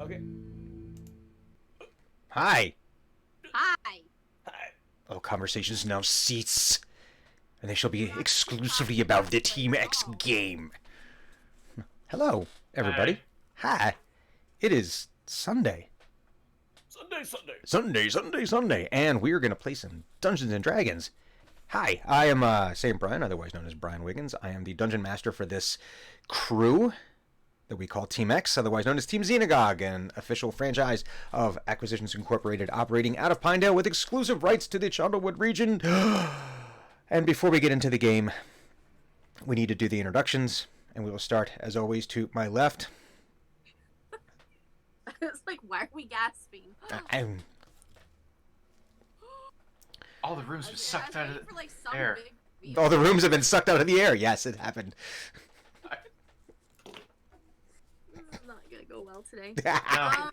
Okay. Hi. Hi. Hi. All conversations now cease, and they shall be exclusively about the Team X game. Hello, everybody. Hi. It is Sunday. Sunday. And we are going to play some Dungeons and Dragons. Hi, I am Sam Brian, otherwise known as Brian Wiggins. I am the Dungeon Master for this crew that we call Team X, otherwise known as Team Xenagog, an official franchise of Acquisitions Incorporated operating out of Pinedale with exclusive rights to the Chandlewood region. And before we get into the game, we need to do the introductions, and we will start, as always, to my left. It's like, why are we gasping? All the rooms have sucked out of the air. All the rooms have been sucked out of the air. Yes, it happened. This is not gonna go well today. No.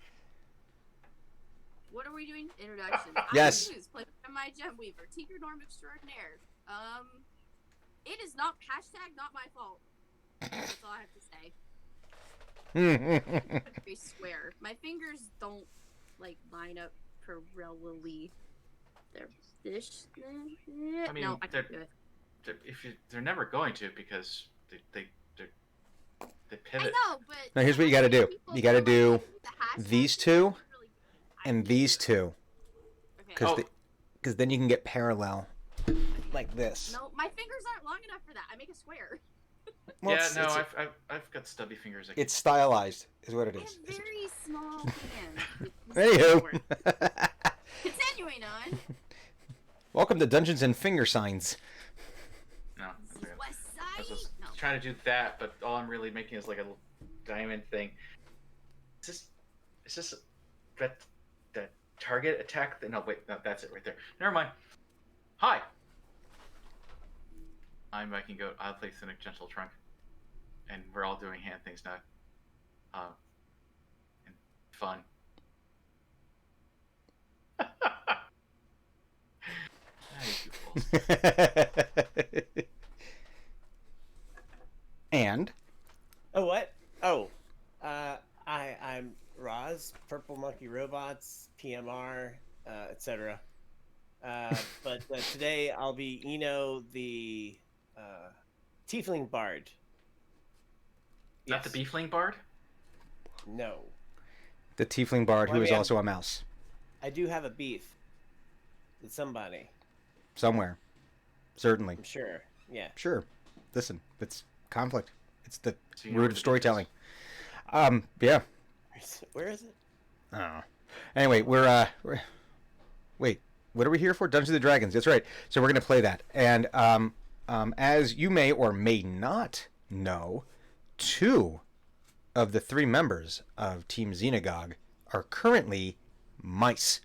What are we doing? Introductions. Yes. I'm played by my Gem Weaver, Tinker Norm Extraordinaire. It is not not my fault. That's all I have to say. I swear, my fingers don't line up parallelly. They're this. I mean, no, I can't do it. They're never going to because they pivot. I know, but Now, here's what you got to do. You got to do the these two and these two, Okay. because then you can get parallel like this. No, my fingers aren't long enough for that. I make a square. Well, Yeah, it's- I've got stubby fingers. It's stylized, is what it I is. have very small hands. Anywho, Continuing on. welcome to Dungeons and Finger Signs. No, This is West I was Side. just No. trying to do that, but all I'm really making is like a little diamond thing. Is this that target attack? No, wait, no, that's it right there. Never mind. Hi. I'm Viking Goat. I'll play Cynic Gentle Trunk, and we're all doing hand things now. And fun. You fools. And Oh, what? Oh, I'm Roz, Purple Monkey Robots, PMR, etc. But today I'll be Eno, the Tiefling Bard. Not the Beefling Bard? No, the Tiefling Bard, Well, who I is mean, also a mouse, I do have a beef with somebody. somewhere. Certainly. I'm sure. Yeah. Sure. Listen, it's conflict. It's the So you know root what of it is. storytelling. Yeah. Where is it? I don't know. Anyway, we're wait, what are we here for? Dungeons and Dragons. That's right. So we're gonna play that. And as you may or may not know, 2 of the 3 members of Team Xenagog are currently mice.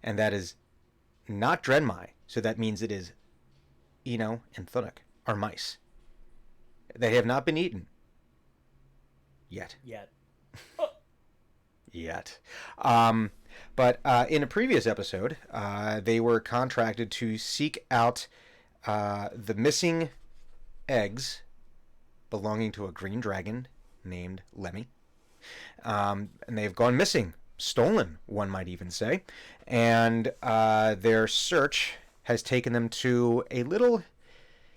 And that is not Drenmai. So that means it is Eno and Thunuk are mice. They have not been eaten. Yet. Yet. But in a previous episode, they were contracted to seek out the missing eggs belonging to a green dragon named Lemmy. And they've gone missing. Stolen, one might even say. And their search has taken them to a little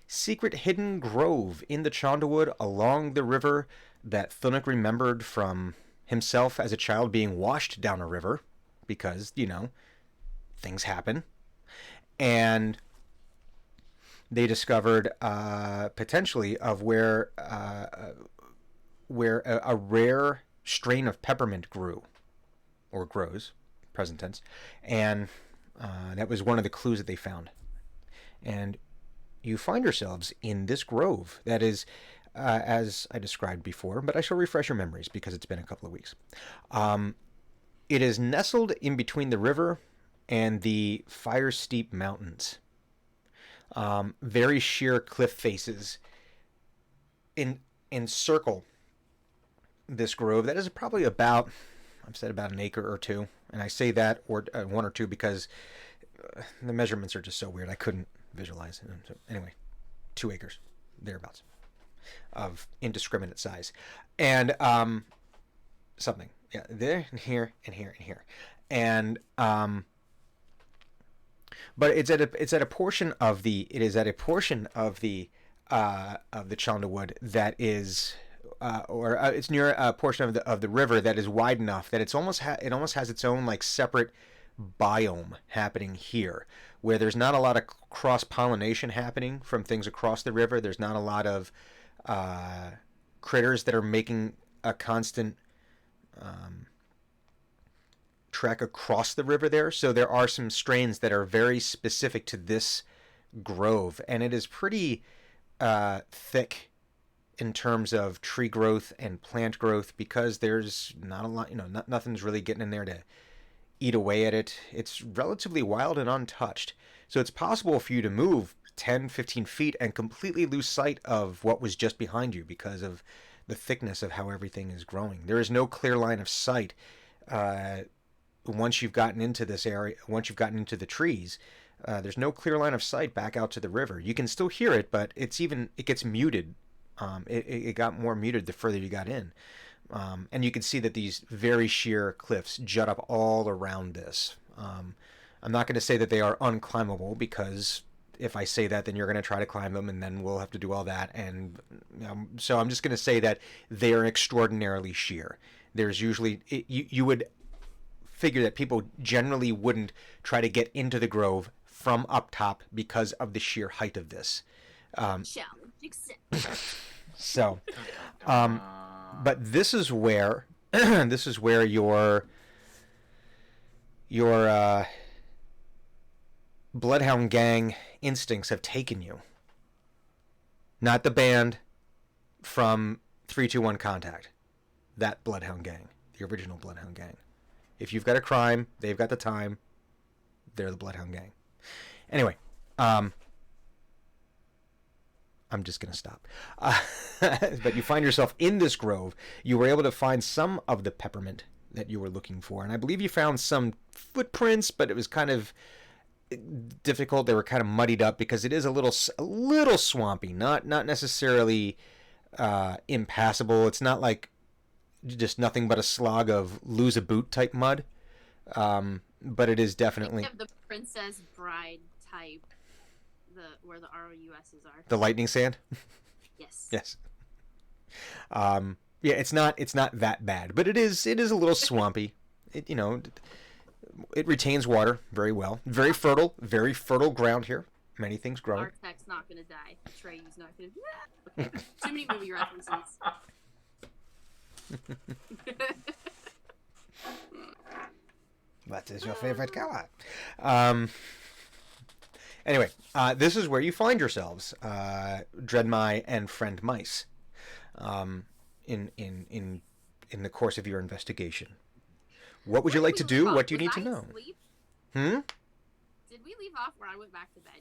secret hidden grove in the Chandlewood along the river that Thunuk remembered from himself as a child being washed down a river because, things happen. And they discovered potentially of where a rare strain of peppermint grew or grows, present tense, and that was one of the clues that they found. And you find yourselves in this grove that is, as I described before, but I shall refresh your memories because it's been a couple of weeks. It is nestled in between the river and the Fire Steep Mountains. Very sheer cliff faces encircle this grove that is probably about, I've said about an acre or 2, and I say that or 1 or 2 because the measurements are just so weird I couldn't visualize it. So anyway, 2 acres thereabouts of indiscriminate size. And something. Yeah, there and here and here and here, and but it's at a portion of the Chalda Wood that is it's near a portion of the river that is wide enough that it almost has its own like separate biome happening here, where there's not a lot of cross pollination happening from things across the river. There's not a lot of critters that are making a constant trek across the river there. So there are some strains that are very specific to this grove, and it is pretty thick in terms of tree growth and plant growth because there's not a lot, nothing's really getting in there to eat away at it. It's relatively wild and untouched. So it's possible for you to move 10, 15 feet and completely lose sight of what was just behind you because of the thickness of how everything is growing. There is no clear line of sight once you've gotten into this area, once you've gotten into the trees. There's no clear line of sight back out to the river. You can still hear it, but it gets muted. It got more muted the further you got in. And you can see that these very sheer cliffs jut up all around this. I'm not going to say that they are unclimbable, because if I say that, then you're going to try to climb them, and then we'll have to do all that. And so I'm just going to say that they are extraordinarily sheer. There's usually you would figure that people generally wouldn't try to get into the grove from up top because of the sheer height of this. Challenge accepted. So, but this is where your Bloodhound Gang instincts have taken you. Not the band from 321 Contact. That Bloodhound Gang, the original Bloodhound Gang. If you've got a crime, they've got the time. They're the Bloodhound Gang. Anyway, I'm just going to stop. But you find yourself in this grove. You were able to find some of the peppermint that you were looking for. And I believe you found some footprints, but it was kind of difficult. They were kind of muddied up because it is a little swampy. Not necessarily impassable. It's not like just nothing but a slog of lose a boot type mud. But it is definitely... Think of the Princess Bride type. Where the ROUSs are. The lightning sand? Yes. Yes. Yeah, it's not that bad, but it is a little swampy. It retains water very well. Very fertile ground here. Many things growing. Architect's not gonna die. Trey's not gonna. Okay. Too many movie references. What is your favorite color? Anyway, this is where you find yourselves, Dreadmai and Friend Mice, in the course of your investigation. What would you like to do? What do you need to know? Did we leave off where I went back to bed?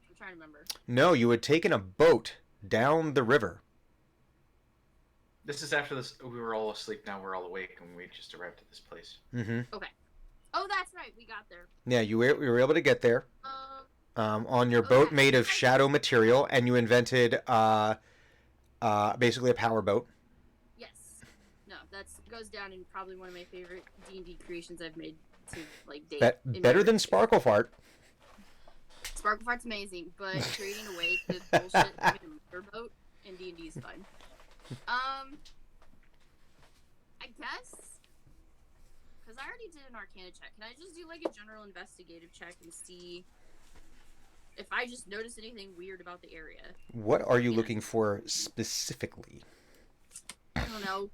I'm trying to remember. No, you had taken a boat down the river. This is after this. We were all asleep. Now we're all awake, and we just arrived at this place. Mm-hmm. Okay. Oh, that's right. We got there. Yeah, you were able to get there. On your boat made of shadow material, and you invented basically a power boat. Yes. No, that goes down in probably one of my favorite D&D creations I've made to date. Better than Sparklefart. Sparklefart's amazing, but creating a way to bullshit a motorboat in D&D is fun. I guess because I already did an Arcana check. Can I just do a general investigative check and see if I just notice anything weird about the area? What are you looking for specifically? I don't know,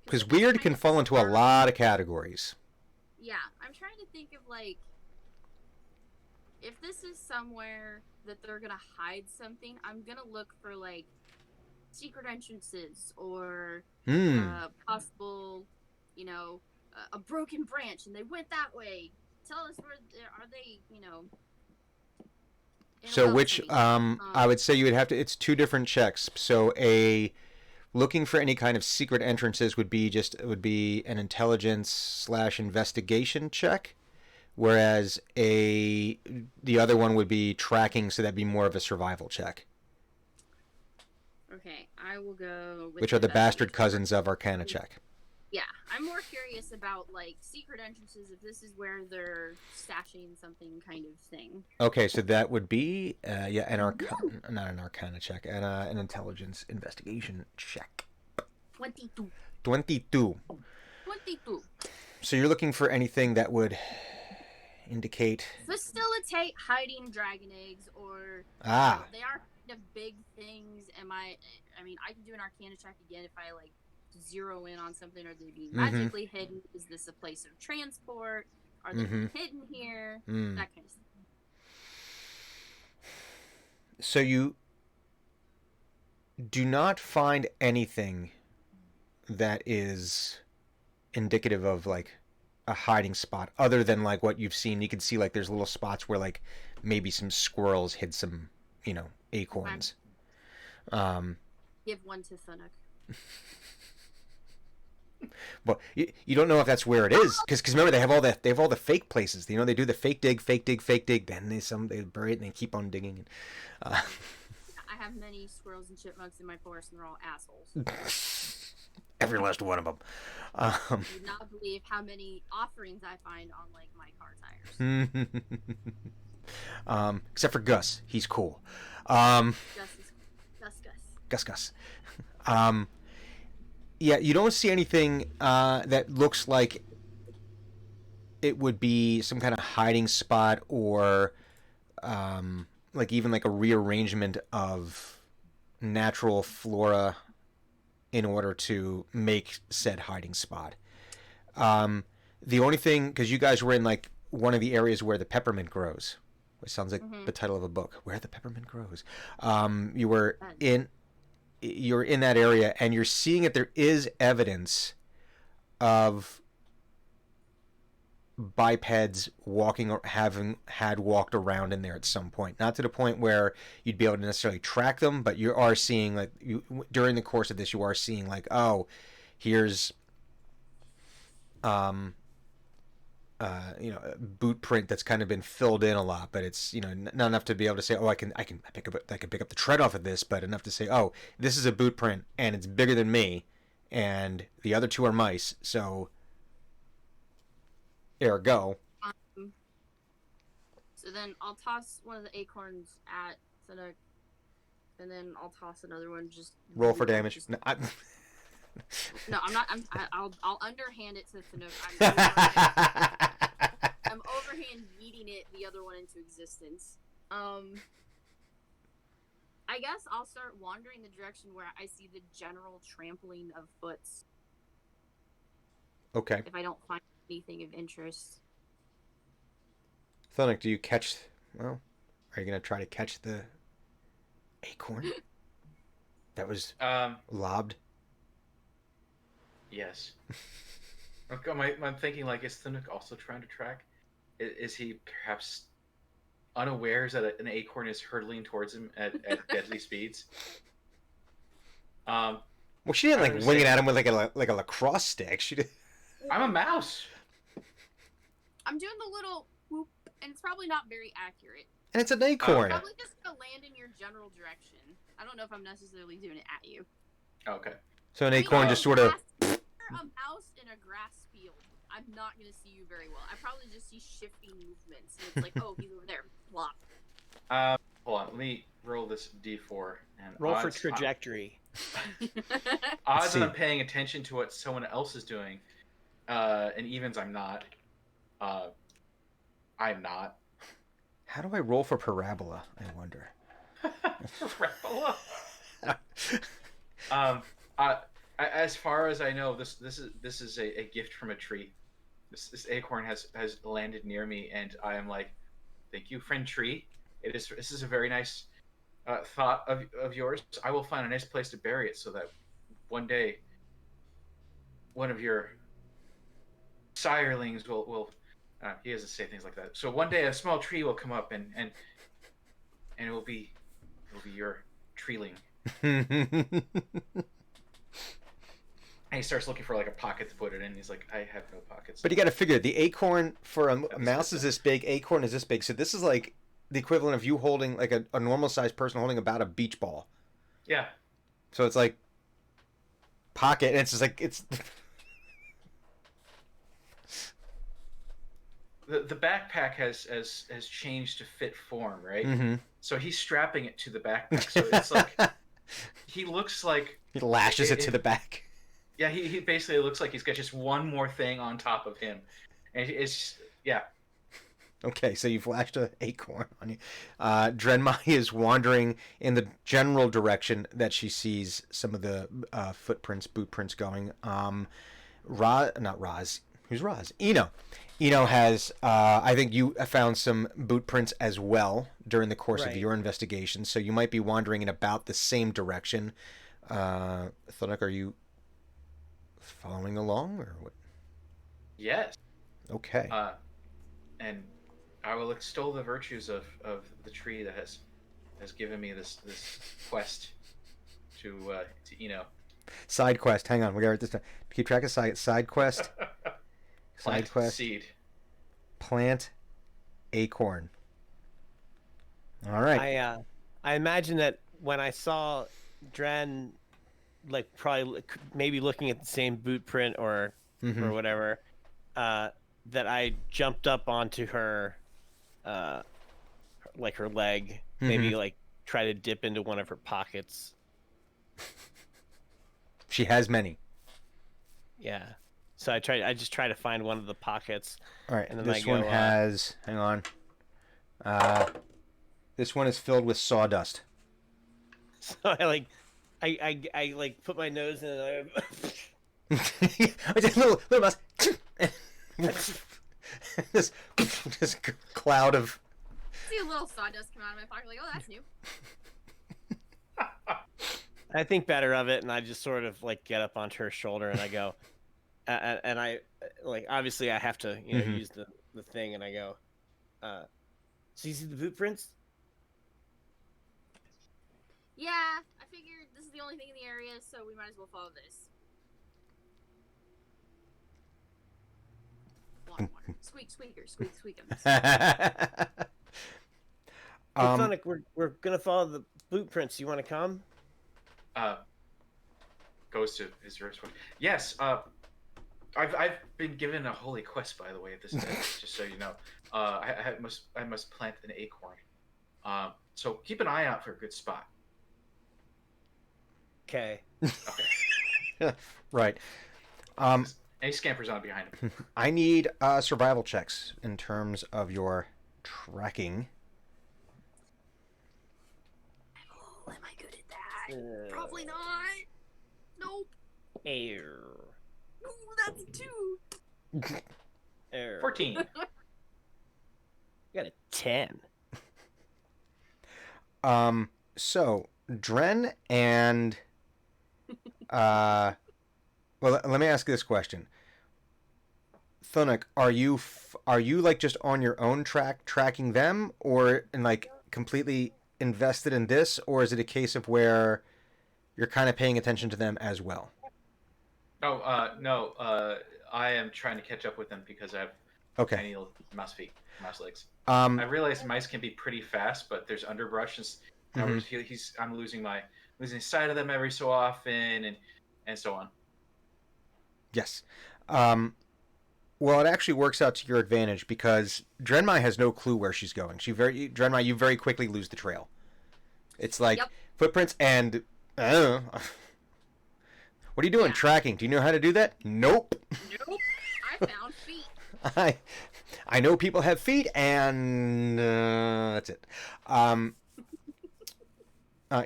because weird can fall into a lot of categories. Yeah, I'm trying to think of if this is somewhere that they're gonna hide something, I'm gonna look for secret entrances or possible, a broken branch and they went that way. Tell us where are they, So which I would say you would have to. It's two different checks. So looking for any kind of secret entrances would be an intelligence / investigation check, whereas the other one would be tracking. So that'd be more of a survival check. Okay, I I will go with which are the bastard investigation. cousins of Arcana check. Yeah, I'm more curious about like secret entrances. If this is where they're stashing something, kind of thing. Okay, so that would be not an Arcana check, and an intelligence investigation check. 22. 22. 22. So you're looking for anything that would indicate. Facilitate hiding dragon eggs, or Ah. they are kind of big things. I mean, I can do an Arcana check again if I like zero in on something. Are they being magically hidden? Is this a place of transport? Are they being hidden here? That kind of stuff. So you do not find anything that is indicative of like a hiding spot other than like what you've seen. You can see like there's little spots where like maybe some squirrels hid some, acorns. Give one to Thunuk. Well, you don't know if that's where it is because remember they have all the fake places. They do the fake dig, then they bury it and they keep on digging. I have many squirrels and chipmunks in my forest, and they're all assholes. Every last one of them. You would not believe how many offerings I find on like my car tires. Except for Gus, he's cool. Gus. Yeah, you don't see anything that looks like it would be some kind of hiding spot or like even like a rearrangement of natural flora in order to make said hiding spot. The only thing, because you guys were in like one of the areas where the peppermint grows, which sounds like the title of a book, Where the Peppermint Grows. You're in that area and you're seeing that there is evidence of bipeds walking or had walked around in there at some point. Not to the point where you'd be able to necessarily track them, but you are seeing like during the course of this, you are seeing like, oh, here's a boot print that's kind of been filled in a lot, but it's not enough to be able to say, oh, I can pick up the tread off of this, but enough to say, oh, this is a boot print and it's bigger than me, and the other two are mice, so ergo. So then I'll toss one of the acorns at Thunuk, and then I'll toss another one. Just roll for damage. No, I'm not. I'll underhand it to Thunuk. I'm overhand yeeting it, the other one, into existence. I guess I'll start wandering the direction where I see the general trampling of foots. Okay. If I don't find anything of interest. Thunuk, do you catch? Well, are you gonna try to catch the acorn that was lobbed? Yes. I'm thinking like, is Thunuk also trying to track? Is he perhaps unawares that an acorn is hurtling towards him at deadly speeds? Well, she didn't like wing it at him with like a lacrosse stick. She did. I'm a mouse. I'm doing the little whoop, and it's probably not very accurate. And it's an acorn. Probably just gonna land in your general direction. I don't know if I'm necessarily doing it at you. Okay. So an acorn just sort of. A mouse in a grass field. I'm not gonna see you very well. I probably just see shifting movements, and it's like, oh, he's over there. Plop. Hold on. Let me roll this d4 and roll for trajectory. Odds that I'm paying attention to what someone else is doing. And evens, I'm not. I'm not. How do I roll for parabola? I wonder. Parabola. As far as I know, this is a gift from a tree. This acorn has landed near me, and I am like, thank you, friend tree. This is a very nice thought of yours. I will find a nice place to bury it so that one day one of your sirelings will he doesn't say things like that. So one day a small tree will come up and it will be your treeling. And he starts looking for like a pocket to put it in. He's like, I have no pockets. But you got to figure the acorn for a mouse is this big. Acorn is this big. So this is like the equivalent of you holding like a normal sized person holding about a beach ball. Yeah. So it's like pocket, and it's just like it's. The backpack has changed to fit form, right? Mm-hmm. So he's strapping it to the backpack. So it's like he looks like He lashes it to the back. yeah. He basically looks like he's got just one more thing on top of him, and it's yeah. Okay, so you flashed an acorn on you. Drenmai is wandering in the general direction that she sees some of the boot prints going. Not Roz. Who's Roz? Eno. Eno has, I think you found some boot prints as well during the course of your investigation, so you might be wandering in about the same direction. Thunuk, are you following along, or what? Yes. Okay. And I will extol the virtues of the tree that has given me this quest to Side quest. Hang on, we got to write this down. Keep track of side quest. Plant Side quest. seed. Plant acorn. All right. I imagine that when I saw Dren, like probably maybe looking at the same boot print or whatever, that I jumped up onto her, like her leg, maybe like try to dip into one of her pockets. She has many. Yeah. So I just try to find one of the pockets. All right. And then This one has. Hang on. This one is filled with sawdust. So I put my nose in and I just little mouse. this cloud of. See a little sawdust come out of my pocket, like, oh, that's new. I think better of it, and I just sort of like get up onto her shoulder and I go, and I like obviously I have to use the thing, and I go, so you see the boot prints? Yeah, I figured this is the only thing in the area, so we might as well follow this. Water. Squeak, squeaker, squeak, squeakums. Hey, Sonic, we're gonna follow the boot prints. You want to come? Goes to his response. Yes. I've been given a holy quest, by the way, at this day, just so you know. I must plant an acorn. So keep an eye out for a good spot. Okay. Okay. Right. Any scampers on behind him. I need survival checks in terms of your tracking. Oh, am I good at that? Probably not. Nope. Air. No, that's a 2. Air. 14. You got a 10. So Dren and well, let me ask this question. Thunuk, are you like just on your own tracking them, or like completely invested in this, or is it a case of where you're kind of paying attention to them as well? No. I am trying to catch up with them because I have tiny little mouse feet, mouse legs. I realize mice can be pretty fast, but there's underbrush, and I'm losing sight of them every so often, and so on. Yes. Well, it actually works out to your advantage because Drenmai has no clue where she's going. Drenmai, you very quickly lose the trail. It's like footprints and I don't know. What are you doing? Tracking? Do you know how to do that? Nope. Nope. I found feet. I know people have feet, and that's it.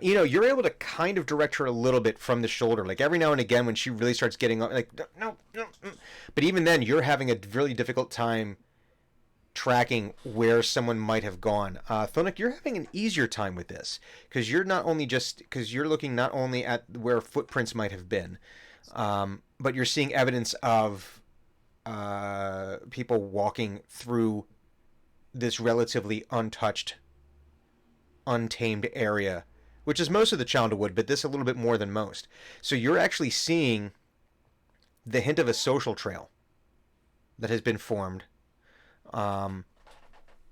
You're able to kind of direct her a little bit from the shoulder, like every now and again when she really starts getting like no. But even then, you're having a really difficult time tracking where someone might have gone. Thunuk, you're having an easier time with this because you're looking not only at where footprints might have been, but you're seeing evidence of people walking through this relatively untouched, untamed area, which is most of the Chandlewood, but this a little bit more than most. So you're actually seeing the hint of a social trail that has been formed,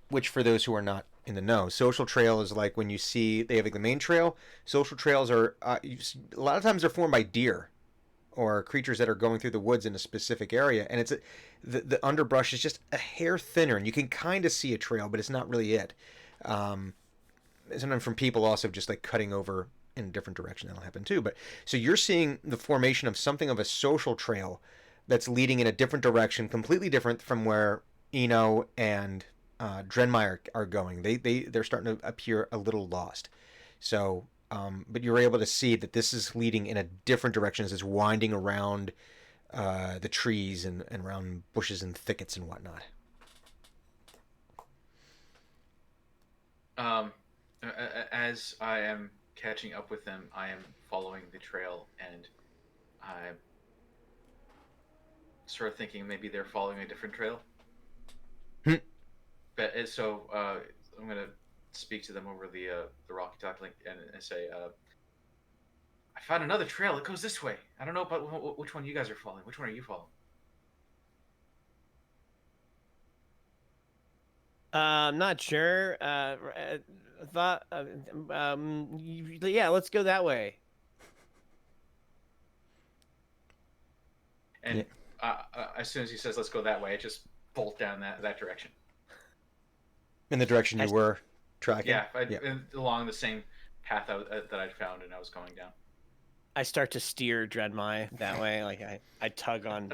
which for those who are not in the know, social trail is like when you see they have like the main trail. Social trails are a lot of times they're formed by deer or creatures that are going through the woods in a specific area, and the underbrush is just a hair thinner, and you can kind of see a trail, but it's not really it. Sometimes from people also just like cutting over in a different direction, that'll happen too. But so you're seeing the formation of something of a social trail that's leading in a different direction, completely different from where Eno and Drenmai are going. They're starting to appear a little lost. So, but you're able to see that this is leading in a different direction as it's winding around the trees and around bushes and thickets and whatnot. As I am catching up with them, I am following the trail, and I'm sort of thinking maybe they're following a different trail. But so I'm gonna speak to them over the Rocky Talk link and say, I found another trail. It goes this way. I don't know about which one you guys are following. Which one are you following? I'm not sure. Thought, yeah, let's go that way. And as soon as he says, "Let's go that way," I just bolt down that direction. In the direction you were tracking? Yeah, along the same path that I'd found and I was going down. I start to steer Drenmai that way. Like I tug on.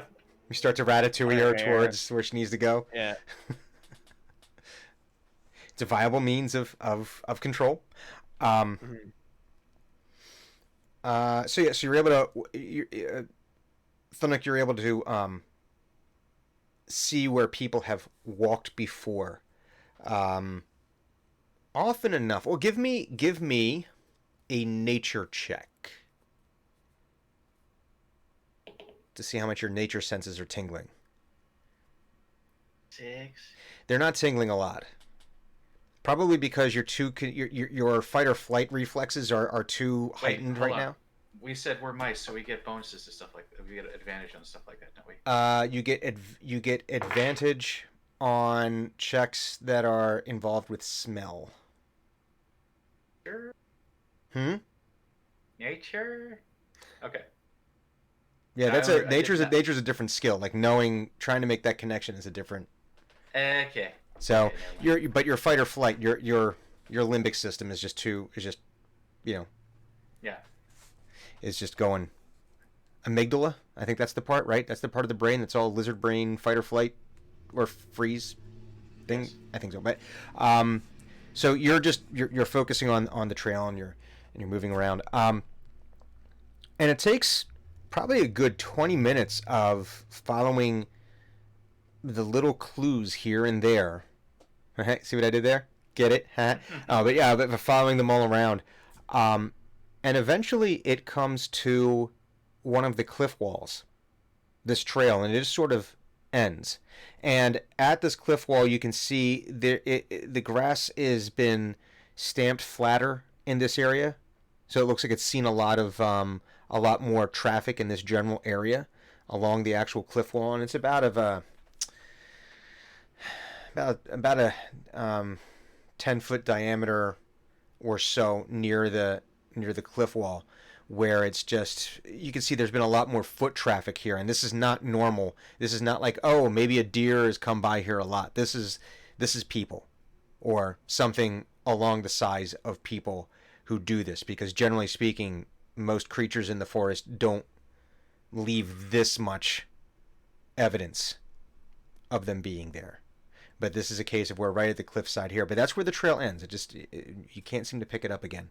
You start to ratatouille her towards where she needs to go? Yeah. It's a viable means of control. So you're able to... Thunuk, you're able to see where people have walked before. Often enough. Well, give me a nature check to see how much your nature senses are tingling. 6. They're not tingling a lot. Probably because your fight or flight reflexes are too heightened right now. We said we're mice, so we get bonuses and stuff like that. We get advantage on stuff like that, don't we? You get advantage on checks that are involved with smell. Sure. Nature. Okay. Yeah, nature's a different skill. Like trying to make that connection is a different. Okay. So but your fight or flight, your limbic system is just Yeah. Is just going. Amygdala, I think that's the part, right? That's the part of the brain that's all lizard brain, fight or flight, or freeze thing. Yes. I think so. But so you're focusing on the trail and you're moving around. And it takes probably a good 20 minutes of following the little clues here and there. Right? See what I did there? Get it? Huh? But following them all around. And eventually it comes to one of the cliff walls, this trail, and it just sort of ends. And at this cliff wall, you can see the grass has been stamped flatter in this area. So it looks like it's seen a lot more traffic in this general area along the actual cliff wall. And it's about a 10-foot diameter or so near the cliff wall, where it's just, you can see there's been a lot more foot traffic here, and this is not normal. This is not like, oh, maybe a deer has come by here a lot. This is people, or something along the size of people who do this, because generally speaking, most creatures in the forest don't leave this much evidence of them being there. But this is a case of we're right at the cliffside here. But that's where the trail ends. You can't seem to pick it up again.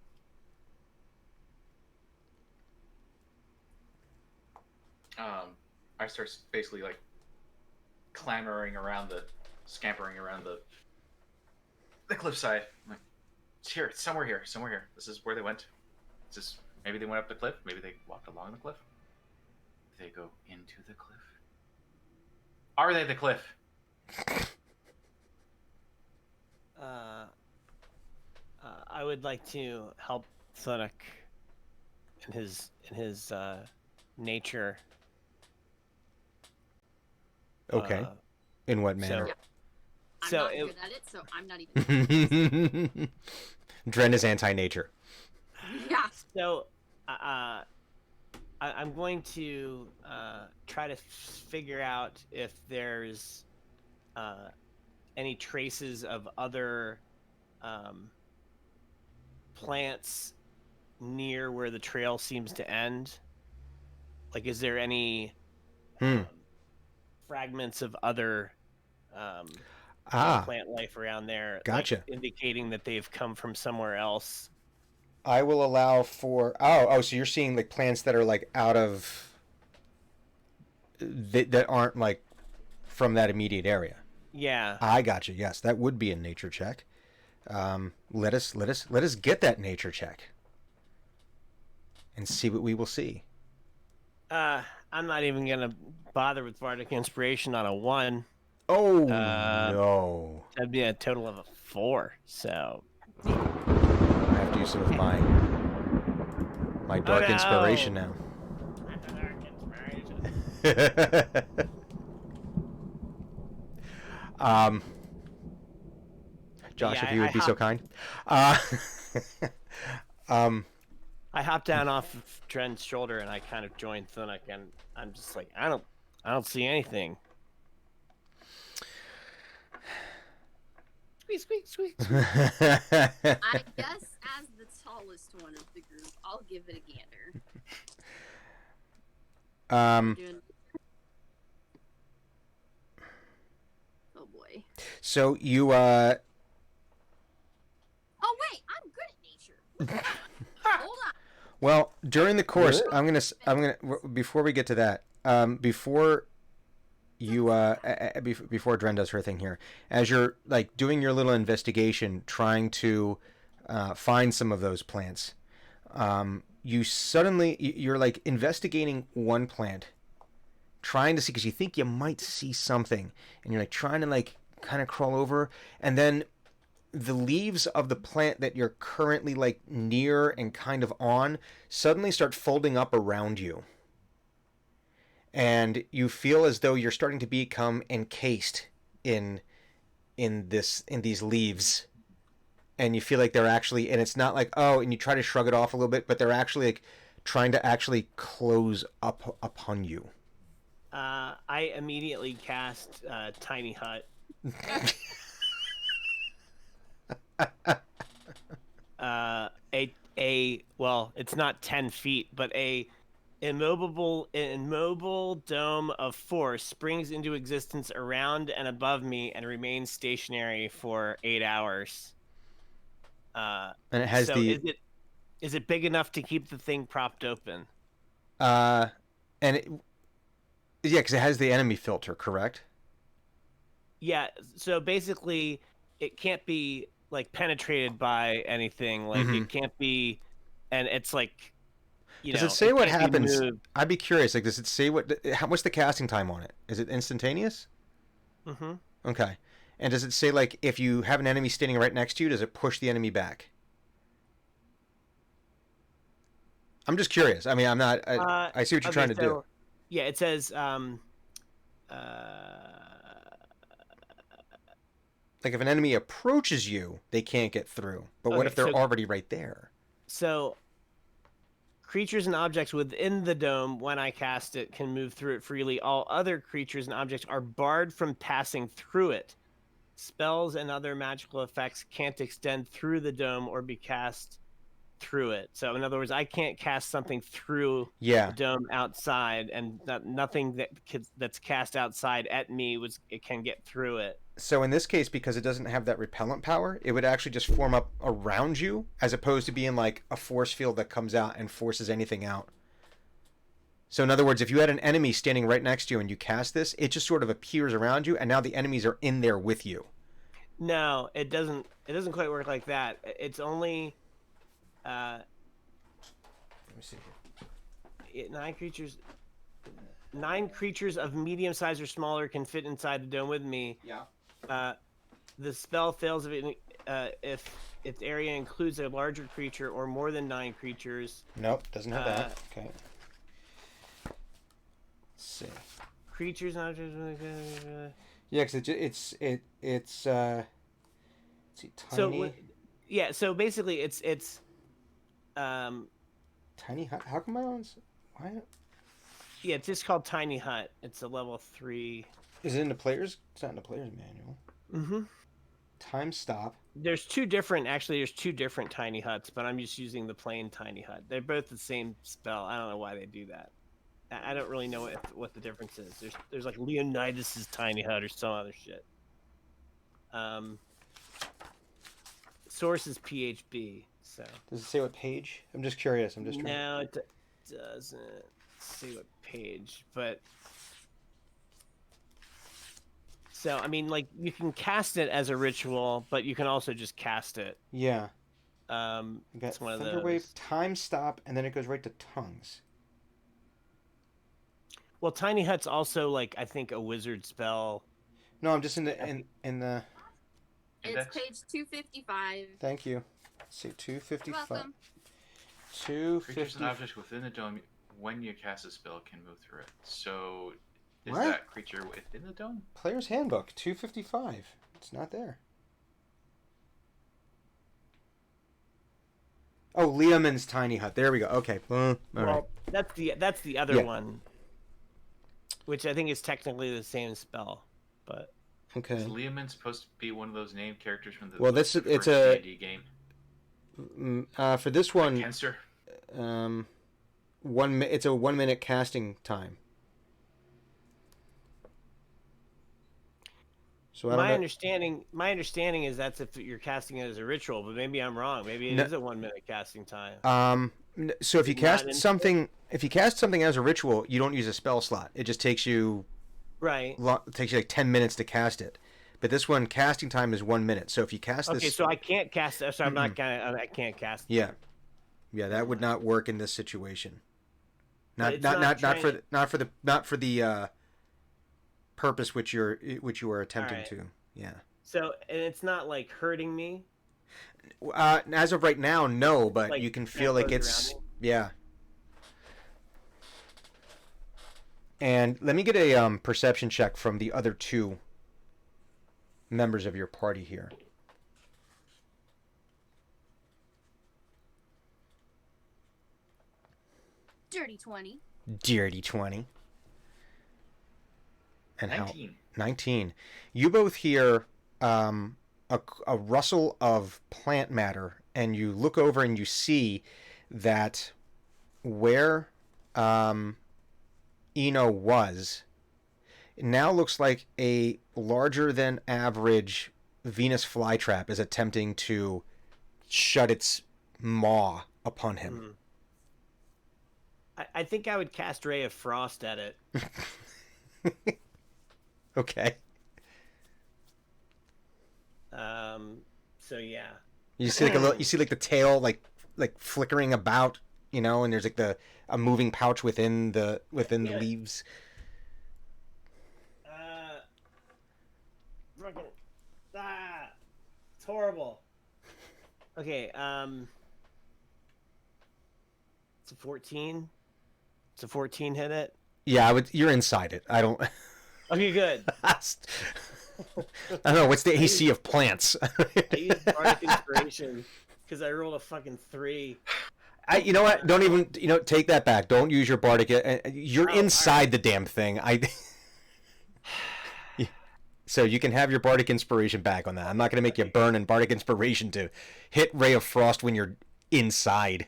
I start basically like scampering around the cliffside. I'm like, it's here, it's somewhere here. This is where they went. Maybe they went up the cliff. Maybe they walked along the cliff. Did they go into the cliff? Are they the cliff? I would like to help Thunuk in his nature. Okay. In what manner? I'm not good at it, so I'm not even. Dren is anti-nature. Yeah. So, I I'm going to try to figure out if there's any traces of other plants near where the trail seems to end. Like, is there any fragments of other plant life around there? Gotcha. Like, indicating that they've come from somewhere else. I will allow for so you're seeing like plants that are like out of that aren't like from that immediate area. Yeah. I got you. Yes, that would be a nature check. Let us get that nature check and see what we will see. I'm not even gonna bother with bardic inspiration on a 1. Oh no! That'd be a total of a 4. So I have to use some of my dark inspiration now. Dark inspiration. Josh, Yeah, if you would be so kind. I hopped down off of Dren's shoulder and I kind of joined Thunuk, and I'm just like, I don't see anything. Squeak, squeak, squeak. I guess as the tallest one of the group, I'll give it a gander. Oh boy. So you Oh wait, I'm good at nature. Hold on. Well, during the course, I'm gonna before we get to that, before you before Dren does her thing here, as you're like doing your little investigation, trying to find some of those plants, you're like investigating one plant, trying to see because you think you might see something, and you're like trying to like kind of crawl over, and then the leaves of the plant that you're currently like near and kind of on suddenly start folding up around you. And you feel as though you're starting to become encased in these leaves. And you feel like they're actually, and it's not like, oh, and you try to shrug it off a little bit, but they're actually like trying to actually close up upon you. I immediately cast Tiny Hut. Well, it's not 10 feet, but a immobile dome of force springs into existence around and above me and remains stationary for 8 hours. And it has so is it big enough to keep the thing propped open? Yeah, because it has the enemy filter, correct? Yeah, so basically it can't be like penetrated by anything, like it can't be, and it's like, does it say what happens? I'd be curious, like, does it say what's the casting time on it? Is it instantaneous? Okay. And does it say like if you have an enemy standing right next to you, does it push the enemy back? I'm just curious. I mean, I'm not I see what you're trying to do. Yeah, it says like if an enemy approaches you, they can't get through. But what if they're already right there? So creatures and objects within the dome, when I cast it, can move through it freely. All other creatures and objects are barred from passing through it. Spells and other magical effects can't extend through the dome or be cast through it. So in other words, I can't cast something through the dome outside, and nothing that's cast outside at me it can get through it. So in this case, because it doesn't have that repellent power, it would actually just form up around you, as opposed to being like a force field that comes out and forces anything out. So in other words, if you had an enemy standing right next to you and you cast this, it just sort of appears around you, and now the enemies are in there with you. No, it doesn't. It doesn't quite work like that. It's only. Let me see here. 9 creatures of medium size or smaller can fit inside the dome with me. Yeah. The spell fails if its area includes a larger creature or more than 9 creatures. Nope, doesn't have that. Okay. Let's see. Creatures and objects. Yeah, because it's let's see, tiny. So basically, it's tiny. How come my one's? Why? Yeah, it's just called Tiny Hut. It's a level 3. Is it in the players? It's not in the players manual. Mm-hmm. Time stop. There's two different Tiny Huts, but I'm just using the plain Tiny Hut. They're both the same spell. I don't know why they do that. I don't really know what the difference is. There's like Leonidas's Tiny Hut or some other shit. Source is PHB. So Does it say what page? I'm just curious. I'm just trying. no, it doesn't say what page, but so I mean, like you can cast it as a ritual, but you can also just cast it. Yeah. You got it's one of Thunderwave, those. time stop, and then it goes right to tongues. Well, Tiny Hut's also like I think a wizard spell. No, I'm just in the in the. It's Index? page 255. Thank you. Let's see, You're 255. welcome. Creatures 250. and objects within the dome, when you cast a spell, can move through it. So, is What? that creature within the dome? Player's Handbook 255. It's not there. Oh, Leoman's Tiny Hut. There we go. Okay. All Well, right. that's the other Yeah. one, which I think is technically the same spell, but Okay. Is Leomund supposed to be one of those named characters from the Well, the it's first a- D&D game? For this one, Kenster? it's a 1 minute casting time. So I don't know. my understanding is that's if you're casting it as a ritual, but maybe I'm wrong. Maybe it No. is a 1 minute casting time. So if you Not cast in- something, as a ritual, you don't use a spell slot. It just takes you Right. it takes you like 10 minutes to cast it. But this one, casting time is 1 minute. So if you cast Okay, this, so I can't cast it. So I'm not gonna. I can't cast. yeah, that would not work in this situation. But Not it's not for the purpose which you are attempting Alright. to. Yeah. So and it's not like hurting me. As of right now, no, but Like, you can kinda feel like goes it's around yeah. And let me get a perception check from the other two members of your party here. Dirty 20. Dirty 20. And 19. how 19. You both hear a rustle of plant matter, and you look over and you see that where Eno was, it now looks like a larger than average Venus flytrap is attempting to shut its maw upon him. I think I would cast Ray of Frost at it. Okay. So yeah. You see like the tail like flickering about, and there's like a moving pouch within the Yeah. leaves. Fucking, it's horrible. Okay, it's a 14. It's a 14 hit it. Yeah, you're inside it. I don't Okay, good. I don't know, what's the AC of plants? I used Bardic Inspiration because I rolled a fucking 3. You know what? Don't even, take that back. Don't use your bardic. You're Oh, inside the damn thing. So you can have your bardic inspiration back on that. I'm not going to make you burn in bardic inspiration to hit Ray of Frost when you're inside.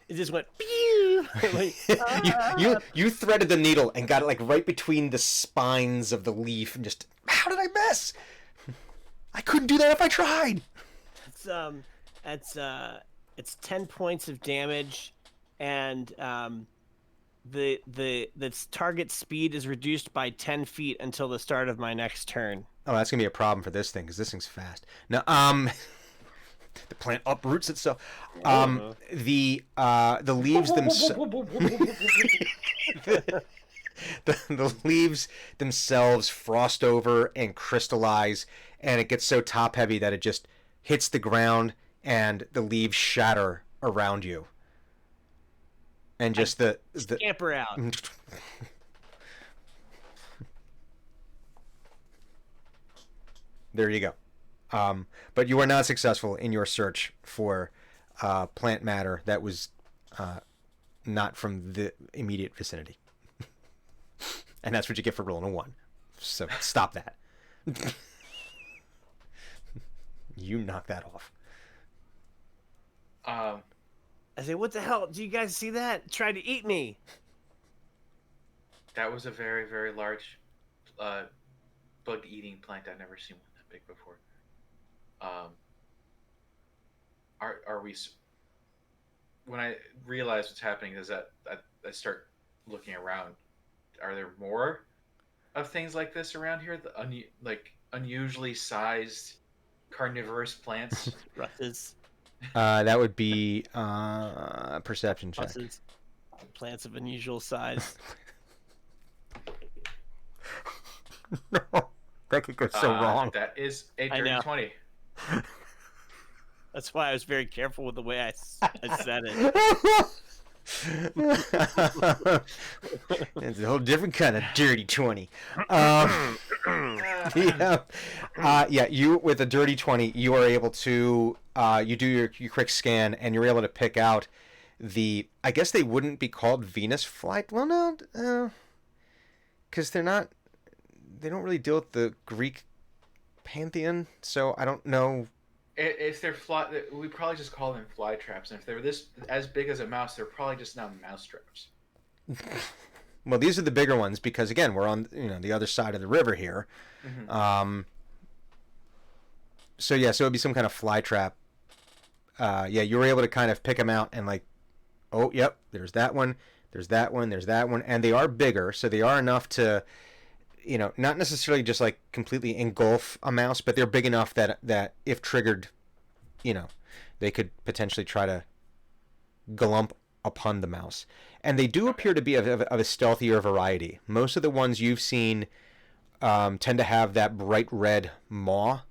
It just went. Pew! Like, You threaded the needle and got it like right between the spines of the leaf, and just, how did I miss? I couldn't do that if I tried. it's 10 points of damage, and the target speed is reduced by 10 feet until the start of my next turn. Oh, that's gonna be a problem for this thing because this thing's fast. Now, the plant uproots itself. The leaves the leaves themselves frost over and crystallize, and it gets so top heavy that it just hits the ground, and the leaves shatter around you. And just the Scamper out. There you go. But you are not successful in your search for plant matter that was not from the immediate vicinity. And that's what you get for rolling a 1. So stop that. You knock that off. I say, what the hell? Do you guys see that? Tried to eat me. That was a very, very large bug-eating plant. I've never seen one that big before. Are we? When I realize what's happening, is that I start looking around. Are there more of things like this around here? Like unusually sized carnivorous plants. Russes. That would be perception check. Russes. Plants of unusual size. No, that could go so wrong. That is a I know. dirty 20. That's why I was very careful with the way I said it. It's a whole different kind of dirty 20. Yeah. You with a dirty 20, you are able to you do your quick scan, and you're able to pick out the. I guess they wouldn't be called Venus flight. Well, no, because they don't really deal with the Greek pantheon, so I don't know. If they're we probably just call them fly traps, and if they're this as big as a mouse, they're probably just now mouse traps. Well, these are the bigger ones because again, we're on the other side of the river here. Mm-hmm. So it'd be some kind of fly trap. You were able to kind of pick them out and like, oh, yep, there's that one, there's that one, there's that one, and they are bigger, so they are enough to. Not necessarily just like completely engulf a mouse, but they're big enough that if triggered, they could potentially try to glump upon the mouse. And they do appear to be of a stealthier variety. Most of the ones you've seen tend to have that bright red maw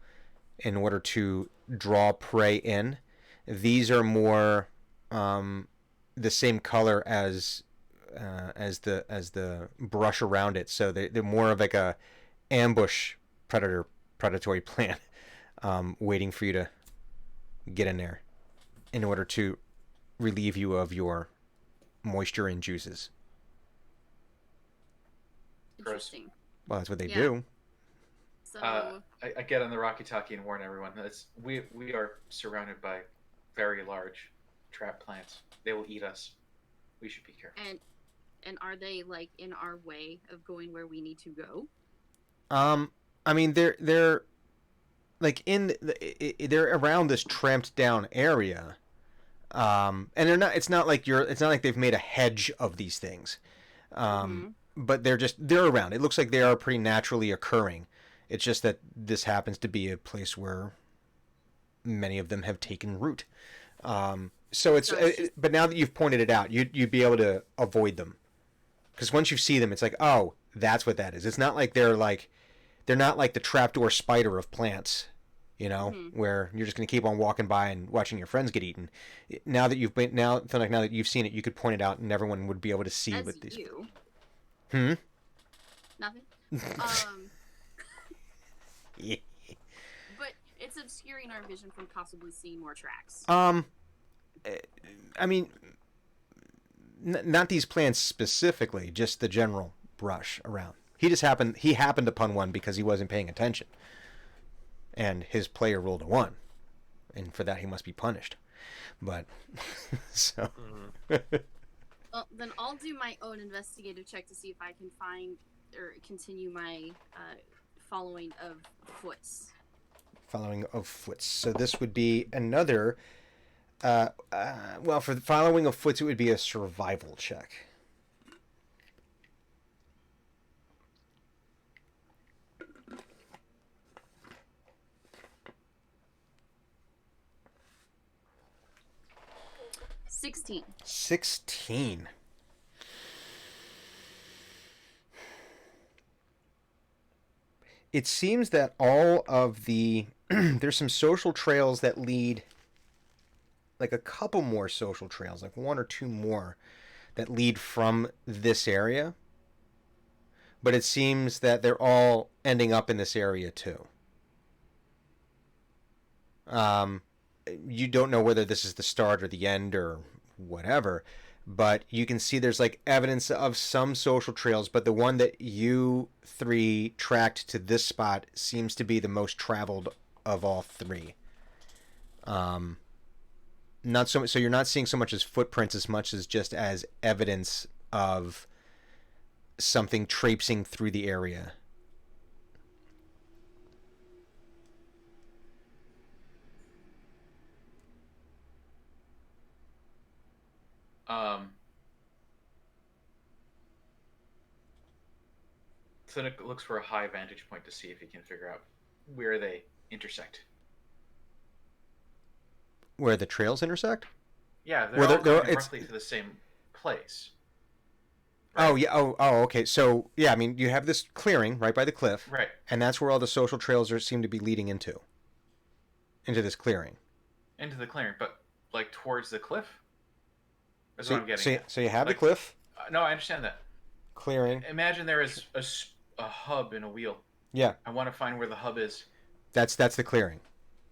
in order to draw prey in. These are more the same color as the brush around it, so they're more of like a ambush predatory plant, waiting for you to get in there in order to relieve you of your moisture and juices. Interesting. Well, that's what they do. So I get on the Rocky Talkie and warn everyone that we are surrounded by very large trap plants. They will eat us. We should be careful. And are they like in our way of going where we need to go? I mean, they're like they're around this tramped down area, and they're not. It's not like they've made a hedge of these things, but they're around. It looks like they are pretty naturally occurring. It's just that this happens to be a place where many of them have taken root. So it's but now that you've pointed it out, you'd be able to avoid them. Because once you see them, it's like, oh, that's what that is. It's not like they're not like the trapdoor spider of plants, where you're just going to keep on walking by and watching your friends get eaten. Now that you've seen it, you could point it out, and everyone would be able to see As what these. You. Nothing. Yeah. But it's obscuring our vision from possibly seeing more tracks. I mean. Not these plants specifically, just the general brush around. He happened upon one because he wasn't paying attention, and his player rolled a 1, and for that he must be punished. But so. Well, then I'll do my own investigative check to see if I can find or continue my following of foots. Following of foots. So this would be another. For the following of foots, it would be a survival check. $16. 16. It seems that all of the there's some social trails that lead. Like a couple more social trails, like 1 or 2 more that lead from this area. But it seems that they're all ending up in this area too. You don't know whether this is the start or the end or whatever, but you can see there's like evidence of some social trails, but the one that you three tracked to this spot seems to be the most traveled of all three. Not so much, so you're not seeing so much as footprints as much as just as evidence of something traipsing through the area. So Nick looks for a high vantage point to see if he can figure out where they intersect. Where the trails intersect? Yeah, they're Well, all they're- going roughly to the same place. Oh yeah. Oh, okay. So yeah, I mean, you have this clearing right by the cliff, Right. and that's where all the social trails seem to be leading into this clearing. Into the clearing, but like towards the cliff? That's So, what I'm getting at. so you have Like- the cliff No, I understand that. clearing. Imagine there is a hub in a wheel. Yeah, I want to find where the hub is. that's the clearing.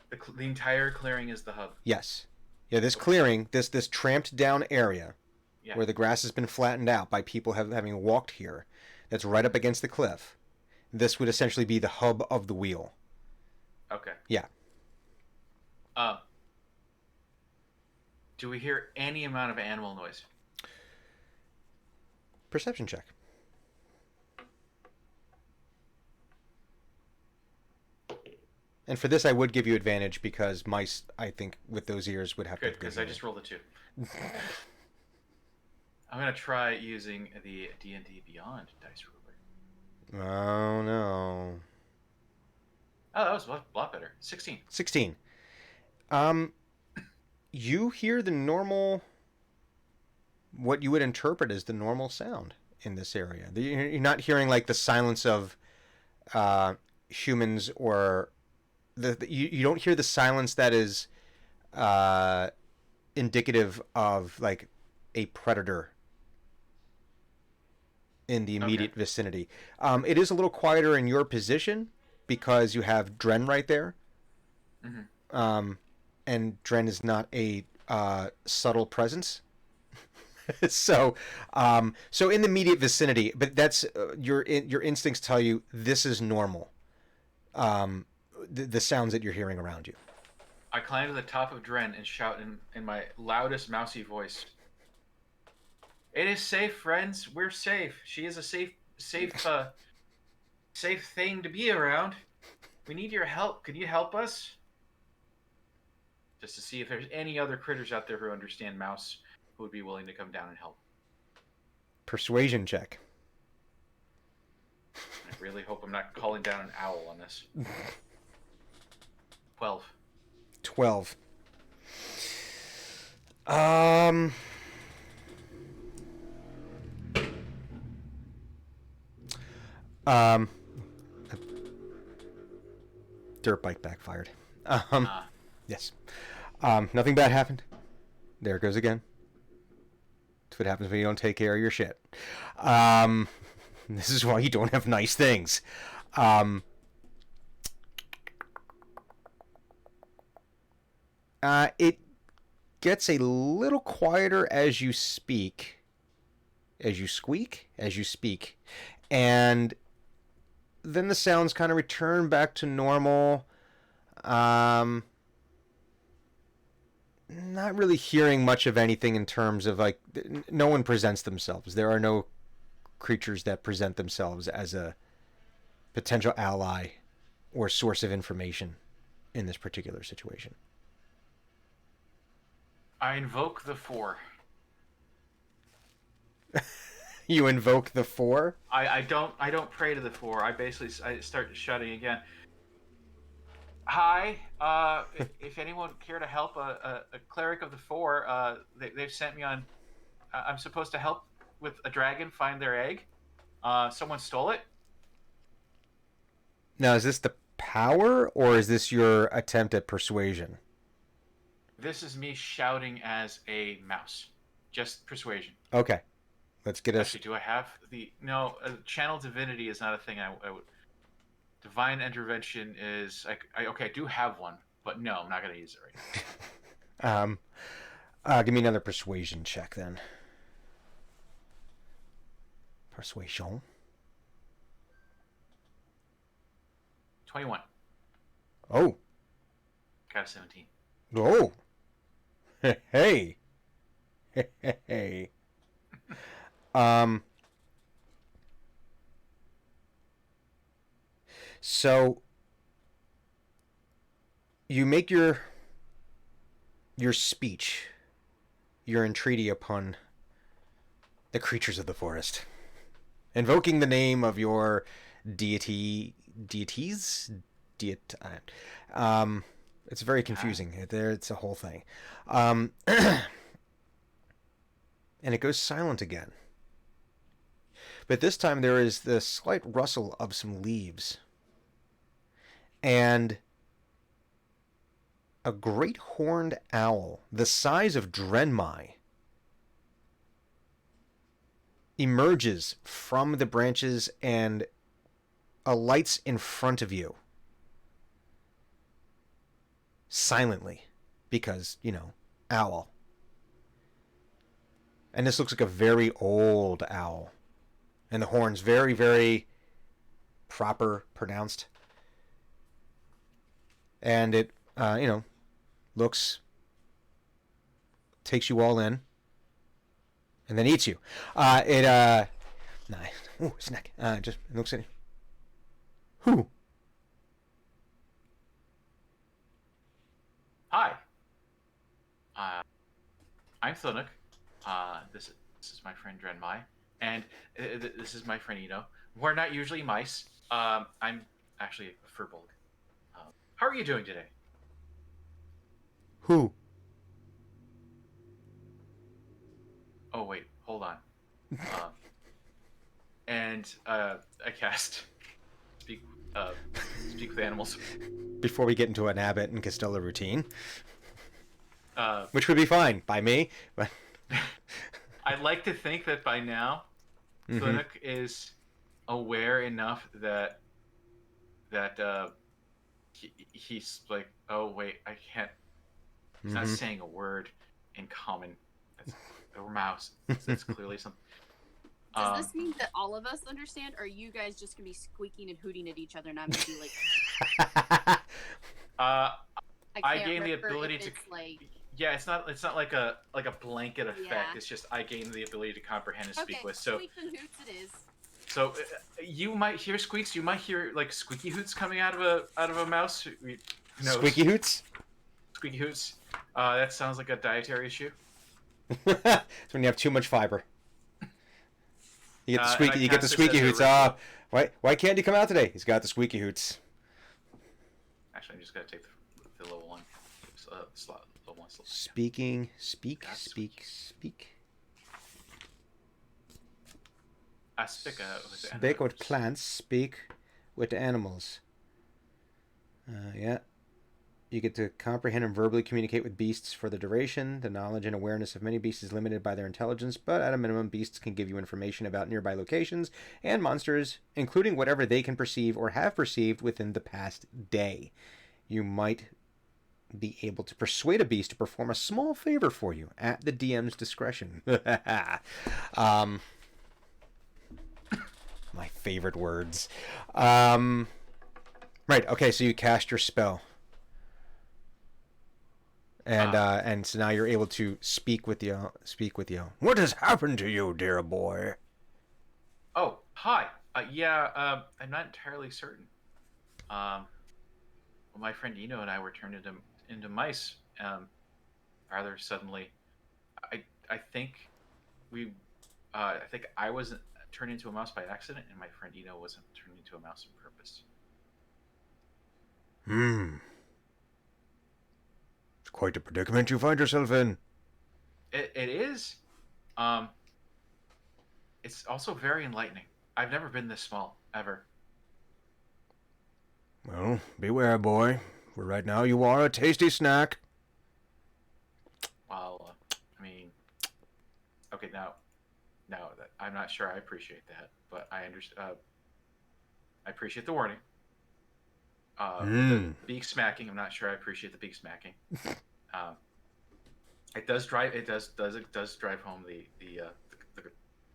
The entire clearing is the hub. Yes. Yeah, this clearing, this tramped down area, Yeah. where the grass has been flattened out by people having walked here, that's right up against the cliff. This would essentially be the hub of the wheel. Okay. Yeah. Do we hear any amount of animal noise? Perception check. And for this, I would give you advantage because mice, I think, with those ears would have to Good, have because I hearing. just rolled a 2. I'm gonna try using the D&D Beyond dice ruler. Oh no. Oh, that was a lot better. 16. 16. You hear the normal, what you would interpret as the normal sound in this area. You're not hearing like the silence of humans, or you don't hear the silence that is indicative of like a predator in the immediate vicinity. It is a little quieter in your position because you have Dren right there. Mm-hmm. And Dren is not a subtle presence. So in the immediate vicinity, but that's your instincts tell you this is normal. The sounds that you're hearing around you. I climb to the top of Dren and shout in my loudest mousy voice. It is safe, friends. We're safe. She is a safe thing to be around. We need your help. Could you help us? Just to see if there's any other critters out there who understand mouse who would be willing to come down and help. Persuasion check. I really hope I'm not calling down an owl on this. 12. 12. Dirt bike backfired. Yes. Nothing bad happened. There it goes again. That's what happens when you don't take care of your shit. This is why you don't have nice things. It gets a little quieter as you speak. As you squeak? As you speak. And then the sounds kind of return back to normal. Not really hearing much of anything in terms of like, no one presents themselves. There are no creatures that present themselves as a potential ally or source of information in this particular situation. I invoke the 4. You invoke the 4? I don't pray to the 4. I start shouting again. Hi, if anyone care to help a cleric of the 4, they've sent me on. I'm supposed to help with a dragon find their egg. Someone stole it. Now, is this the power, or is this your attempt at persuasion? This is me shouting as a mouse. Just persuasion. Okay. Let's get us... Actually, do I have the... No, channel divinity is not a thing I would... Divine intervention is... Okay, I do have one, but no, I'm not going to use it right now. Give me another persuasion check, then. Persuasion. 21. Oh. Got a 17. Oh. Hey. Hey. So you make your speech, your entreaty upon the creatures of the forest, invoking the name of your deities, Diet. It's very confusing. It's a whole thing, and it goes silent again. But this time there is the slight rustle of some leaves, and a great horned owl, the size of Drenmai, emerges from the branches and alights in front of you. Silently. Because, owl. And this looks like a very old owl. And the horn's very, very proper, pronounced. And it, takes you all in. And then eats you. Ooh, snack. Just looks at you. Who? Hi. I'm Thunuk. This is my friend Drenmai, and this is my friend Eno. We're not usually mice. I'm actually a furbolg. How are you doing today? Who? Oh wait, hold on. And I cast speak with animals. Before we get into an Abbott and Costello routine, which would be fine by me, but I'd like to think that by now, Thunuk is aware enough that he's like, oh wait, I can't. He's not saying a word in common. Or mouse. That's clearly something. Does this mean that all of us understand, or are you guys just gonna be squeaking and hooting at each other, and I'm gonna be like? I gain the ability to. Like... Yeah, it's not like a blanket effect. Yeah. It's just I gain the ability to comprehend and speak with. So squeaks and hoots it is. So you might hear squeaks. You might hear like squeaky hoots coming out of a mouse. Who knows? Squeaky hoots. Squeaky hoots. That sounds like a dietary issue. It's when you have too much fiber. You get the squeaky. You get the squeaky hoots. Why can't he come out today? He's got the squeaky hoots. Actually, I'm just gonna take the level 1 slot. Level 1 slot. Speak. I speak with the Speak with plants. Speak with animals. Yeah. You get to comprehend and verbally communicate with beasts for the duration. The knowledge and awareness of many beasts is limited by their intelligence, but at a minimum, beasts can give you information about nearby locations and monsters, including whatever they can perceive or have perceived within the past day. You might be able to persuade a beast to perform a small favor for you at the DM's discretion. My favorite words. Right, okay, so you cast your spell. And so now you're able to speak with you. What has happened to you, dear boy? Oh, hi. I'm not entirely certain. Well, my friend Eno and I were turned into mice rather suddenly. I think I think I wasn't turned into a mouse by accident, and my friend Eno wasn't turned into a mouse on purpose. Quite a predicament you find yourself in. It is. It's also very enlightening. I've never been this small, ever. Well, beware, boy. For right now, you are a tasty snack. Well, okay, no, I'm not sure I appreciate that, but I understand. I appreciate the warning. The beak smacking. I'm not sure I appreciate the beak smacking. It does drive home the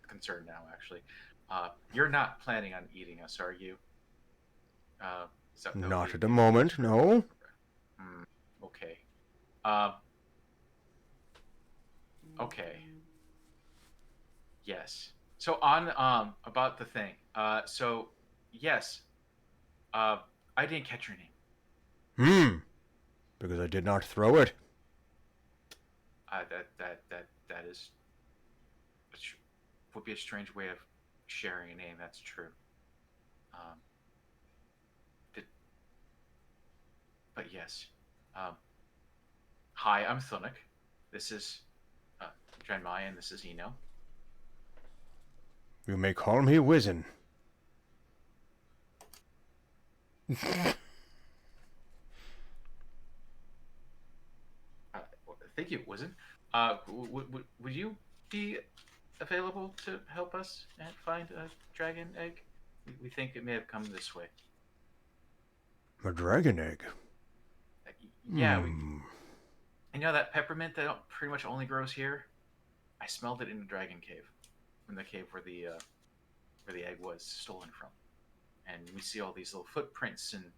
concern now, actually. You're not planning on eating us, are you? Not at the moment, no. Okay. Okay. Yes. So on about the thing. So yes. I didn't catch your name. Because I did not throw it. That is would be a strange way of sharing a name. That's true. But yes. Hi, I'm Thunic. This is Drenmai, and this is Eno. You may call me Wizen. Thank you, Wizen. Would you be available to help us and find a dragon egg? We think it may have come this way. A dragon egg? Yeah, you know that peppermint that pretty much only grows here? I smelled it in the dragon cave. In the cave where the egg was stolen from. And we see all these little footprints and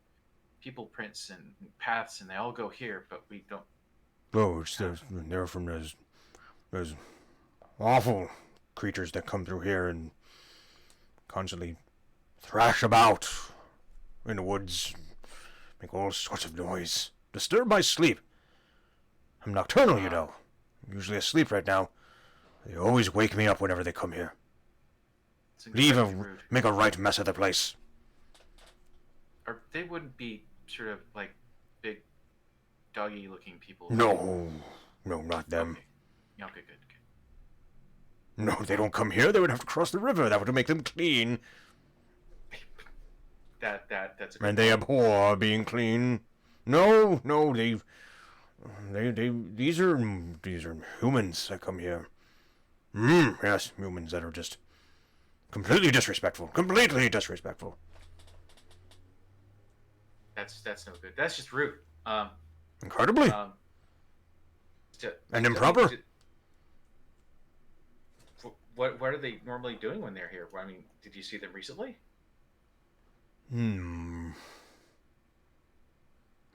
people prints and paths, and they all go here, but we don't. Oh, they're from those awful creatures that come through here and constantly thrash about in the woods, make all sorts of noise, disturb my sleep. I'm nocturnal, you know. I'm usually asleep right now. They always wake me up whenever they come here. Make a right mess of the place. Or they wouldn't be sort of like big doggy-looking people. No, not them. Okay, good. No, they don't come here. They would have to cross the river. That would make them clean. That's a good and they abhor being clean. No, these are humans that come here. Yes, humans that are just completely disrespectful. That's no good. That's just rude. Incredibly. And improper. What are they normally doing when they're here? I mean, did you see them recently? I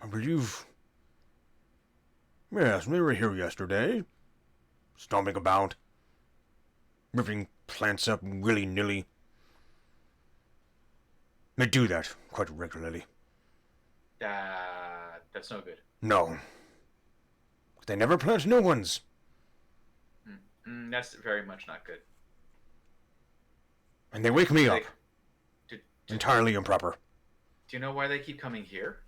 believe. Yes, they were here yesterday. Stomping about. Ripping plants up willy-nilly. They do that quite regularly. That's no good. No. They never plant new ones. That's very much not good. And they wake me up. Entirely improper. Do you know why they keep coming here?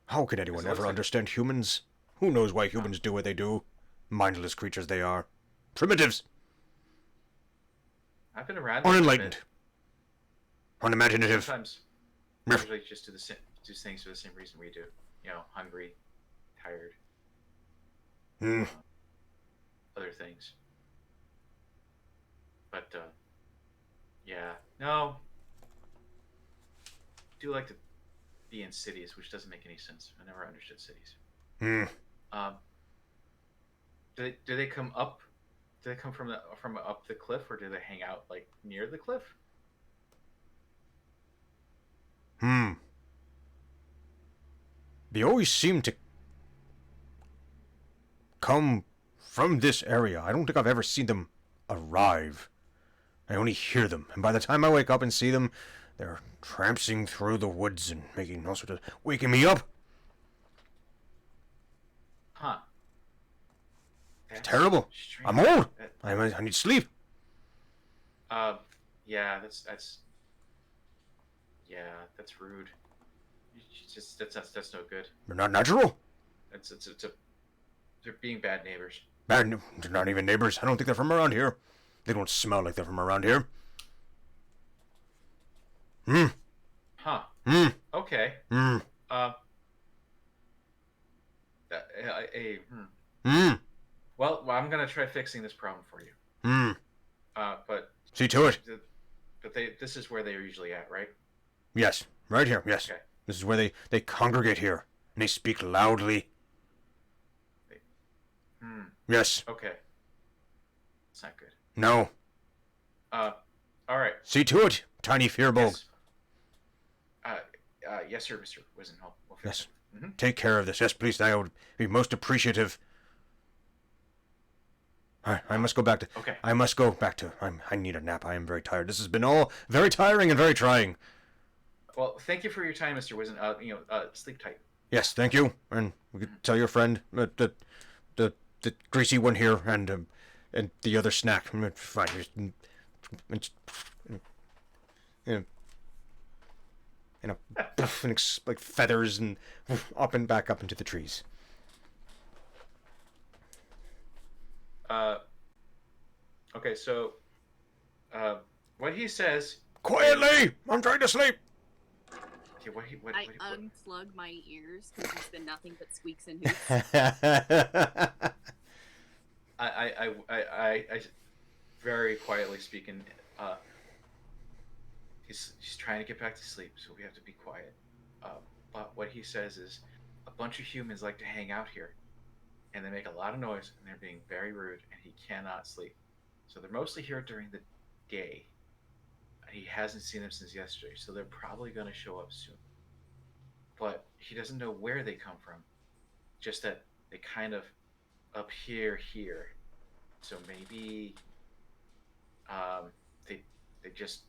How could anyone ever understand humans? Who knows why humans do what they do? Mindless creatures they are. Primitives. I've been around. Unenlightened. Unimaginative. Sometimes usually just do things for the same reason we do. You know, hungry, tired. Other things. But yeah, no. I do like to be in cities, which doesn't make any sense. I never understood cities. Do they come up? Do they come from up the cliff, or do they hang out like near the cliff? They always seem to come from this area. I don't think I've ever seen them arrive. I only hear them, and by the time I wake up and see them, they're tramping through the woods and making all sorts of waking me up. Huh. It's terrible. Strange. I'm old. I need sleep. Yeah, that's rude. That's no good. They're not natural. They're being bad neighbors. They're not even neighbors. I don't think they're from around here. They don't smell like they're from around here. Huh. Okay. Well, I'm gonna try fixing this problem for you. But see to it. But this is where they're usually at, right? Yes, right here. Yes. Okay. This is where they congregate here, and they speak loudly. Yes. Okay. It's not good. No. All right. See to it, tiny Fearbog. Yes. Yes, sir, Mr. Wisenholt. We'll fix Yes. it. Mm-hmm. Take care of this. Yes, please. I would be most appreciative. I must go back to. Okay. I must go back to. I need a nap. I am very tired. This has been all very tiring and very trying. Well, thank you for your time, Mr. Wisen. Sleep tight. Yes, thank you. And we could tell your friend the greasy one here and the other snack. Fine. And like feathers and up and back up into the trees. Okay, so what he says. Quietly! I'm trying to sleep. Yeah, I unplug my ears because there's been nothing but squeaks and hoots. I very quietly speaking, he's trying to get back to sleep, so we have to be quiet. But what he says is, a bunch of humans like to hang out here, and they make a lot of noise, and they're being very rude, and he cannot sleep. So they're mostly here during the day. He hasn't seen them since yesterday, so they're probably going to show up soon. But he doesn't know where they come from, just that they kind of appear here. So maybe they just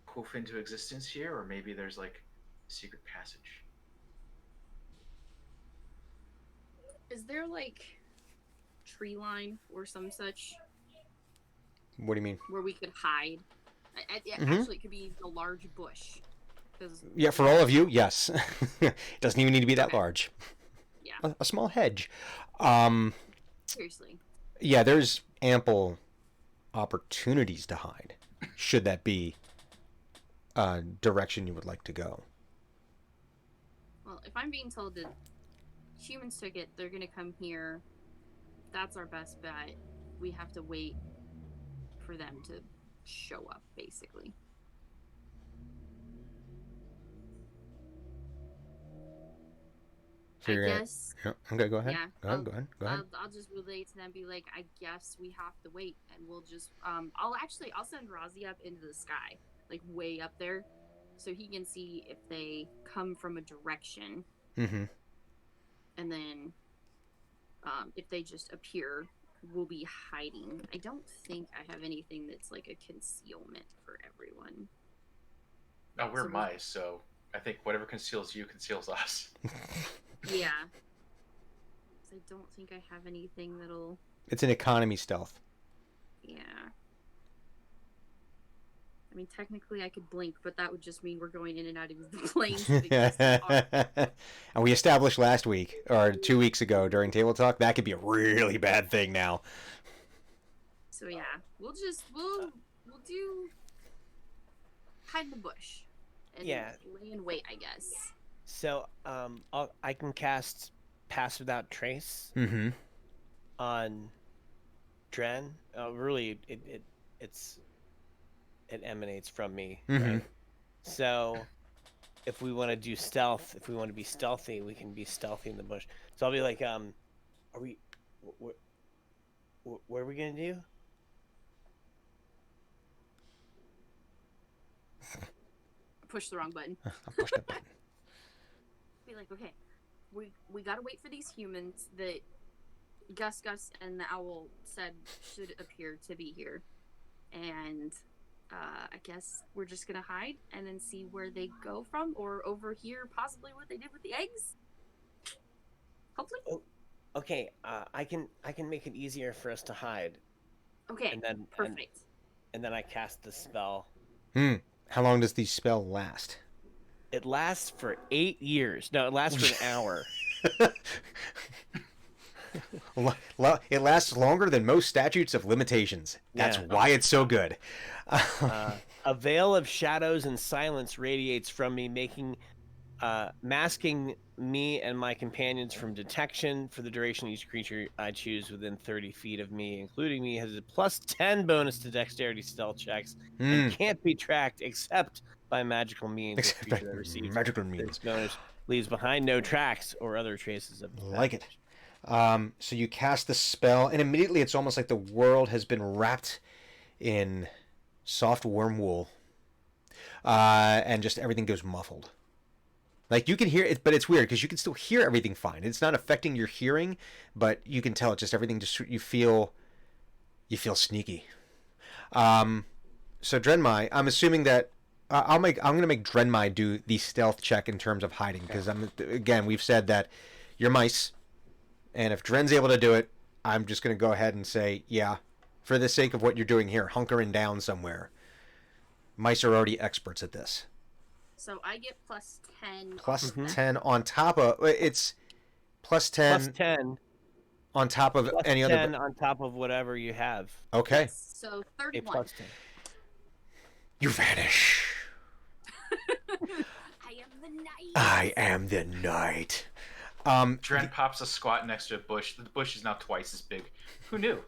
poof into existence here, or maybe there's like a secret passage. Is there like tree line or some such What do you mean? where we could hide? Mhm. Actually, it could be a large bush. 'Cause Yeah, for all of you, yes. It doesn't even need to be that Okay. large. Yeah, A small hedge. seriously. Yeah, there's ample opportunities to hide, should that be a direction you would like to go. Well, if I'm being told that humans took it, they're gonna come here. That's our best bet. We have to wait for them to show up, basically. So I you're gonna- guess. Yeah, okay, go ahead. Yeah, Go ahead. Go ahead. I'll just relay to them, be like, I guess we have to wait, and we'll just I'll send Razi up into the sky, like way up there, so he can see if they come from a direction, Mm-hmm. and then if they just appear, we'll be hiding. I don't think I have anything that's like a concealment for everyone. Now we're So we- mice, so I think whatever conceals you conceals us. Yeah. 'Cause I don't think I have anything that'll. It's an economy stealth. Yeah. I mean, technically, I could blink, but that would just mean we're going in and out of the planes. And we established last week, or 2 weeks ago during Table Talk, that could be a really bad thing now. So yeah, we'll do hide in the bush and Yeah. lay in wait, I guess. So I can cast Pass Without Trace Mm-hmm. on Dren. Really, it emanates from me, Mhm. right? So if we want to do stealth, if we want to be stealthy, we can be stealthy in the bush. So I'll be like, are we? What are we gonna do? Push the wrong button. I pushed that button. Be like, okay, we gotta wait for these humans that Gus and the owl said should appear to be here, and I guess we're just gonna hide and then see where they go from, or over here, possibly what they did with the eggs. Hopefully. Okay, I can make it easier for us to hide, Okay. and then Perfect. and then I cast the spell. How long does the spell last? It lasts for 8 years. No, it lasts for an hour. It lasts longer than most statutes of limitations. That's Yeah. why it's so good. A veil of shadows and silence radiates from me, masking me and my companions from detection for the duration. Each creature I choose within 30 feet of me, including me, has a +10 bonus to dexterity stealth checks and can't be tracked except by magical means. Except Each creature by that receives magical means. this bonus leaves behind no tracks or other traces of Like it. damage. So you cast the spell, and immediately it's almost like the world has been wrapped in soft warm wool, and just everything goes muffled. Like you can hear it, but it's weird because you can still hear everything fine. It's not affecting your hearing, but you can tell it just everything. Just you feel sneaky. So Drenmai, I'm assuming that I'm gonna make Drenmai do the stealth check in terms of hiding because we've said that you're mice, and if Dren's able to do it, I'm just gonna go ahead and say yeah, for the sake of what you're doing here, hunkering down somewhere. Mice are already experts at this. So I get plus 10. Plus 10 on top of it's plus 10. Plus 10. On top of Plus any 10 other. on top of whatever you have. Okay. Yes, so 31. A plus 10. You vanish. I am the knight. I am the knight. Dren pops a squat next to a bush. The bush is now twice as big. Who knew?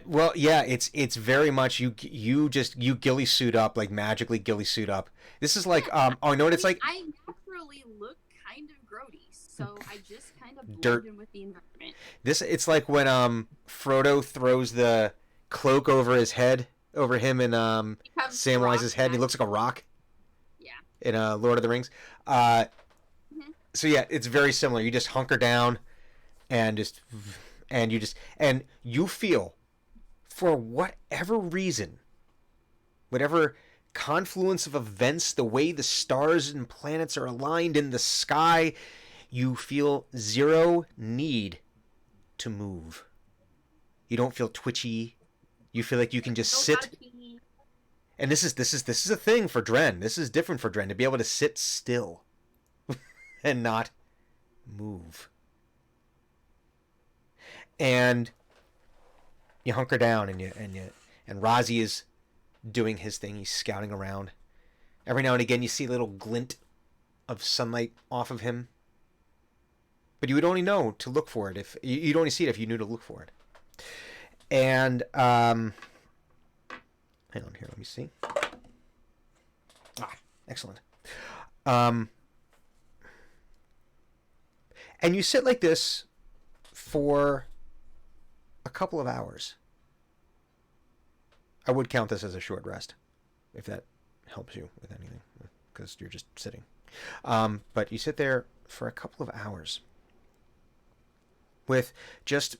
Well, yeah, it's very much you ghillie suit up, like magically ghillie suit up. This is like oh, you know what it's like? I naturally look kind of grody, so I just kind of blend Dirt. in with the environment. It's like when Frodo throws the cloak over his head, over him and Becomes Samwise's head, and he rock looks like a rock. Yeah. In Lord of the Rings. So yeah, it's very similar. You just hunker down and you feel, for whatever reason, whatever confluence of events, the way the stars and planets are aligned in the sky, you feel zero need to move. You don't feel twitchy. You feel like you can just sit. And this is a thing for Dren. This is different for Dren, to be able to sit still and not move. And you hunker down and Razi is doing his thing. He's scouting around. Every now and again you see a little glint of sunlight off of him. But you would only know to look for it if you'd only see it if you knew to look for it. And hang on here, let me see. Excellent. And you sit like this for a couple of hours. I would count this as a short rest, if that helps you with anything, because you're just sitting. But you sit there for a couple of hours with just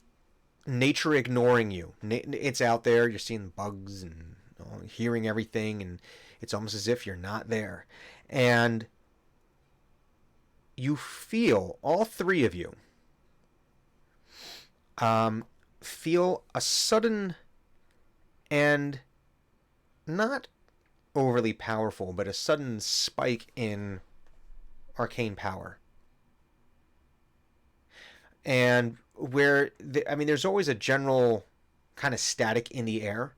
nature ignoring you. It's out there, you're seeing bugs and hearing everything, and it's almost as if you're not there. And you feel, all three of you, feel a sudden and not overly powerful, but a sudden spike in arcane power. And where, there's always a general kind of static in the air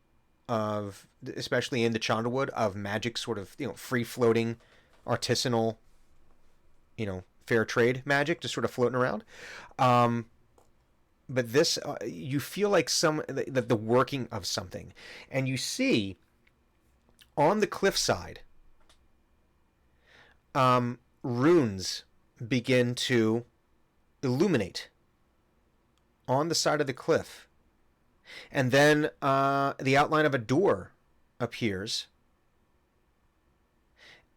of, especially in the Chandlewood, of magic sort of, free-floating, artisanal, fair trade magic just sort of floating around. But this, you feel like the working of something. And you see, on the cliffside, runes begin to illuminate on the side of the cliff. And then the outline of a door appears.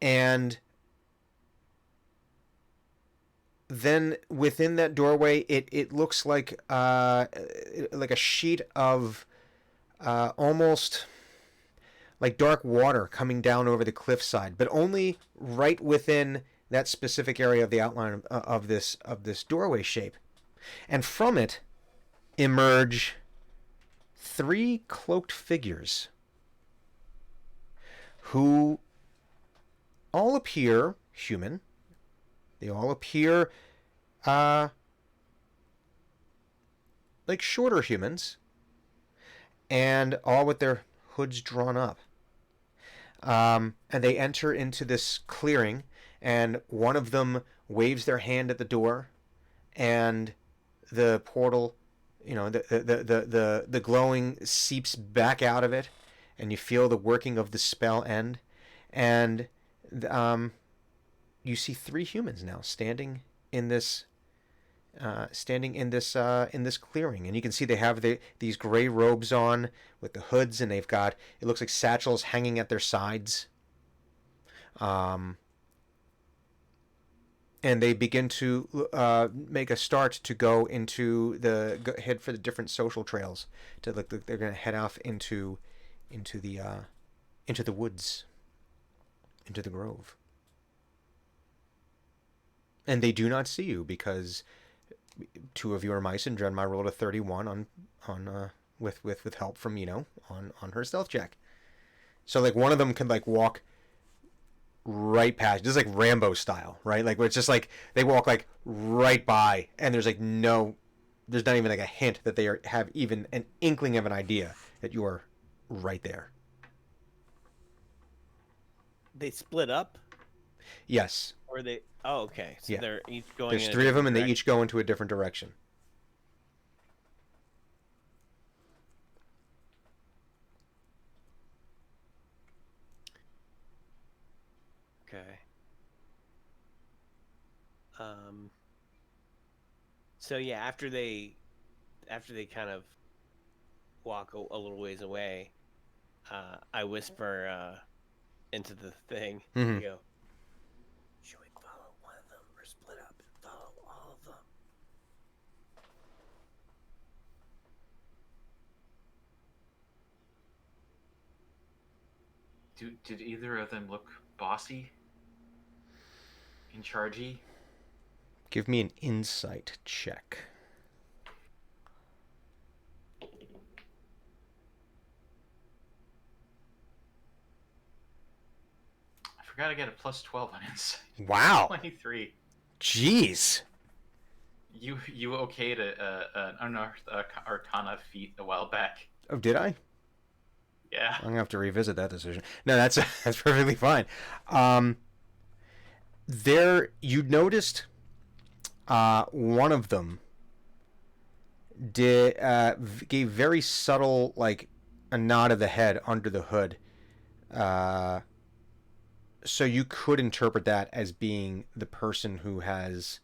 And then within that doorway, it looks like a sheet of almost like dark water coming down over the cliffside, but only right within that specific area of the outline of this doorway shape. And from it emerge three cloaked figures who all appear human. They all appear like shorter humans, and all with their hoods drawn up. And they enter into this clearing, and one of them waves their hand at the door, and the portal, the glowing seeps back out of it, and you feel the working of the spell end, and you see three humans now standing in this standing in this clearing, and you can see they have these gray robes on with the hoods, and they've got, it looks like, satchels hanging at their sides. And they begin to make a start to go into head for the different social trails. To look, they're going to head off into the woods, into the grove. And they do not see you because two of you are mice, and Drenmai rolled a 31 on with help from on her stealth check. So like one of them can like walk right past, just like Rambo style, right? Like where it's just like they walk like right by, and there's not even like a hint that they have even an inkling of an idea that you are right there. They split up? Yes. Or they? Oh, okay. So yeah. They're each going. There's three of them, and they each go into a different direction. Okay. So yeah, after they kind of walk a little ways away, I whisper into the thing. Mm-hmm. I go, should we follow one of them or split up and follow all of them? Did either of them look bossy? In chargey? Give me an insight check. I forgot to get a plus 12 on insight. Wow. 23. Jeez. You okayed an unearthed Arcana feat a while back. Oh, did I? Yeah. I'm gonna have to revisit that decision. No, that's perfectly fine. There, you noticed one of them gave very subtle, like a nod of the head under the hood. So you could interpret that as being the person who has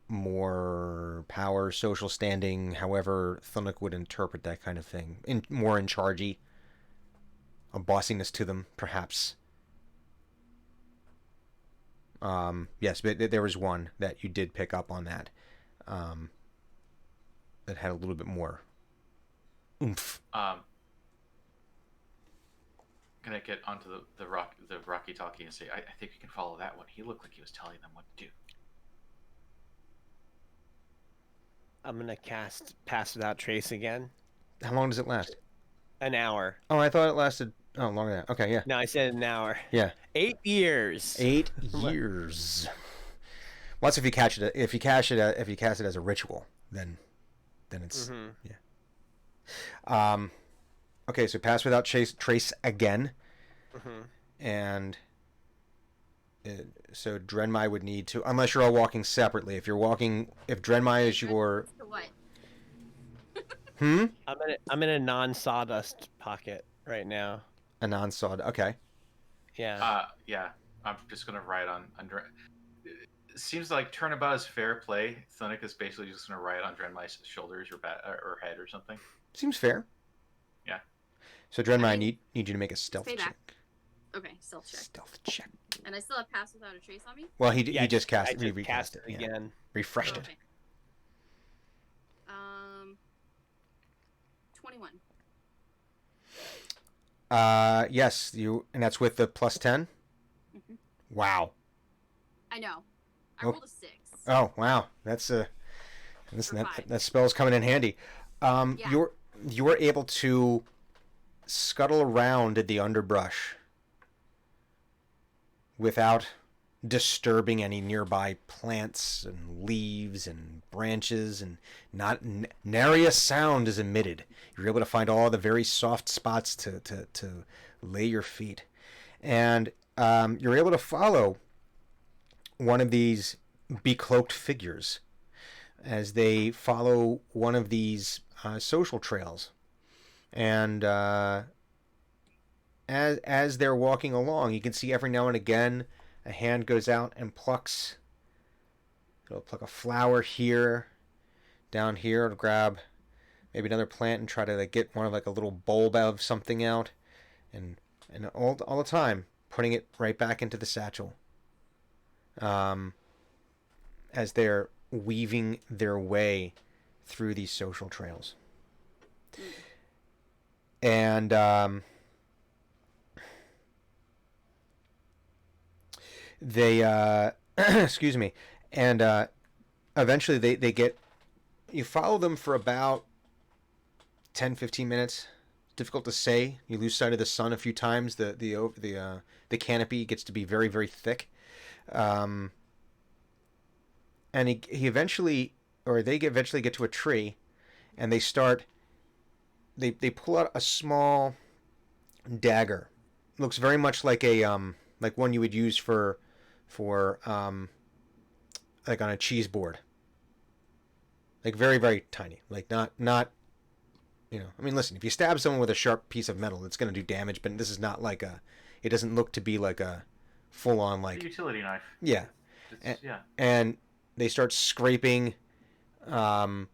more power, social standing, however Thunuk would interpret that kind of thing. More in chargey. A bossiness to them, perhaps. Yes, but there was one that you did pick up on that. That had a little bit more oomph. Gonna get onto the Rocky Talkie and say, I think we can follow that one. He looked like he was telling them what to do. I'm gonna cast Pass Without Trace again. How long does it last? An hour. Oh, I thought it lasted. Oh, longer than that. Okay, yeah. No, I said an hour. Yeah. 8 years. 8 years. Well, that's if you catch it. If you cast it as a ritual, then it's yeah. Okay, so Pass Without Trace again, and so Drenmai would need to, unless you're all walking separately. If Drenmai is your What? I'm in a non-sawdust pocket right now. A non-sawed. Okay. Yeah. Yeah. I'm just gonna ride on it seems like turnabout is fair play. Thunuk is basically just gonna ride on Drenmai's shoulders or head or something. Seems fair. Yeah. So Drenmai, I need you to make a stealth check. Back. Okay, stealth check. Stealth check. And I still have Pass Without a Trace on me? Well, he just cast it. I He just recast cast it it again. Refreshed Okay. it. 21. Yes, and that's with the plus 10? Mm-hmm. Wow. I know. I rolled a 6. Oh, wow. That spell's coming in handy. Yeah. You were able to scuttle around the underbrush without disturbing any nearby plants and leaves and branches, and nary a sound is emitted. You're able to find all the very soft spots to lay your feet, and you're able to follow one of these becloaked figures as they follow one of these social trails, and as they're walking along, you can see every now and again a hand goes out and plucks It'll pluck a flower here, down here. It'll grab maybe another plant and try to like get one of like a little bulb out of something out, and all the time putting it right back into the satchel. As they're weaving their way through these social trails. And they excuse me, and eventually they get, you follow them for about 10-15 minutes. Difficult to say. You lose sight of the sun a few times. The canopy gets to be very, very thick. And he eventually, or they eventually get to a tree, and they pull out a small dagger. Looks very much like a like one you would use for like on a cheese board. Like very, very tiny. Like not you know, I mean, listen, if you stab someone with a sharp piece of metal, it's going to do damage, but this is not like it doesn't look to be like a full on like a utility knife. Yeah. And they start scraping. It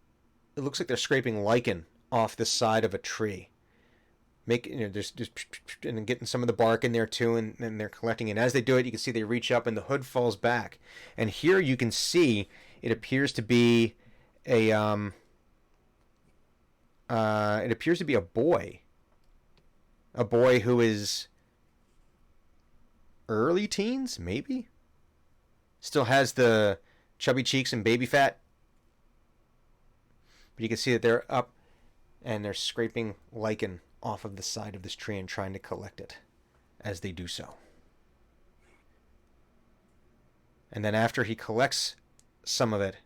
looks like they're scraping lichen off the side of a tree. Just and then getting some of the bark in there too, and they're collecting. And as they do it, you can see they reach up, and the hood falls back. And here you can see it appears to be a boy. A boy who is early teens, maybe. Still has the chubby cheeks and baby fat. But you can see that they're up and they're scraping lichen off of the side of this tree and trying to collect it as they do so. And then after he collects some of it,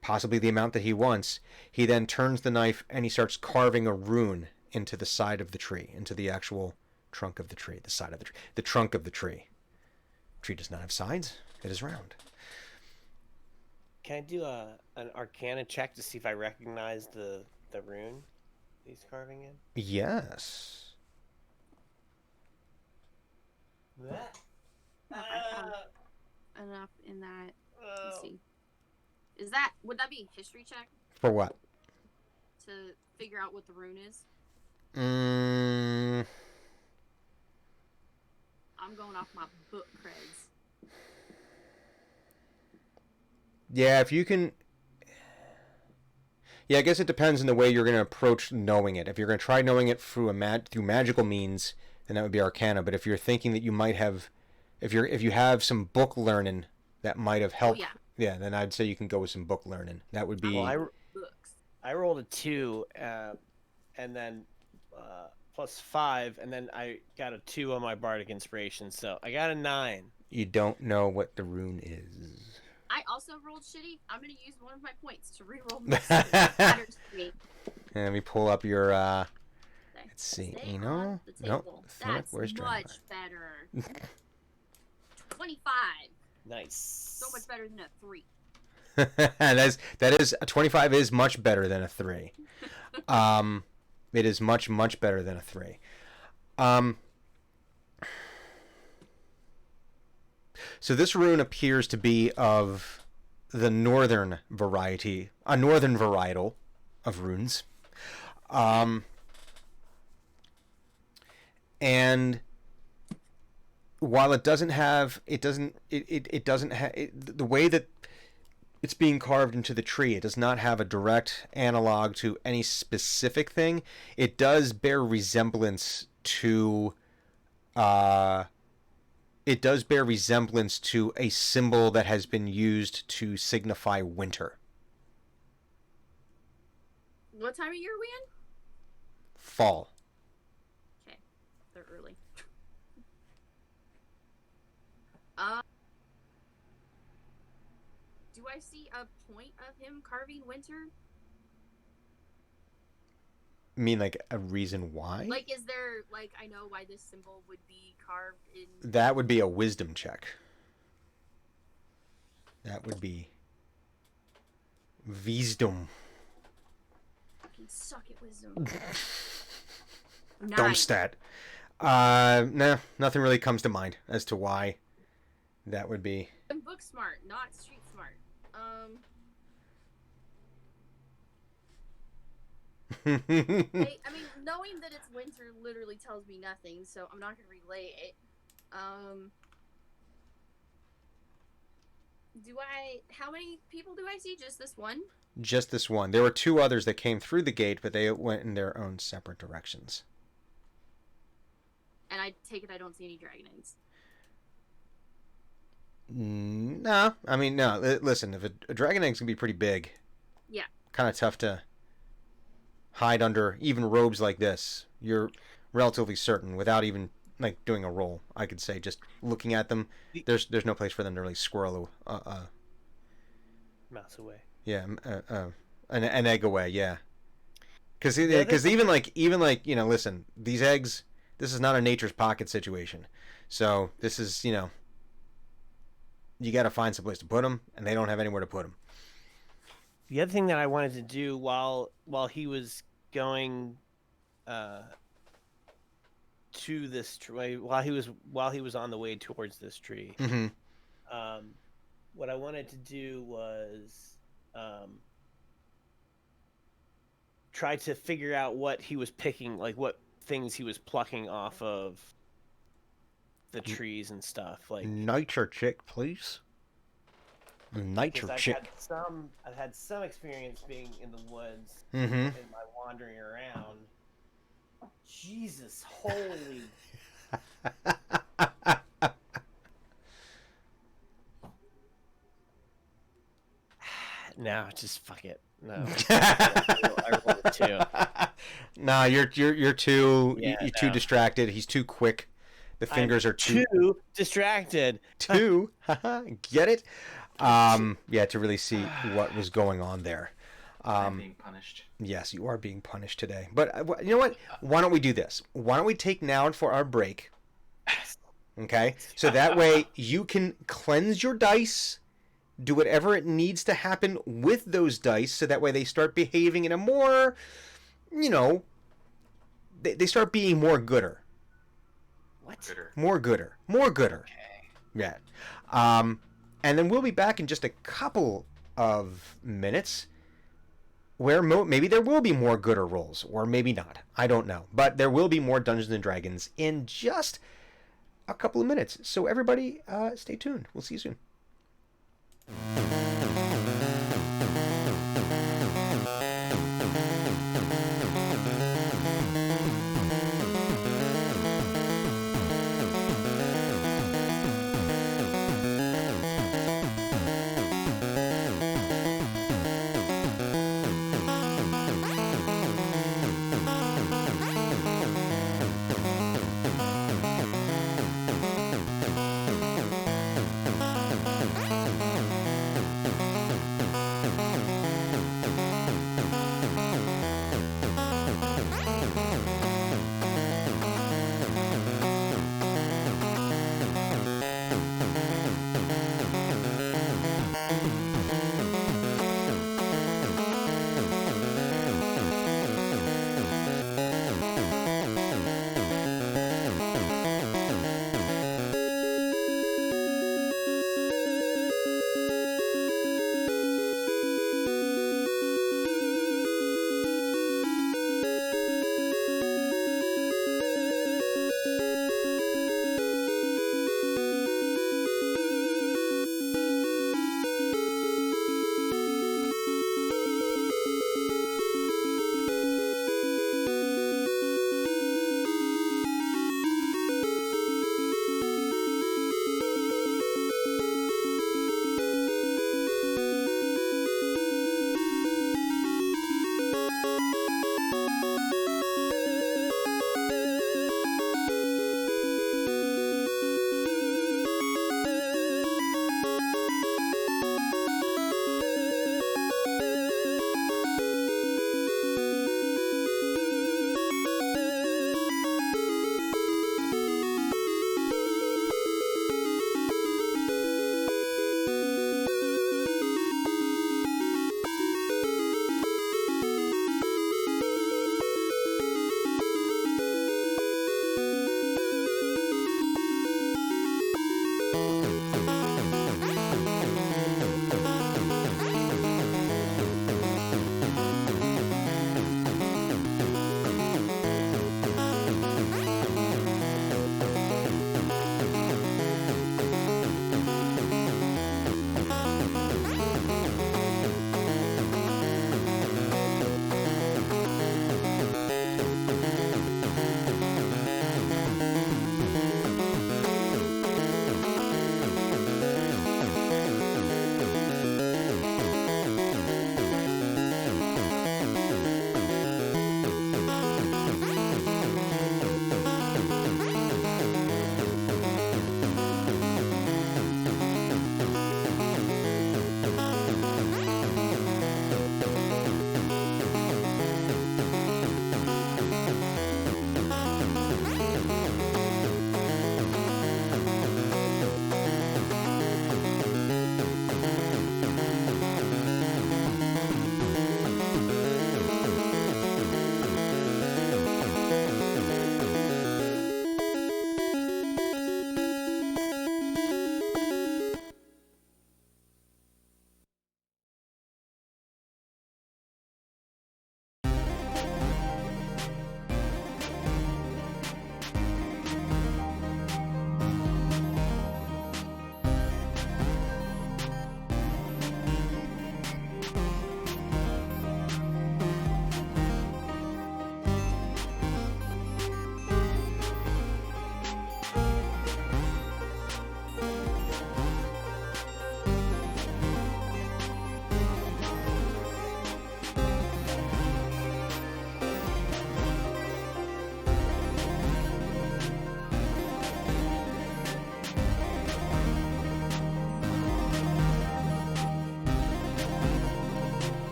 possibly the amount that he wants, he then turns the knife and he starts carving a rune into the side of the tree, into the actual trunk of the tree, the side of the tree, the trunk of the tree. The tree does not have sides. It is round. Can I do an Arcana check to see if I recognize the rune he's carving in? Yes. Enough in that. Let's see. Would that be a history check For what? to figure out what the rune is? Mm. I'm going off my book creds. Yeah, if you can. Yeah, I guess it depends on the way you're going to approach knowing it. If you're going to try knowing it through through magical means, then that would be Arcana. But if you're thinking that you might have, if you have some book learning that might have helped, yeah, then I'd say you can go with some book learning. That would be. Well, I rolled a 2, and then +5, and then I got a 2 on my bardic inspiration, so I got a 9. You don't know what the rune is. I also rolled shitty. I'm gonna use one of my points to reroll matters to me. And let me pull up your. Let's see. Stay You on know, the table. That's where's much better. 25. Nice. So much better than a 3. that is a 25 is much better than a 3. It is much better than a 3. So this rune appears to be of the northern variety, a northern varietal of runes. And while it doesn't have the way that it's being carved into the tree, it does not have a direct analog to any specific thing. It does bear resemblance to a symbol that has been used to signify winter. What time of year are we in? Fall. Okay, they're early. Do I see a point of him carving winter? I mean, like, a reason why? Like, is there, like, I know why this symbol would be carved in... That would be a wisdom check. That would be... Wisdom. Fucking suck at wisdom. Dumb stat. Nah, nothing really comes to mind as to why That would be. I'm book smart, not street smart. I mean, knowing that it's winter literally tells me nothing, so I'm not gonna relay it. How many people do I see? Just this one? Just this one. There were 2 others that came through the gate, but they went in their own separate directions. And I take it I don't see any dragon eggs. No, I mean, no. Listen, if a dragon egg's gonna be pretty big. Yeah. Kind of tough to hide under even robes like this. You're relatively certain without even like doing a roll. I could say just looking at them, there's no place for them to really squirrel mouse away. Yeah, an egg away. Yeah, because even like listen, these eggs. This is not a nature's pocket situation. So this is you got to find some place to put them, and they don't have anywhere to put them. The other thing that I wanted to do while he was going to this tree, while he was on the way towards this tree, Mm-hmm. what I wanted to do was try to figure out what he was picking, like what things he was plucking off of the trees and stuff. Like nature chick, please. Nature chick. I've had some experience being in the woods Mm-hmm. in my wandering around. Jesus, holy. No, just fuck it. No. I rolled a 2. Nah, you're too Yeah, too distracted. He's too quick. The fingers are too distracted. Get it? Yeah, to really see what was going on there. I'm being punished. Yes, you are being punished today. But you know what? Why don't we do this? Why don't we take now for our break? Okay? So that way you can cleanse your dice, do whatever it needs to happen with those dice, so that way they start behaving in a more, they start being more gooder. What? Gooder. More gooder. Okay. Yeah. And then we'll be back in just a couple of minutes where maybe there will be more gooder rolls, or maybe not. I don't know. But there will be more Dungeons & Dragons in just a couple of minutes. So everybody, stay tuned. We'll see you soon.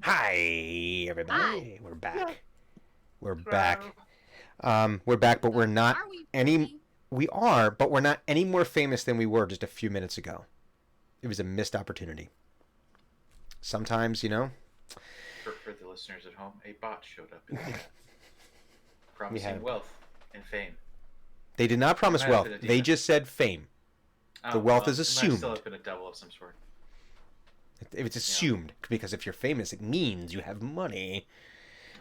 Hi, everybody. Hi. We're back. We're back. We're back, but we're not Are we any. really? We are, but we're not any more famous than we were just a few minutes ago. It was a missed opportunity. Sometimes, you know. For the listeners at home, a bot showed up in the chat, promising have- wealth and fame. They did not promise might have wealth. been a They demon. just said fame. The wealth is It might assumed. still have been a devil of some sort. If it's assumed, because if you're famous, it means you have money.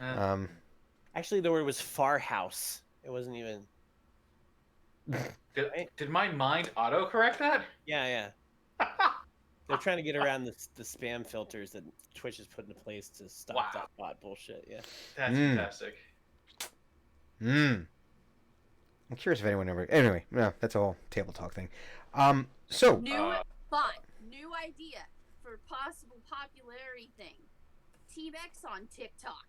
Uh, Actually, the word was far house. It wasn't even. did my mind autocorrect that? Yeah. They're trying to get around the spam filters that Twitch has put into place to stop Wow. that bot bullshit. Yeah. That's fantastic. I'm curious if anyone ever. Anyway, no, that's a whole table talk thing. So New Uh, thought, new idea for possible popularity thing. Team X on TikTok.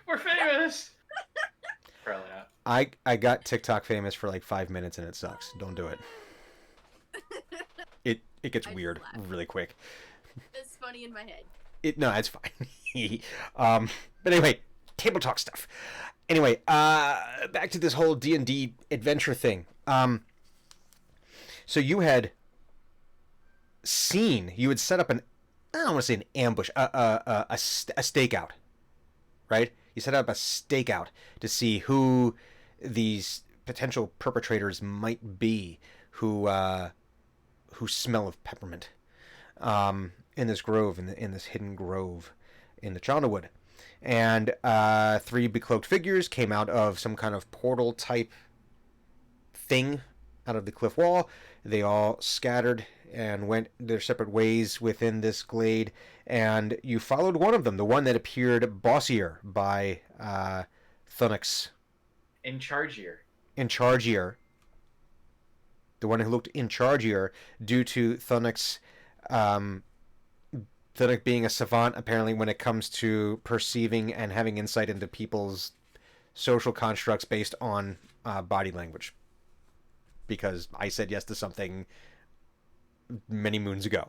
We're famous. Probably not. I got TikTok famous for like 5 minutes and it sucks. Don't do it. It gets I just weird laughed. really quick. It's funny in my head. No, it's fine. But anyway, table talk stuff. Anyway, back to this whole D&D adventure thing. So you had set up I don't want to say an ambush, a stakeout, right? You set up a stakeout to see who these potential perpetrators might be, who smell of peppermint, in this grove, in this hidden grove, in the Chandlewood, and 3 becloaked figures came out of some kind of portal type thing out of the cliff wall. They all scattered and went their separate ways within this glade, and you followed one of them, the one that appeared bossier by Thunix. In charge here. In chargier. The one who looked in chargier due to Thunix being a savant, apparently, when it comes to perceiving and having insight into people's social constructs based on body language. Because I said yes to something many moons ago.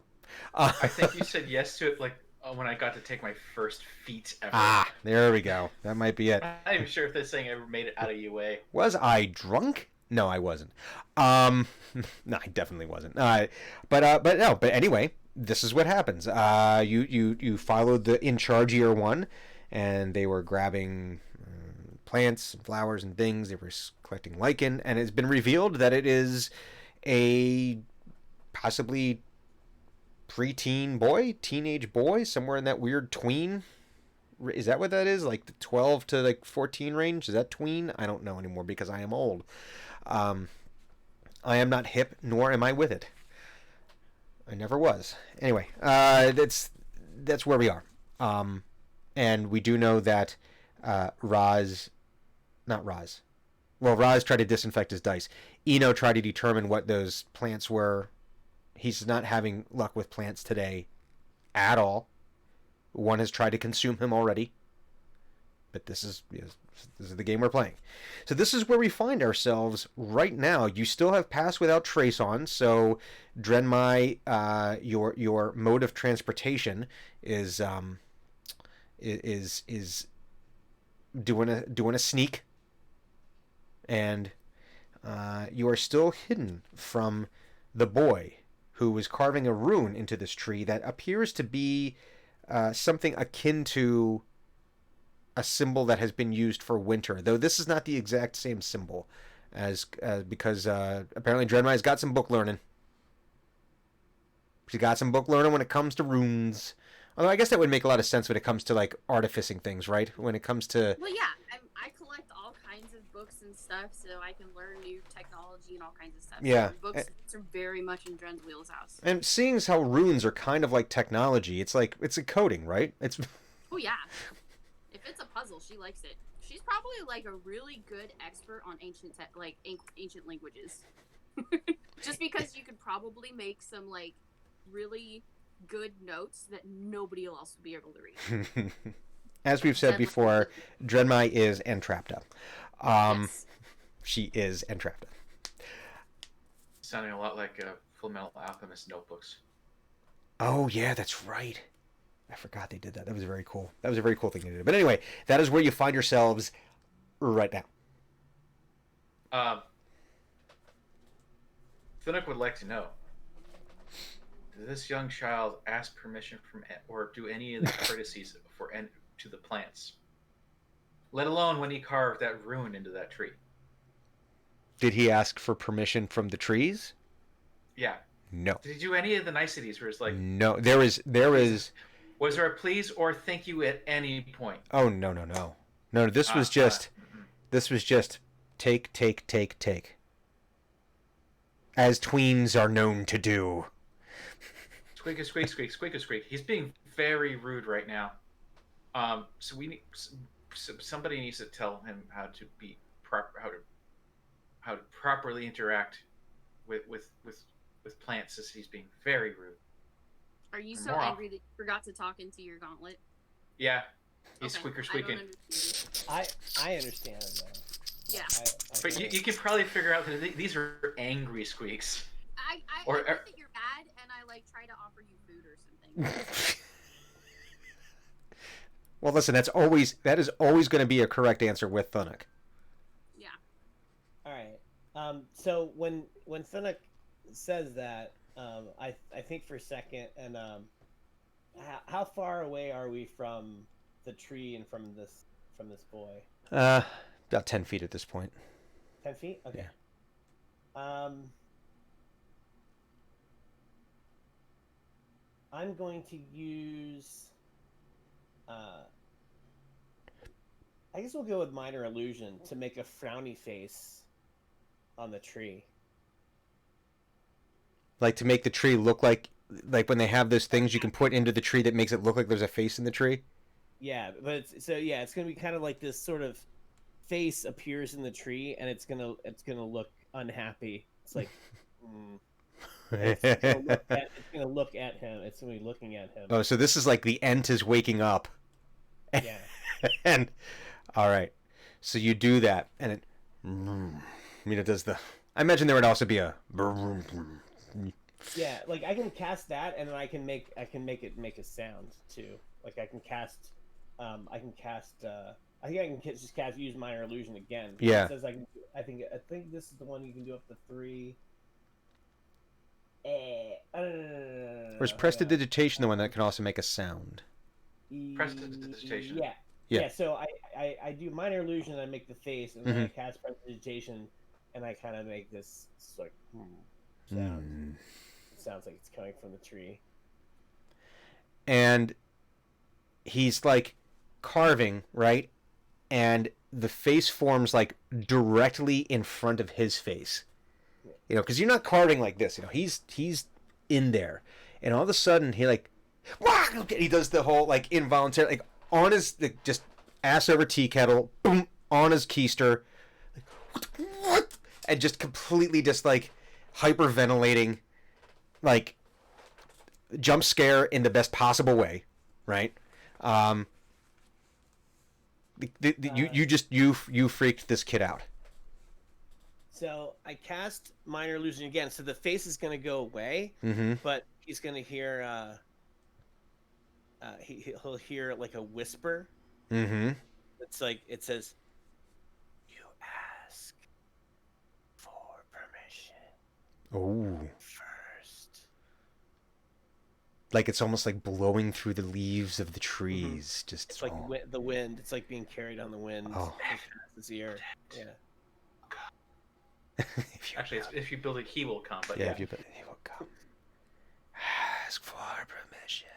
I think you said yes to it like when I got to take my first feat ever. There we go. That might be it. I'm not even sure if this thing ever made it out of UA. Was I drunk? No, I wasn't. No, I definitely wasn't. But anyway, this is what happens. You followed the in chargier one, and they were grabbing plants and flowers and things. They were collecting lichen, and it's been revealed that it is a possibly teenage boy, somewhere in that weird tween. Is that what that is? Like the 12 to like 14 range? Is that tween? I don't know anymore because I am old. I am not hip, nor am I with it. I never was. Anyway, that's where we are. And we do know that Raz tried to disinfect his dice. Eno tried to determine what those plants were. He's not having luck with plants today at all. One has tried to consume him already. But this is the game we're playing. So this is where we find ourselves right now. You still have Pass Without Trace on, so Drenmai, your mode of transportation is doing a sneak, and you are still hidden from the boy who was carving a rune into this tree that appears to be something akin to a symbol that has been used for winter, though this is not the exact same symbol as because apparently Drenmai's got some book learning. She got some book learning when it comes to runes. Although I guess that would make a lot of sense when it comes to like artificing things, right? When it comes to Well, yeah, I collect all kinds of books and stuff, so I can learn new technology and all kinds of stuff. Yeah. So books are very much in Dren's wheelhouse. and seeing as how runes are kind of like technology, it's like it's a coding, right? It's Oh yeah, if it's a puzzle, she likes it. She's probably like a really good expert on ancient ancient languages. Just because you could probably make some like really good notes that nobody else would be able to read. as we've said before, Drenmai is Entrapta. Yes. She is Entrapta. Sounding a lot like Full Metal Alchemist notebooks. Oh yeah, that's right. I forgot they did that. That was very cool. That was a very cool thing to do. But anyway, that is where you find yourselves right now. Finnick would like to know: does this young child ask permission from, or do any of the courtesies to the plants? Let alone when he carved that rune into that tree. Did he ask for permission from the trees? Yeah. No. Did he do any of the niceties where it's like, No. There is. was there a please or thank you at any point? Oh no. No. This was just. This was just take. As tweens are known to do. Squeak, squeak. He's being very rude right now. So we need somebody needs to tell him how to be how to properly interact with plants, as he's being very rude. Are you so angry that you forgot to talk into your gauntlet? Yeah, he's Okay, squeaking. I understand it though. Yeah. But you can probably figure out that these are angry squeaks. I get that you're mad, and I like try to offer you food or something. Well, listen. That is always going to be a correct answer with Thunuk. Yeah. All right. So when Thunuk says that, I think for a second, and how far away are we from the tree and from this boy? About 10 feet at this point. 10 feet? Okay. Yeah. I'm going to use. I guess we'll go with minor illusion to make a frowny face on the tree. Like to make the tree look like when they have those things you can put into the tree that makes it look like there's a face in the tree. Yeah, but it's gonna be kind of like this sort of face appears in the tree, and it's gonna look unhappy. It's like, it's gonna look at him. It's gonna be looking at him. Oh, so this is like the Ent is waking up. Yeah. And all right, so you do that, and it. It does the. I imagine there would also be a. Yeah, like I can cast that, and then I can make it make a sound too. Like I can cast. I think I can just use minor illusion again. Yeah. It says I think this is the one you can do up to 3. Or is prestidigitation the one that can also make a sound? Prestidigitation. Yeah. Yeah. Yeah. So I do minor illusion, and I make the face, and then I cast prestidigitation, and I kind of make this like sound. It sounds like it's coming from the tree. And he's like carving, right? And the face forms like directly in front of his face. Because you're not carving like this. He's in there, and all of a sudden he he does the whole like involuntary like on his just ass over tea kettle, boom, on his keister, what? And just completely just like hyperventilating, like jump scare in the best possible way, right? You freaked this kid out. So I cast minor illusion again. So the face is going to go away, but he's going to hear. He'll hear like a whisper. It's like it says, "You ask for permission." Oh. First. Like it's almost like blowing through the leaves of the trees. Just it's like the wind. It's like being carried on the wind. Oh. His ear. Yeah. Actually, if you build it, he will come. But yeah, if you build it, he will come. Ask for permission,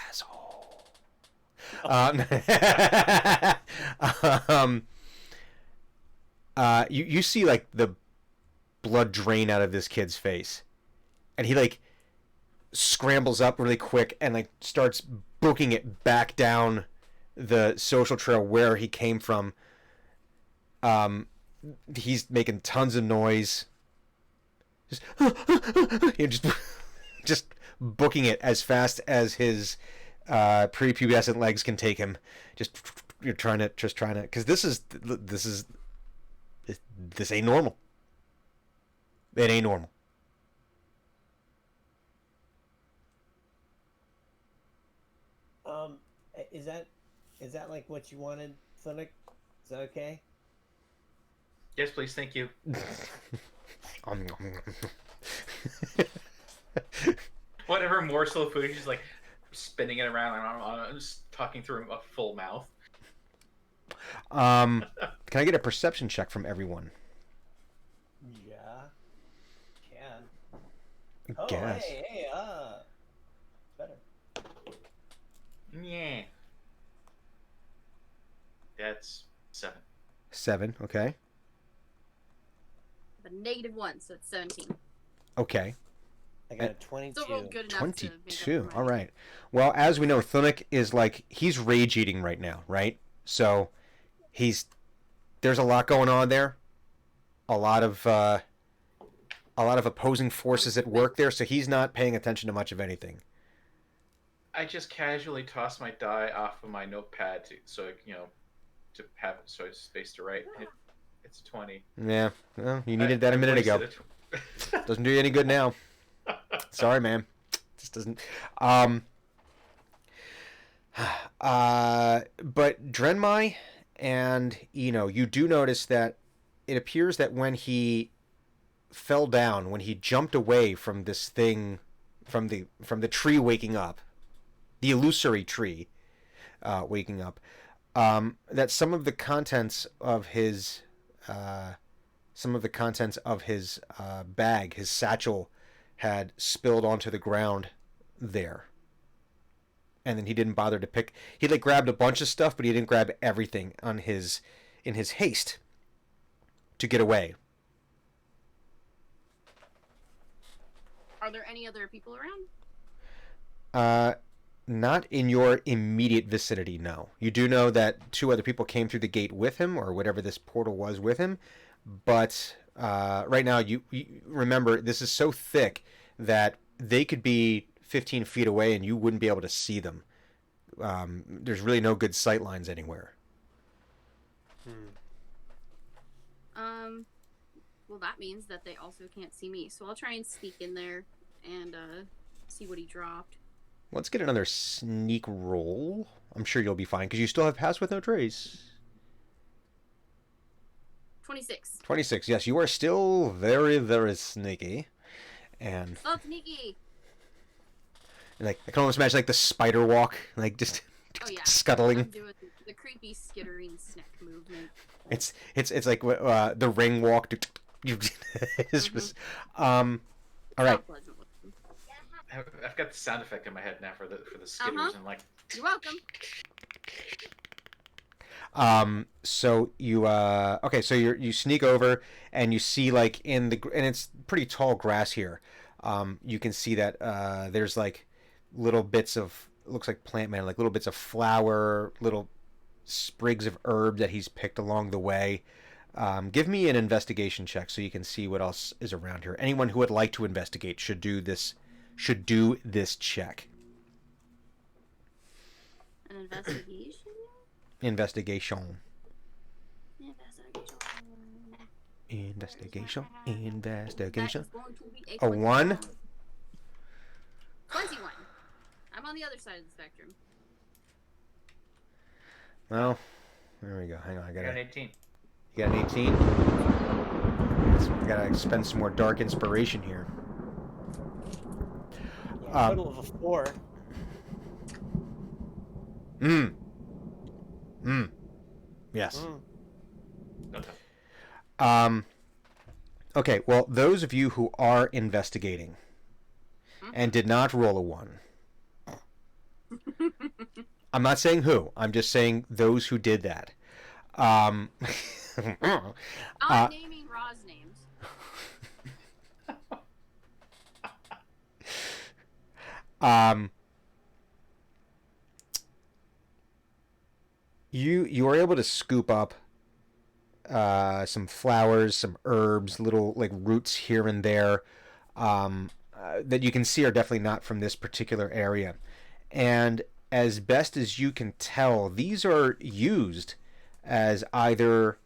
asshole. You see like the blood drain out of this kid's face, and he like scrambles up really quick and like starts booking it back down the social trail where he came from. He's making tons of noise. Just booking it as fast as his prepubescent legs can take him. You're trying to because this ain't normal. It ain't normal. Is that like what you wanted, Thunic? Is that okay? Yes, please. Thank you. Whatever morsel of food, he's like spinning it around. I'm just talking through a full mouth. Can I get a perception check from everyone? Yeah. Can. I Oh, guess. hey, better. Yeah. That's 7. 7. Okay. But -1, so it's 17. Okay. I got a 22. Still rolled good enough to make up 22. for All my- right. Well, as we know, Thunic is like he's rage eating right now, right? So there's a lot going on there. A lot of opposing forces at work there, so he's not paying attention to much of anything. I just casually toss my die off of my notepad to have it so it's space to write. It's a 20. Yeah. Well, you needed that a minute ago. Doesn't do you any good now. Sorry, man. Just doesn't. But Drenmai and Eno, you do notice that it appears that when he fell down, when he jumped away from this thing, from the tree waking up, the illusory tree waking up, that some of the contents of his bag, his satchel, had spilled onto the ground there. And then he didn't bother to pick. He like grabbed a bunch of stuff, but he didn't grab everything in his haste to get away. Are there any other people around? Not in your immediate vicinity, no. You do know that 2 other people came through the gate with him, or whatever this portal was with him, but right now you remember this is so thick that they could be 15 feet away and you wouldn't be able to see them. There's really no good sight lines anywhere. Well, that means that they also can't see me, so I'll try and sneak in there and see what he dropped. Let's get another sneak roll. I'm sure you'll be fine because you still have Pass with No Trace. 26. 26. Yes, you are still very, very sneaky. And Oh, sneaky! like I can almost imagine like the spider walk, like just Oh yeah. scuttling. I'm doing the creepy skittering snack movement. It's like the ring walk. It's just, all right. Not pleasant looking. I've got the sound effect in my head now for the skitters and like. You're welcome. So you okay, so you sneak over and you see like and it's pretty tall grass here. You can see that there's like little bits of, looks like plant matter, like little bits of flower, little sprigs of herb that he's picked along the way. Give me an investigation check so you can see what else is around here. Anyone who would like to investigate should do this check. An investigation? Investigation. Investigation. That is going to be A 1? 21. I'm on the other side of the spectrum. Well, there we go. Hang on, I I got got an 18. You got an 18? I gotta spend some more dark inspiration here. Yeah, total of a 4. Yes. Okay. Okay, well, those of you who are investigating and did not roll a 1. I'm not saying who. I'm just saying those who did that. I'm naming Ra's names. You are able to scoop up some flowers, some herbs, little like roots here and there that you can see are definitely not from this particular area. And as best as you can tell, these are used as either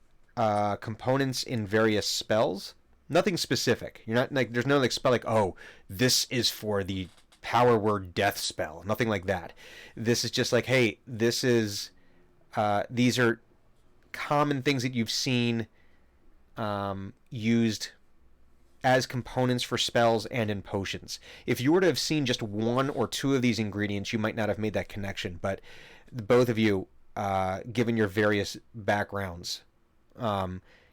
components in various spells. Nothing specific. You're not like, there's no like spell like, oh, this is for the power word death spell, nothing like that. This is just like, hey, this is these are common things that you've seen used as components for spells and in potions. If you were to have seen just one or two of these ingredients, you might not have made that connection. But both of you, given your various backgrounds,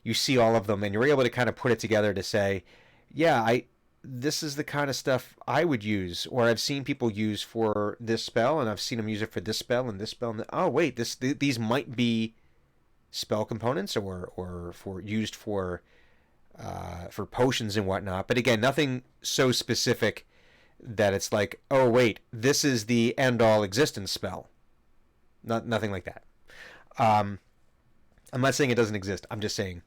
you see all of them, and you're able to kind of put it together to say, yeah, this is the kind of stuff I would use, or I've seen people use for this spell, and I've seen them use it for this spell and this spell. And oh wait, these might be spell components, or used for potions and whatnot. But again, nothing so specific that it's like, oh wait, this is the end-all existence spell. Nothing like that. I'm not saying it doesn't exist. I'm just saying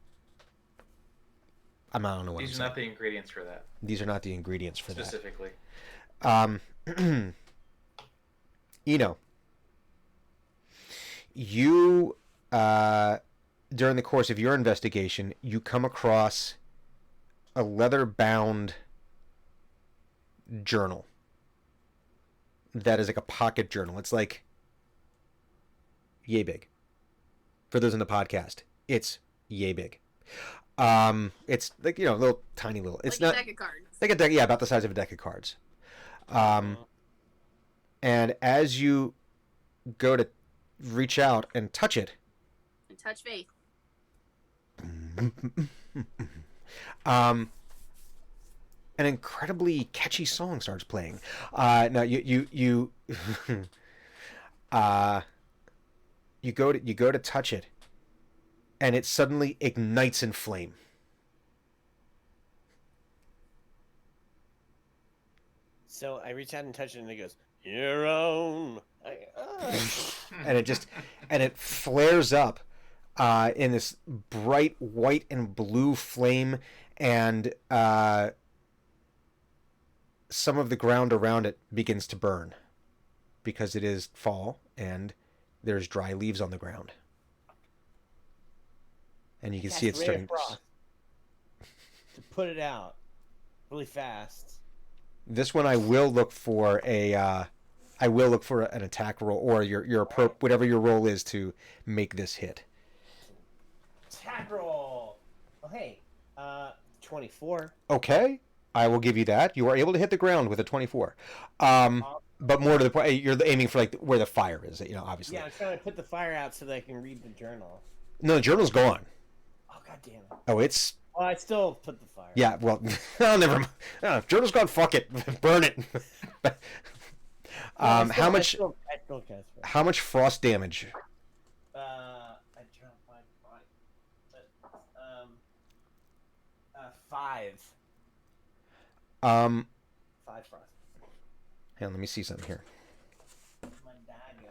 I don't know what These are not the ingredients for that. These are not the ingredients for specifically. That. You during the course of your investigation, you come across a leather-bound journal that is like a pocket journal. It's like yay big. For those in the podcast, it's yay big. It's like, little tiny little. It's like not a deck of cards. like a deck, yeah, about the size of a deck of cards. And as you go to reach out and touch it, And touch faith. an incredibly catchy song starts playing. Now you you go to touch it, and it suddenly ignites in flame. So I reach out and touch it, and it goes, "Your own." And it flares up in this bright white and blue flame, and some of the ground around it begins to burn because it is fall and there's dry leaves on the ground, and you can see it starting to put it out really fast. This one I will look for an attack roll, or your whatever your roll is to make this hit. Attack roll. Oh hey, 24. Okay, I will give you that. You are able to hit the ground with a 24. But more to the point, you're aiming for like where the fire is. Obviously. Yeah, I'm trying to put the fire out so that I can read the journal. No, the journal's gone. Oh god damn it. Oh, it's. Well, I still put the fire. Yeah, well, oh, never mind. Oh, journal's gone. Fuck it, burn it. How much? I still cast fire. How much frost damage? I dropped my body. But, 5. 5 frost. Hang on, let me see something here. My die go.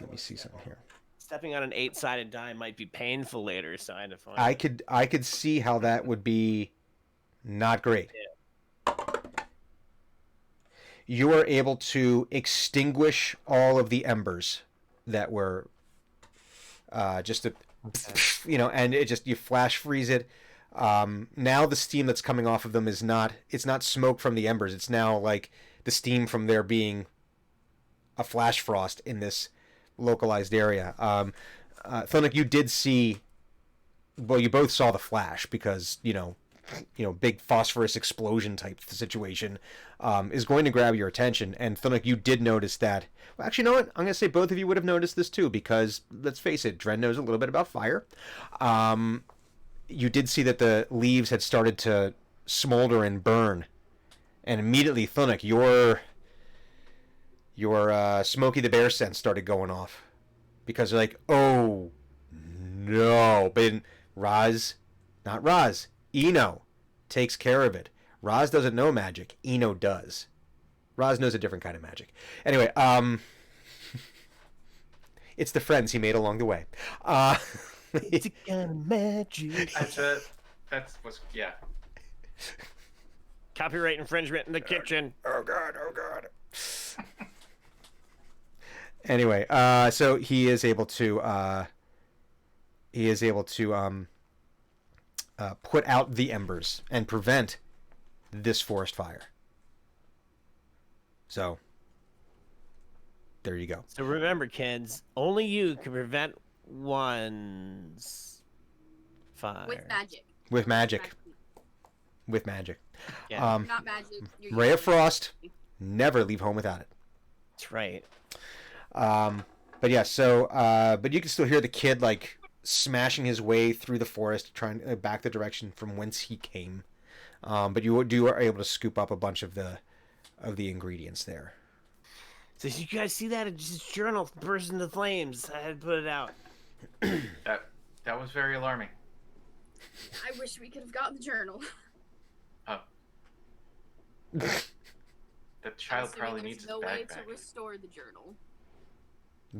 Let me see something here. Stepping on an 8-sided die might be painful later, so I had to find I could see how that would be not great. Yeah. You are able to extinguish all of the embers that were and it just, you flash freeze it. Now the steam that's coming off of them it's not smoke from the embers. It's now like the steam from there being a flash frost in this localized area. Thunuk, you did see, well, you both saw the flash because, big phosphorus explosion type situation is going to grab your attention. And Thunuk, you did notice that. Well, actually, you know what? I'm going to say both of you would have noticed this too, because let's face it, Dren knows a little bit about fire. You did see that the leaves had started to smolder and burn. And immediately, Thunuk, your Smokey the Bear sense started going off. Because they're like, oh, no. But not Raz, Eno takes care of it. Raz doesn't know magic. Eno does. Raz knows a different kind of magic. Anyway, it's the friends he made along the way. It's a kind of magic. That's what's, yeah. Copyright infringement in the kitchen. Oh god. Anyway, so he is able to put out the embers and prevent this forest fire. So there you go. So remember, kids, only you can prevent one's fire. With magic. With magic. With magic. Yeah. Not magic. You're Ray of using Frost. magic. Never leave home without it. That's right. But yeah, so but you can still hear the kid like smashing his way through the forest, trying back the direction from whence he came. But you are able to scoop up a bunch of the ingredients there. So you guys see that? It's just journal burst into flames. I had to put it out. That was very alarming. I wish we could have gotten the journal. Oh. That child probably needs his no bag way back. to restore the journal.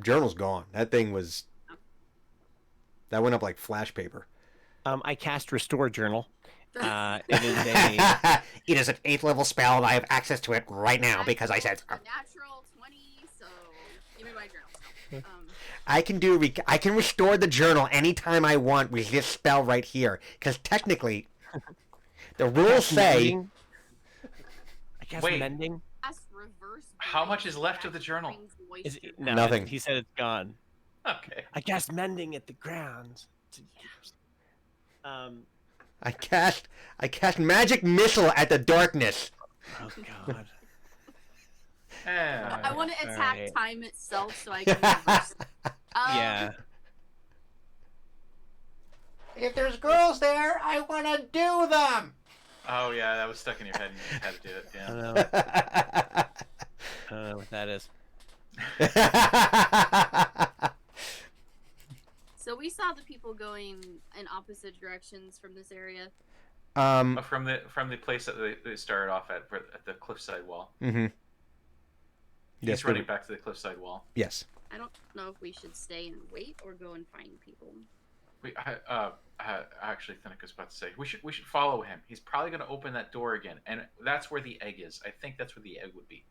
Journal's gone. That thing was. That went up like flash paper. I cast Restore Journal. It is a. It is an 8th level spell, and I have access to it right now because I said. A natural 20, so give me my journal. I can restore the journal anytime I want with this spell right here. Because technically, the rules say. I cast Wait. Mending. Reverse How much is left of the journal? Is it, no, Nothing. He said it's gone. Okay. I cast Mending at the ground. I cast magic missile at the darkness. Oh God. I want to attack Alright. time itself so I can reverse it. Yeah. If there's girls there, I want to do them. Oh yeah, that was stuck in your head and you had to do it. I Yeah. don't know. I don't know what that is. So we saw the people going in opposite directions from this area. From the place that they started off at the cliffside wall. Mm-hmm. He's running back to the cliffside wall. Yes. I don't know if we should stay and wait or go and find people. I actually think I was about to say we should follow him. He's probably going to open that door again, and that's where the egg is. I think that's where the egg would be.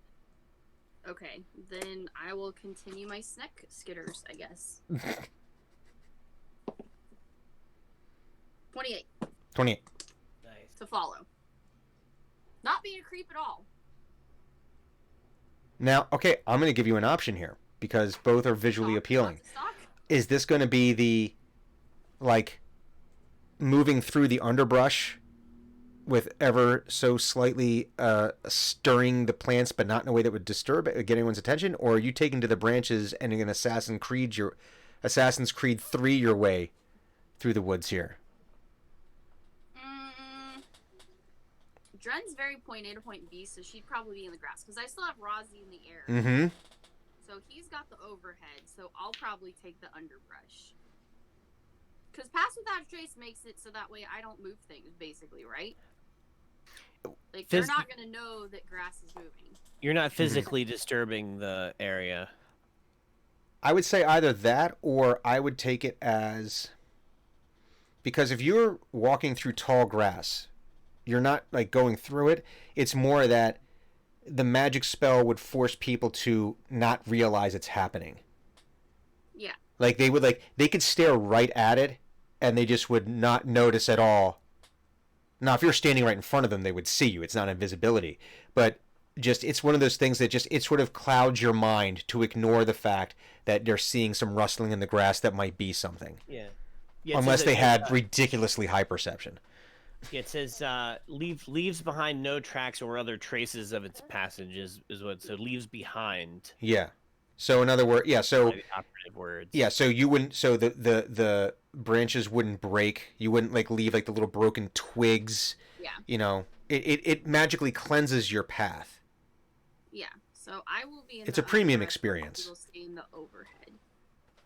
Okay, then I will continue my snack skitters, I guess. 28 28. Nice. to follow. Not being a creep at all. Now, okay, I'm going to give you an option here because both are visually appealing. Is this going to be the, like, moving through the underbrush with ever so slightly stirring the plants, but not in a way that would disturb it, get anyone's attention? Or are you taking to the branches and an Assassin's Creed 3 your way through the woods here? Dren's very point A to point B, so she'd probably be in the grass because I still have Rozzy in the air. Mm-hmm. So he's got the overhead, so I'll probably take the underbrush. Because Pass Without a Trace makes it so that way I don't move things, basically, right? Like, they're not going to know that grass is moving. You're not physically disturbing the area. I would say either that or I would take it as... Because if you're walking through tall grass, you're not, like, going through it. It's more that the magic spell would force people to not realize it's happening. Yeah. Like, they could stare right at it, and they just would not notice at all. Now, if you're standing right in front of them, they would see you. It's not invisibility. But just, it's one of those things that just, it sort of clouds your mind to ignore the fact that they're seeing some rustling in the grass that might be something. Yeah. Unless they had ridiculously high perception. It says leaves behind no tracks or other traces of its passage is what. So leaves behind. Yeah. So in other words, yeah. So The operative words. yeah. So you wouldn't. So the branches wouldn't break. You wouldn't like leave like the little broken twigs. Yeah. You know, it magically cleanses your path. Yeah. So I will be in It's the a premium underbrush, experience. We'll stay in the overhead.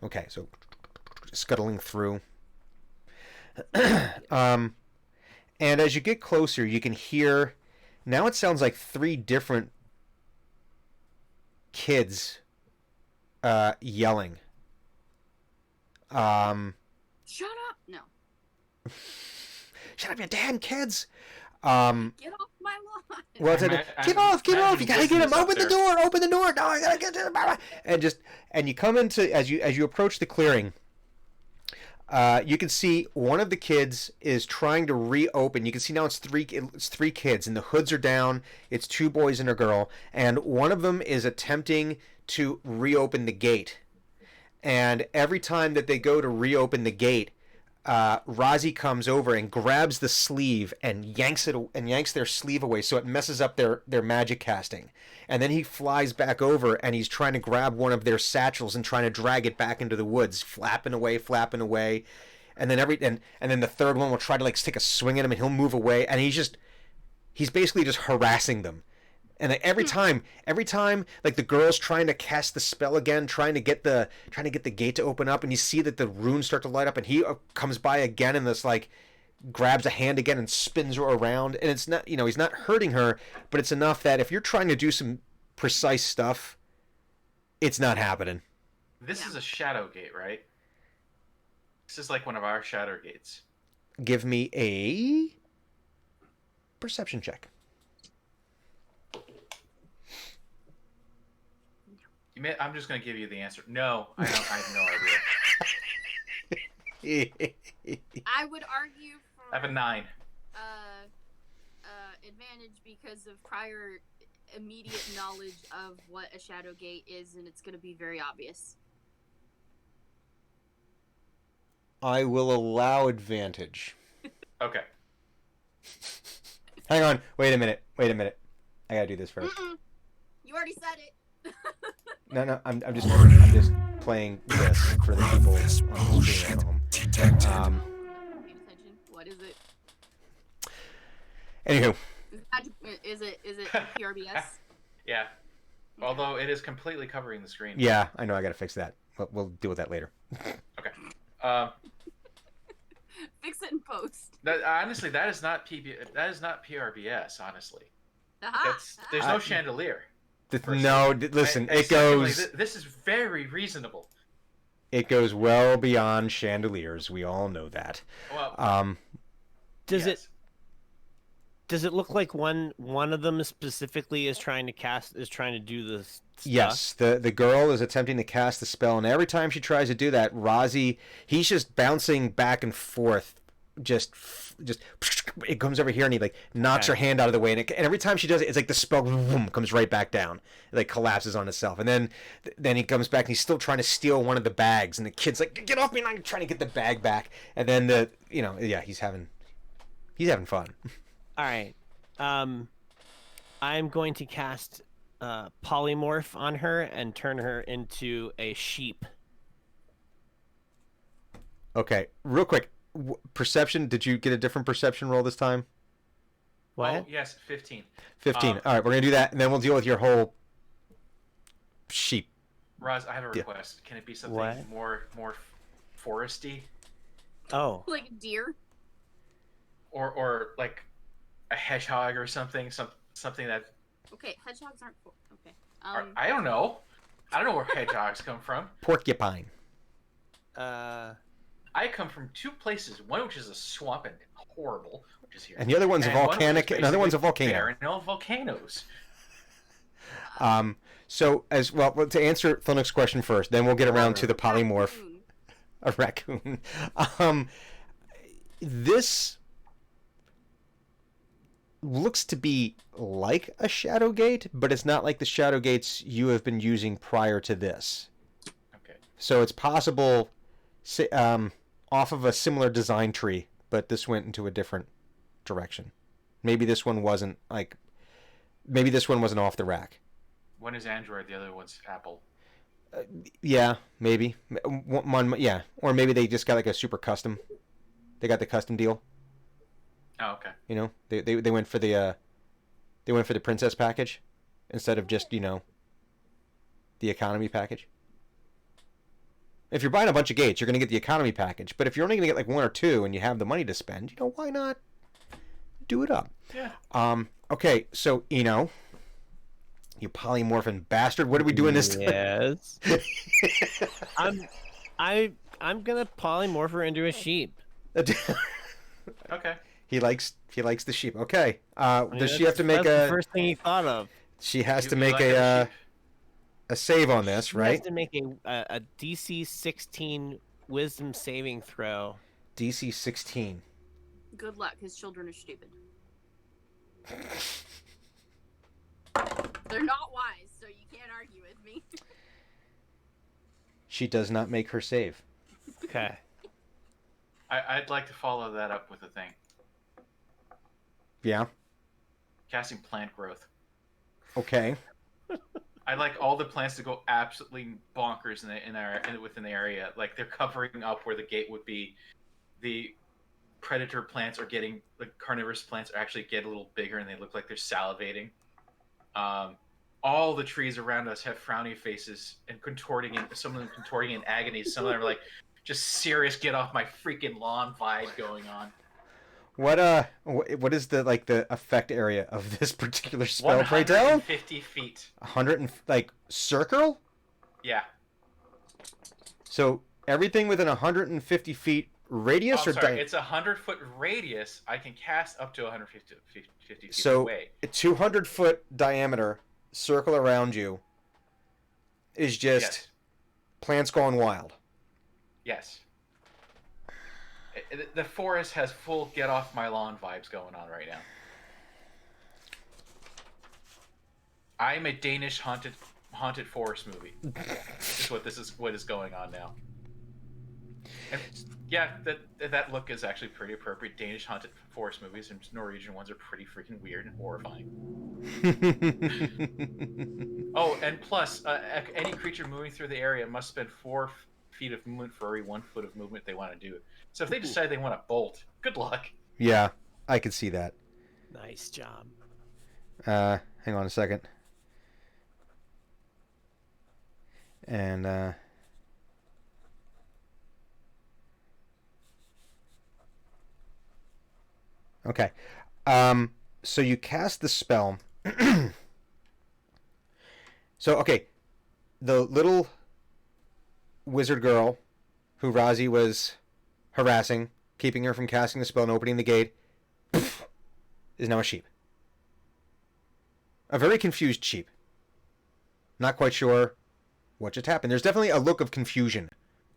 Okay. So scuttling through. And as you get closer, you can hear. Now it sounds like 3 different kids yelling. Shut up! No. Shut up, you damn kids! Get off my lawn! Well, it's get off! You gotta get him! Open the door! Open the door! No, I gotta get to the and you come into as you approach the clearing. You can see one of the kids is trying to reopen. You can see now it's three kids, and the hoods are down. It's 2 boys and a girl, and one of them is attempting to reopen the gate. And every time that they go to reopen the gate, Razi comes over and grabs the sleeve and yanks their sleeve away, so it messes up their magic casting. And then he flies back over and he's trying to grab one of their satchels and trying to drag it back into the woods, flapping away. And then and then the third one will try to like take a swing at him and he'll move away, and he's basically just harassing them. And like, every time, like the girl's trying to cast the spell again, trying to get the gate to open up, and you see that the runes start to light up, and he comes by again and this like grabs a hand again and spins her around, and it's not, he's not hurting her, but it's enough that if you're trying to do some precise stuff, it's not happening. This is a shadow gate, right? This is like one of our shadow gates. Give me a perception check. I'm just going to give you the answer. No, I have no idea. I would argue for I have a 9. Advantage because of prior immediate knowledge of what a shadow gate is, and it's going to be very obvious. I will allow advantage. Okay. Hang on. Wait a minute. I gotta do this first. You already said it. No. I'm just playing this for the people on the screen at home. Paying attention. What is it? Anywho. Is it PRBS? Yeah. Although it is completely covering the screen. Yeah, I know. I gotta fix that. We'll deal with that later. Okay. Fix it in post. Honestly, that is not PRBS. Honestly, Aha. There's no chandelier. Listen. It goes. This is very reasonable. It goes well beyond chandeliers. We all know that. Well, Does it look like one of them specifically is trying to do this stuff? Yes, the girl is attempting to cast the spell, and every time she tries to do that, Razi, he's just bouncing back and forth, just it comes over here and he like knocks her hand out of the way, and every time she does it, it's like the spell comes right back down, it like collapses on itself, and then he comes back and he's still trying to steal one of the bags, and the kid's like, "Get off me!" And I'm trying to get the bag back, and then he's having fun. All right. I'm going to cast polymorph on her and turn her into a sheep. Okay, real quick. Perception, did you get a different perception roll this time? What? Oh, yes, 15. 15. All right, we're going to do that, and then we'll deal with your whole sheep. Roz, I have a request. Can it be something more foresty? Oh. Like a deer? Or like a hedgehog or something that... Okay, hedgehogs aren't... Okay. I don't know. I don't know where hedgehogs come from. Porcupine. I come from 2 places. One which is a swamp and horrible, which is here. And the other one's a volcanic. Another one's a volcano. Barren volcanoes. So as well, to answer Thunuk's question first, then we'll get around to the polymorph. A raccoon. This looks to be like a shadow gate, but it's not like the shadow gates you have been using prior to this. Okay. So it's possible, off of a similar design tree, but this went into a different direction. Maybe this one wasn't off the rack. One is Android, the other one's Apple. Yeah, maybe. Yeah, or maybe they just got like a super custom. They got the custom deal. Oh, okay. They went for the princess package instead of just the economy package. If you're buying a bunch of gates, you're going to get the economy package. But if you're only going to get like 1 or 2 and you have the money to spend, why not do it up? Yeah. Okay, so you polymorphing bastard, what are we doing this time? Yes. I'm gonna polymorph her into a sheep. Okay. He likes the sheep. Okay. Does she have to make the first thing he thought of? She has to make a save on this, She right? has to make a DC 16 wisdom saving throw. DC 16. Good luck. His children are stupid. They're not wise, so you can't argue with me. She does not make her save. Okay. I'd like to follow that up with a thing. Yeah. Casting plant growth. Okay. I'd like all the plants to go absolutely bonkers within the area. Like they're covering up where the gate would be. The predator plants are getting, the carnivorous plants are actually get a little bigger and they look like they're salivating. All the trees around us have frowny faces and contorting, and some of them contorting in agony. Some of them are like just serious get off my freaking lawn vibe going on. What is the effect area of this particular spell, pray tell? 150 feet. 100 and like circle? Yeah. So everything within 150 feet radius, Oh, or sorry, it's a 100-foot radius. I can cast up to 150 feet so away. A 200-foot diameter circle around you is just Yes. plants gone wild. Yes. The forest has full get off my lawn vibes going on right now. I'm a Danish haunted forest movie. What is going on now. And yeah, that look is actually pretty appropriate. Danish haunted forest movies and Norwegian ones are pretty freaking weird and horrifying. Oh, and plus, any creature moving through the area must spend 4 feet of movement for every 1 foot of movement they want to do. So if they decide they want to bolt, good luck. Yeah, I could see that. Nice job. Hang on a second. And okay. So you cast the spell. So okay, the little wizard girl who Razi was harassing, keeping her from casting the spell and opening the gate, is now a sheep. A very confused sheep. Not quite sure what just happened. There's definitely a look of confusion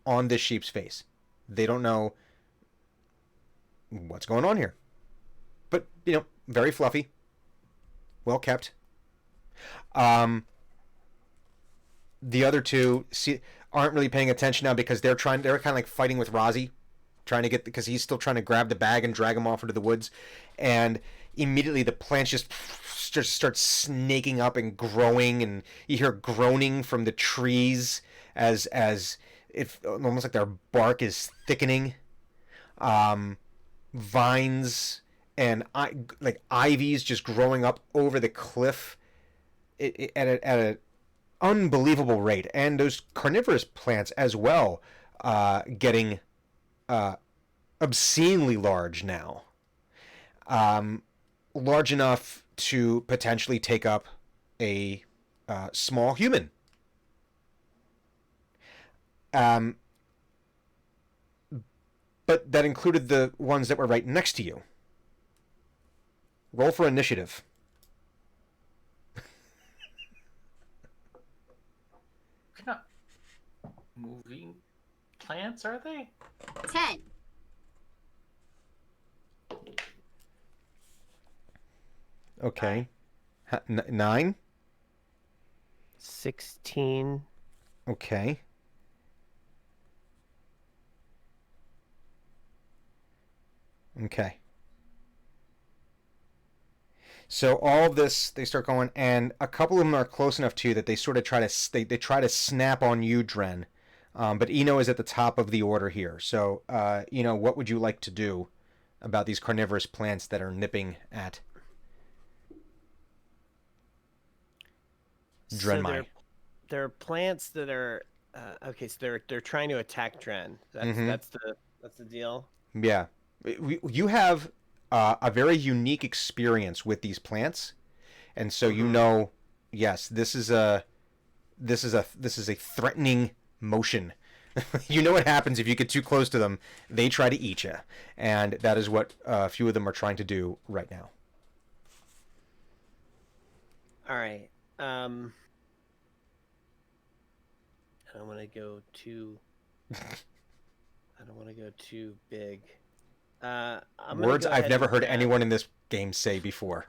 on this sheep's face. They don't know what's going on here. But, very fluffy. Well kept. The other two aren't really paying attention now because they're kind of like fighting with Razi, because he's still trying to grab the bag and drag him off into the woods. And immediately the plants just start snaking up and growing, and you hear groaning from the trees as it almost like their bark is thickening. Vines and ivies just growing up over the cliff at an unbelievable rate, and those carnivorous plants as well, getting obscenely large now, large enough to potentially take up a small human. But that included the ones that were right next to you. Roll for initiative. Not moving plants, are they? 10. Okay. 9? 16. Okay. Okay. So all this, they start going, and a couple of them are close enough to you that they sort of try to snap on you, Dren. But Eno is at the top of the order here. So, what would you like to do about these carnivorous plants that are nipping at Drenmai? So they're plants that are okay. So they're trying to attack Dren. That's the deal. Yeah, you have a very unique experience with these plants, and so yes, this is a threatening motion. You know what happens if you get too close to them? They try to eat you, and that is what a few of them are trying to do right now. All right. I'm gonna go to I don't want to go too big. I'm gonna Words go I've ahead never and heard cast- anyone in this game say before.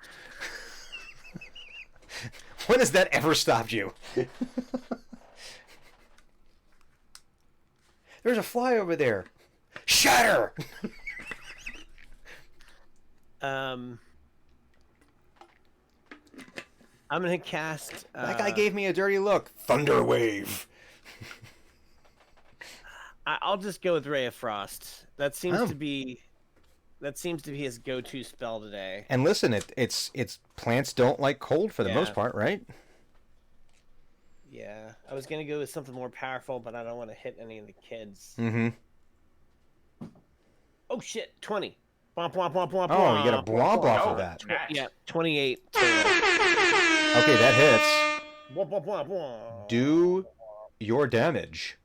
When has that ever stopped you? There's a fly over there. Shatter! I'm gonna cast. That guy gave me a dirty look. Thunder wave. I'll just go with Ray of Frost. That seems Oh. to be. That seems to be his go-to spell today. And listen, it's plants don't like cold for the Yeah. most part, right? Yeah, I was gonna go with something more powerful, but I don't want to hit any of the kids. Mm-hmm. Oh shit, 20. Bwomp, bwomp, bwomp, bwomp, Oh, you get a blomp off Oh, of that. nice. Yeah, 28. total. Okay, that hits. Bwomp, bwomp, bwomp, bwomp. Do your damage.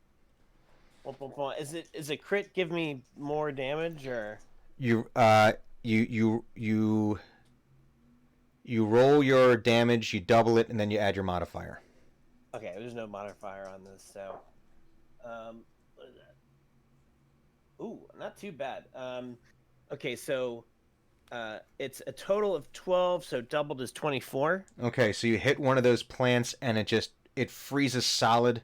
Bwomp, bwomp, bwomp. Is it crit give me more damage or? You roll your damage, you double it, and then you add your modifier. Okay, there's no modifier on this, so. What is that? Ooh, not too bad. Okay, so it's a total of 12, so doubled is 24. Okay, so you hit one of those plants and it freezes solid.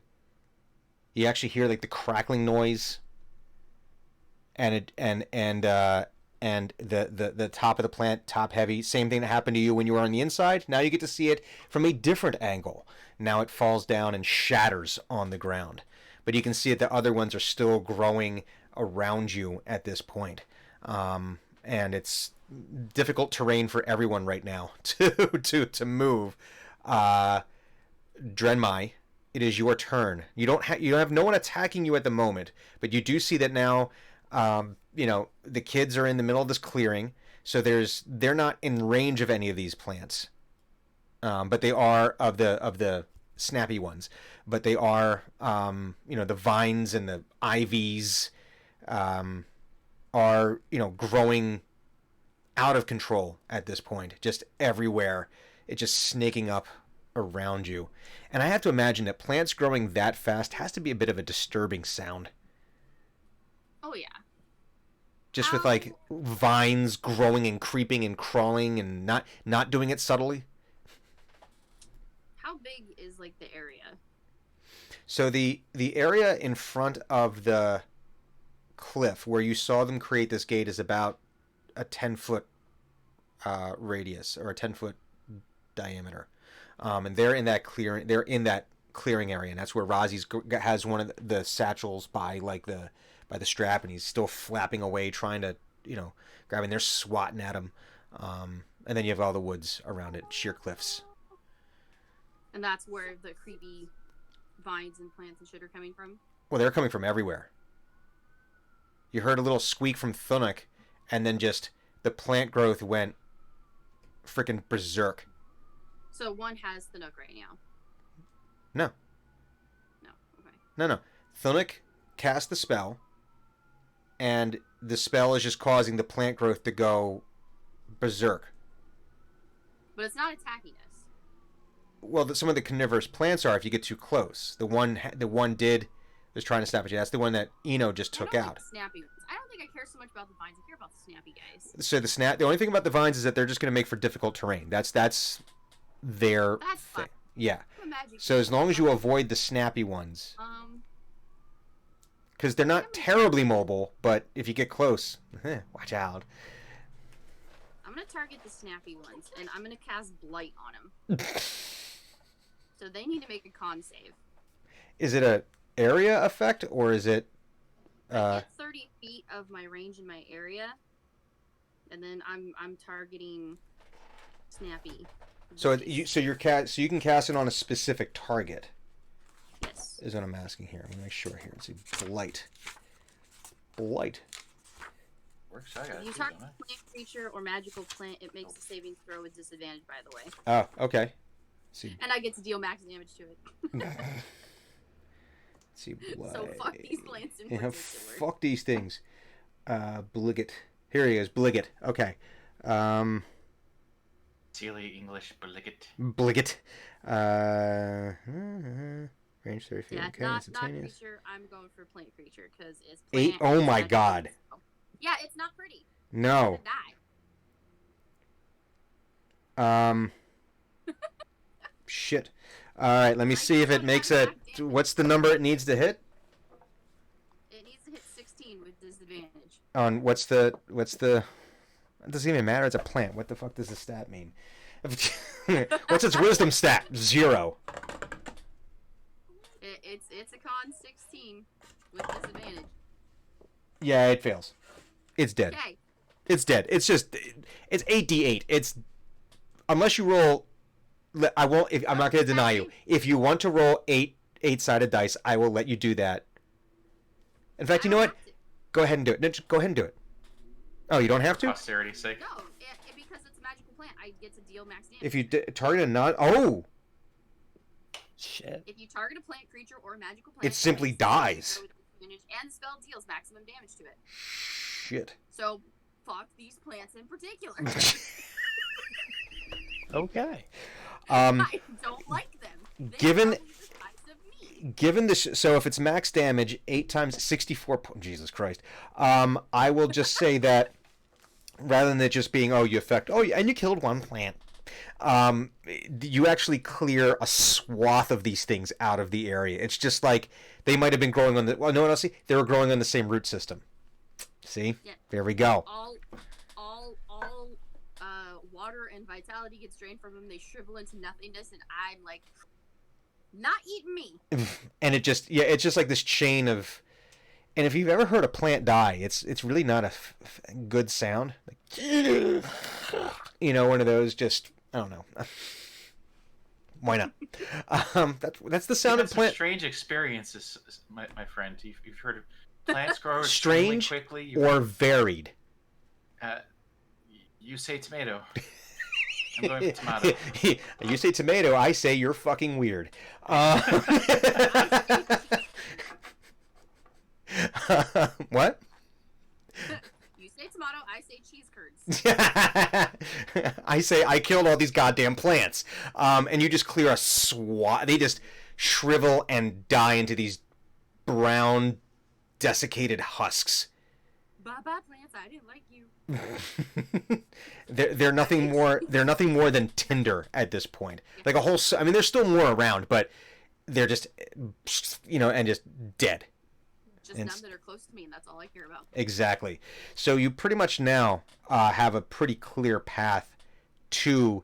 You actually hear like the crackling noise. And the top of the plant, top heavy. Same thing that happened to you when you were on the inside. Now you get to see it from a different angle. Now it falls down and shatters on the ground. But you can see that the other ones are still growing around you at this point. And it's difficult terrain for everyone right now to move. Drenmai, it is your turn. You don't have no one attacking you at the moment, but you do see that now. The kids are in the middle of this clearing, so they're not in range of any of these plants, but they are of the snappy ones. But they are, the vines and the ivies are growing out of control at this point, just everywhere. It's just snaking up around you, and I have to imagine that plants growing that fast has to be a bit of a disturbing sound. Oh yeah. Just with like vines growing and creeping and crawling and not doing it subtly. How big is like the area? So the area in front of the cliff where you saw them create this gate is about a 10-foot radius or a 10-foot diameter, and they're in that clearing. They're in that clearing area, and that's where Razi's has one of the satchels by the strap, and he's still flapping away trying to grabbing. They're swatting at him, and then you have all the woods around it, sheer cliffs. And that's where the creepy vines and plants and shit are coming from? Well, they're coming from everywhere. You heard a little squeak from Thunuk, and then just the plant growth went freaking berserk. So one has the nook right now? No. No, okay. No. Thunuk cast the spell, and the spell is just causing the plant growth to go berserk. But it's not attacking us. Well, some of the carnivorous plants are if you get too close. The one was trying to snap at you. That's the one that Eno just took out. Like the snappy ones. I don't think I care so much about the vines. I care about the snappy guys. So the only thing about the vines is that they're just going to make for difficult terrain. That's their That's thing. fine. Yeah. I'm a magic So as long as you user. avoid the snappy ones, Um, because they're not terribly mobile, but if you get close, watch out. I'm gonna target the snappy ones, and I'm gonna cast Blight on them. So they need to make a con save. Is it a area effect or is it? I get 30 feet of my range in my area, and then I'm targeting Snappy. So you can cast it on a specific target. Yes. Is what I'm asking here. I'm gonna make sure here. Let's see, blight. Blight. Works. I got If you it, target don't I? a plant, creature, or magical plant, it makes the saving throw with disadvantage. By the way, Oh, okay. Let's see. and I get to deal max damage to it. Let's see. Blight. So fuck these plants in Yeah, particular. fuck these things. Bliggit. Here he is. Bliggit. Okay. Silly English Bliggit. Bliggit. Range 30 feet. Yeah, Okay, not instantaneous. creature. I'm going for plant creature because it's Eight. plant. Oh it's my magical, god. so- Yeah, it's not pretty. No. It's gonna die. Shit. All right, let me Like, see if you it don't makes have a. attack damage. What's the number it needs to hit? It needs to hit 16 with disadvantage. On what's the? It doesn't even matter. It's a plant. What the fuck does the stat mean? What's its wisdom stat? 0. It's a con 16 with disadvantage. Yeah, it fails. It's dead. Okay. It's dead. It's just. It's 8d8. It's unless you roll. I won't. I'm not going to deny you. If you want to roll 8-sided dice, I will let you do that. In fact, you know what? Go ahead and do it. No, just go ahead and do it. Oh, you don't have to? Posterity's sake. No, because it's a magical plant, I get to deal max damage. If you target a non. Oh! Shit. If you target a plant creature or a magical plant, It simply it's a saving dies. throw with disadvantage, and the spell deals maximum damage to it. Shit. So, fuck these plants in particular. Okay. I don't like them. They Given- are the size of me. Given this, so if it's max damage, 8 times 64. Jesus Christ. I will just say that rather than it just being, oh, you affect, oh, and you killed one plant. You actually clear a swath of these things out of the area. It's just like they might have been growing on the. Well, no one else see. They were growing on the same root system. See, Yeah. there we go. All water and vitality gets drained from them. They shrivel into nothingness, and I'm like, not eating me. And it just, yeah, it's just like this chain of. And if you've ever heard a plant die, it's really not a good sound. Like, you know, one of those just, I don't know. Why not? That's the sound You of had some plant. strange experiences, my friend. You've heard of plants grow Strange extremely quickly. or varied. You say tomato. I'm going for tomato. You say tomato, I say you're fucking weird. What? You say tomato, I say cheese curds. I say I killed all these goddamn plants. And you just clear a swath. They just shrivel and die into these brown, desiccated husks. Bye bye plants, I didn't like you. They're nothing more. They're nothing more than tinder at this point. Like a whole. I mean, there's still more around, but they're just, and just dead. Just And none that are close to me, and that's all I care about. Exactly. So you pretty much now have a pretty clear path to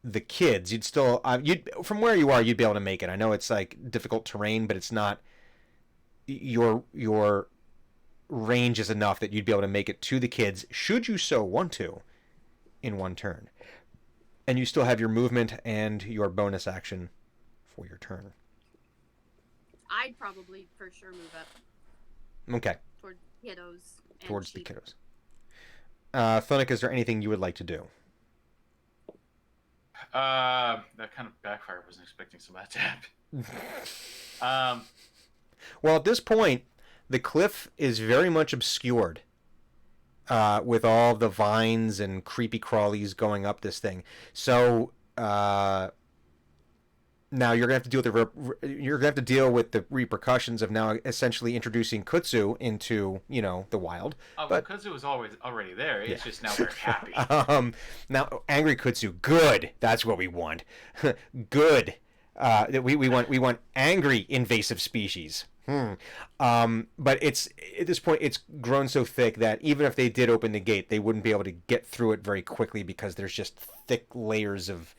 the kids. You'd still, from where you are, you'd be able to make it. I know it's like difficult terrain, but it's not. Your range is enough that you'd be able to make it to the kids, should you so want to, in one turn. And you still have your movement and your bonus action for your turn. I'd probably for sure move up Okay, toward kiddos. And towards sheep. the kiddos. Thonic, is there anything you would like to do? That kind of backfired. I wasn't expecting some of that to happen. Well, at this point, the cliff is very much obscured with all the vines and creepy crawlies going up this thing. So now you're gonna have to deal with the repercussions of now essentially introducing Kutsu into the wild. Oh, But- because it was already there. It's Yeah. just now we're happy. Now angry Kutsu, good. That's what we want. Good. We want angry invasive species. But it's at this point it's grown so thick that even if they did open the gate, they wouldn't be able to get through it very quickly because there's just thick layers of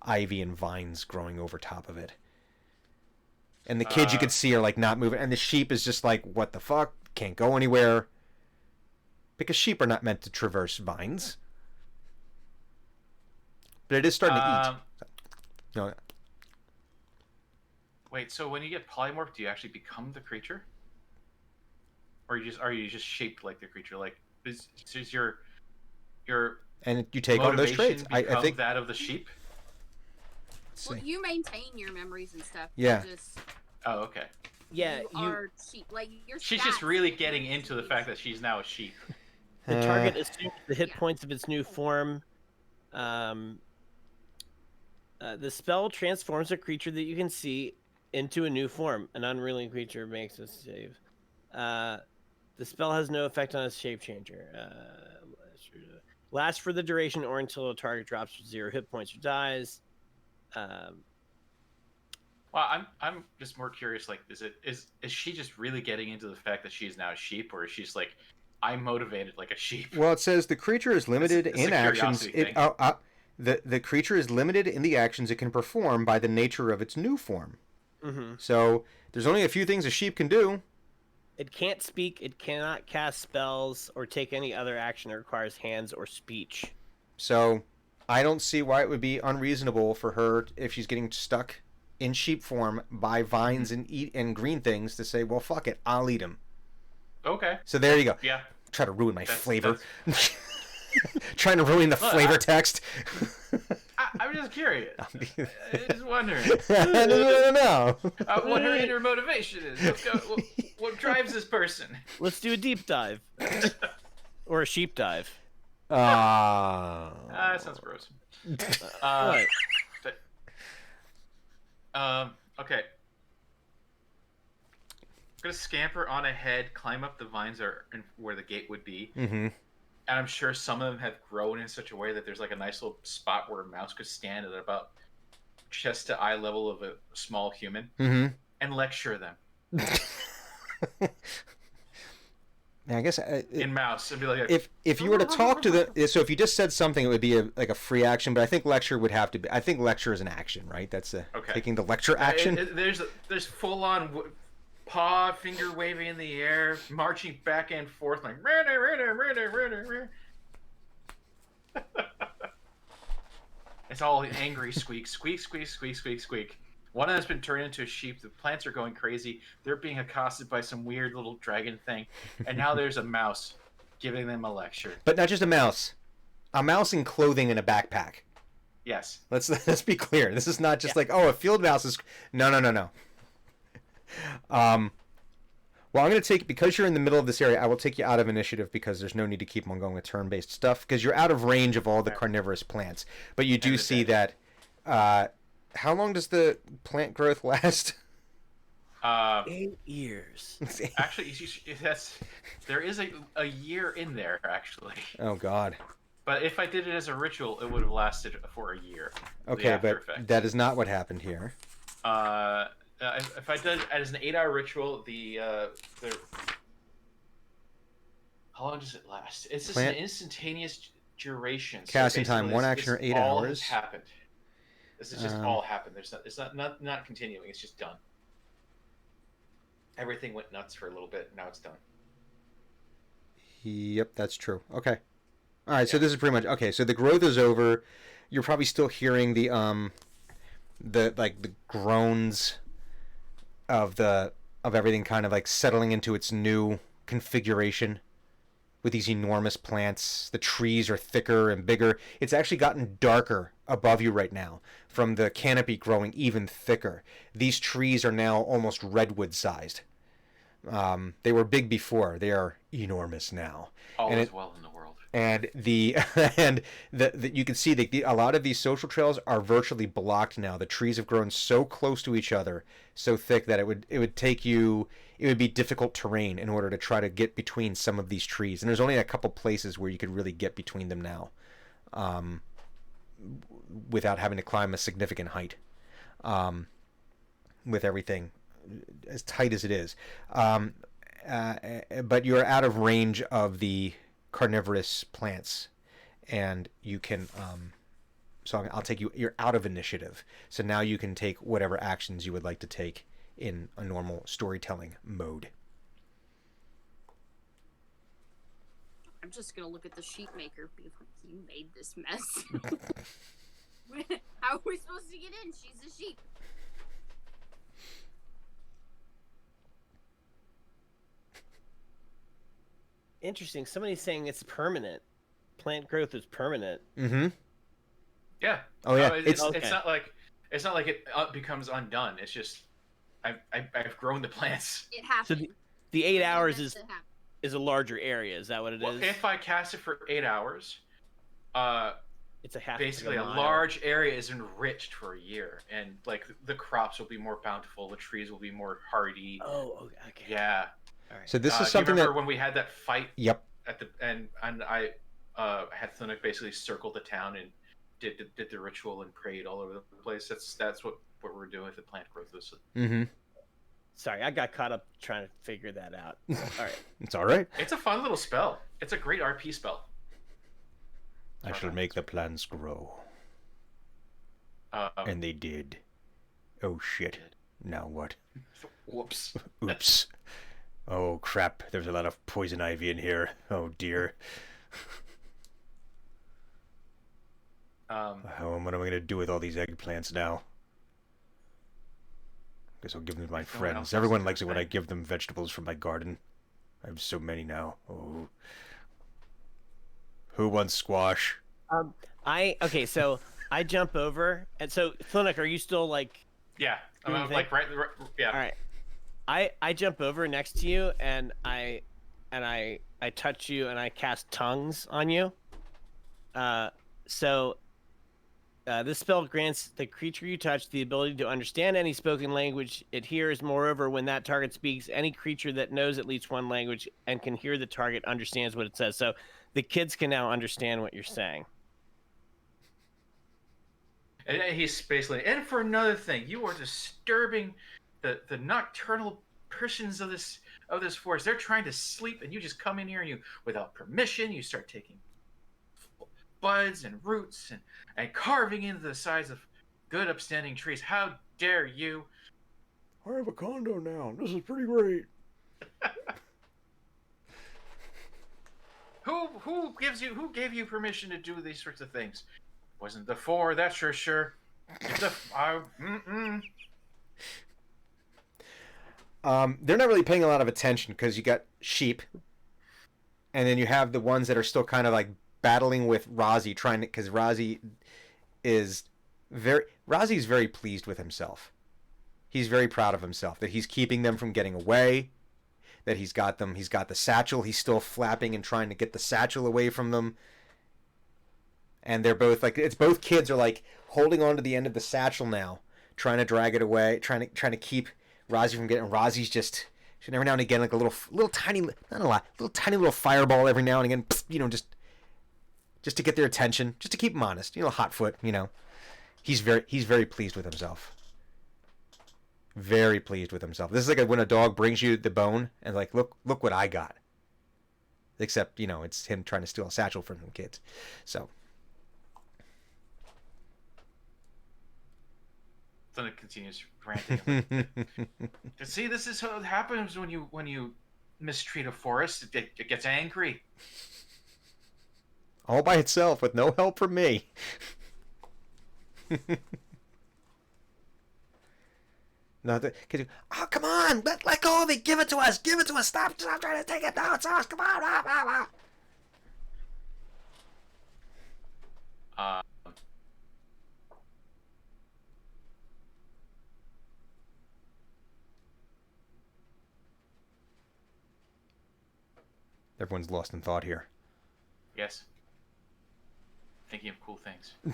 ivy and vines growing over top of it. And the kids you can see are like not moving, and the sheep is just like, what the fuck? Can't go anywhere. Because sheep are not meant to traverse vines. But it is starting to eat. No, Wait, so when you get polymorph, do you actually become the creature, or are you just shaped like the creature? Like, is your and you take on those traits. motivation I think. that of the sheep? Let's Well, see. you maintain your memories and stuff. Yeah. You just Oh, okay. Yeah, you are sheep. Like your She's stats just really are getting into the sheep. fact that she's now a sheep. the target assumes the hit Yeah. points of its new form. The spell transforms a creature that you can see into a new form. An unruly creature makes a save. The spell has no effect on its shape changer. Lasts for the duration or until a target drops 0 hit points or dies. Well, I'm just more curious. Like, is she just really getting into the fact that she's now a sheep, or is she just like, I'm motivated like a sheep? Well, it says the creature is limited It's in a actions. curiosity thing. The creature is limited in the actions it can perform by the nature of its new form. Mm-hmm. So there's only a few things a sheep can do. It can't speak. It cannot cast spells or take any other action that requires hands or speech. So I don't see why it would be unreasonable for her, if she's getting stuck in sheep form by vines and green things, to say, well, fuck it, I'll eat them. Okay. So there you go. Yeah. Try to ruin my flavor. Trying to ruin the flavor text. I'm just curious. I'm just wondering. No. What her inner motivation is. What drives this person? Let's do a deep dive. Or a sheep dive. That sounds gross. What? Okay. I'm gonna scamper on ahead, climb up the vines where the gate would be, Mm-hmm. and I'm sure some of them have grown in such a way that there's like a nice little spot where a mouse could stand at about chest to eye level of a small human, Mm-hmm. and lecture them I guess in mouse and be like, if you were to talk to the, so if you just said something, it would be like a free action. But I think lecture would have to be. I think lecture is an action, right? That's taking the lecture action. There's full on paw, finger waving in the air, marching back and forth like. It's all angry squeak, squeak, squeak, squeak, squeak, squeak. One of them's been turned into a sheep. The plants are going crazy. They're being accosted by some weird little dragon thing. And now there's a mouse giving them a lecture. But not just a mouse. A mouse in clothing and a backpack. Yes. Let's be clear. This is not just like, oh, a field mouse is... No. Well, I'm going to take... Because you're in the middle of this area, I will take you out of initiative because there's no need to keep on going with turn-based stuff because you're out of range of all the carnivorous plants. But you do see that... how long does the plant growth last? 8 years. Actually, there is a year in there, actually. Oh, God. But if I did it as a ritual, it would have lasted for a year. Okay, but that is not what happened here. If I did it as an 8-hour ritual, how long does it last? It's just an instantaneous duration. Casting time, 1 action or 8 hours. All has happened. This has just all happened. It's not continuing. It's just done. Everything went nuts for a little bit. Now it's done. Yep, that's true. Okay. All right. So this is pretty much okay. So the growth is over. You're probably still hearing the groans of everything kind of like settling into its new configuration. With these enormous plants, the trees are thicker and bigger. It's actually gotten darker above you right now from the canopy growing even thicker. These trees are now almost redwood sized. They were big before. They are enormous now. All is well in the world. And the you can see that a lot of these social trails are virtually blocked now. The trees have grown so close to each other, so thick that it would take you. It would be difficult terrain in order to try to get between some of these trees. And there's only a couple places where you could really get between them now, without having to climb a significant height. With everything as tight as it is, but you're out of range of the carnivorous plants, and you can so I'll take you. You're out of initiative, so now you can take whatever actions you would like to take in a normal storytelling mode. I'm just gonna look at the sheep maker. Be like, you made this mess. How are we supposed to get in? She's a sheep. Interesting. Somebody's saying it's permanent. Plant growth is permanent. Mm-hmm. Yeah. Oh yeah. No, it's not like it becomes undone. It's just I've grown the plants. It happened. So the 8 hours is a larger area. Is that what it is? If I cast it for 8 hours, It's a half. basically like a mile. large area is enriched for a year, and like the crops will be more bountiful, the trees will be more hardy. Oh, okay. Yeah. All right. So this is Do you something remember that. when we had that fight Yep. at the and I had Thunuk basically circle the town and did the ritual and prayed all over the place. That's what we're doing with the plant growth. Mm-hmm. Sorry, I got caught up trying to figure that out. All right. It's all right. It's a fun little spell. It's a great RP spell. I shall make the plants grow. And they did. Oh shit. Now what? Whoops. Oops. Oh crap. There's a lot of poison ivy in here. Oh dear. What am I going to do with all these eggplants now? Guess I'll give them to my friends. Everyone likes it when I give them vegetables from my garden. I have so many now. Oh. Who wants squash? Okay, so I jump over, and so Thunuk, are you still like? Yeah. doing I'm the like right. Yeah. All right. I jump over next to you, and I touch you, and I cast tongues on you. This spell grants the creature you touch the ability to understand any spoken language it hears. Moreover, when that target speaks, any creature that knows at least one language and can hear the target understands what it says. So the kids can now understand what you're saying. And he's basically, and for another thing, you are disturbing the nocturnal persons of this forest. They're trying to sleep, and you just come in here and you, without permission, you start taking buds and roots and carving into the sides of good upstanding trees. How dare you? I have a condo now. This is pretty great. Who gave you permission to do these sorts of things? Wasn't the four, that's for sure. They're not really paying a lot of attention because you got sheep, and then you have the ones that are still kind of like battling with Razi, trying to, because Razi's very pleased with himself. He's very proud of himself that he's keeping them from getting away, that he's got the satchel, he's still flapping and trying to get the satchel away from them. And they're both like, it's both kids are like holding on to the end of the satchel now, trying to drag it away, trying to keep Razi from getting. Razi's just every now and again like a little tiny, not a lot, little tiny little fireball every now and again, just to get their attention, just to keep him honest. Hotfoot. He's very pleased with himself. Very pleased with himself. This is like when a dog brings you the bone and like, look what I got. Except it's him trying to steal a satchel from some kids. So. Then it continues ranting. See, this is how it happens when you mistreat a forest. It gets angry. All by itself with no help from me. Come on, let go of it. Give it to us. Stop trying to take it. No, it's us. Come on. Everyone's lost in thought here. Yes. Thinking of cool things. No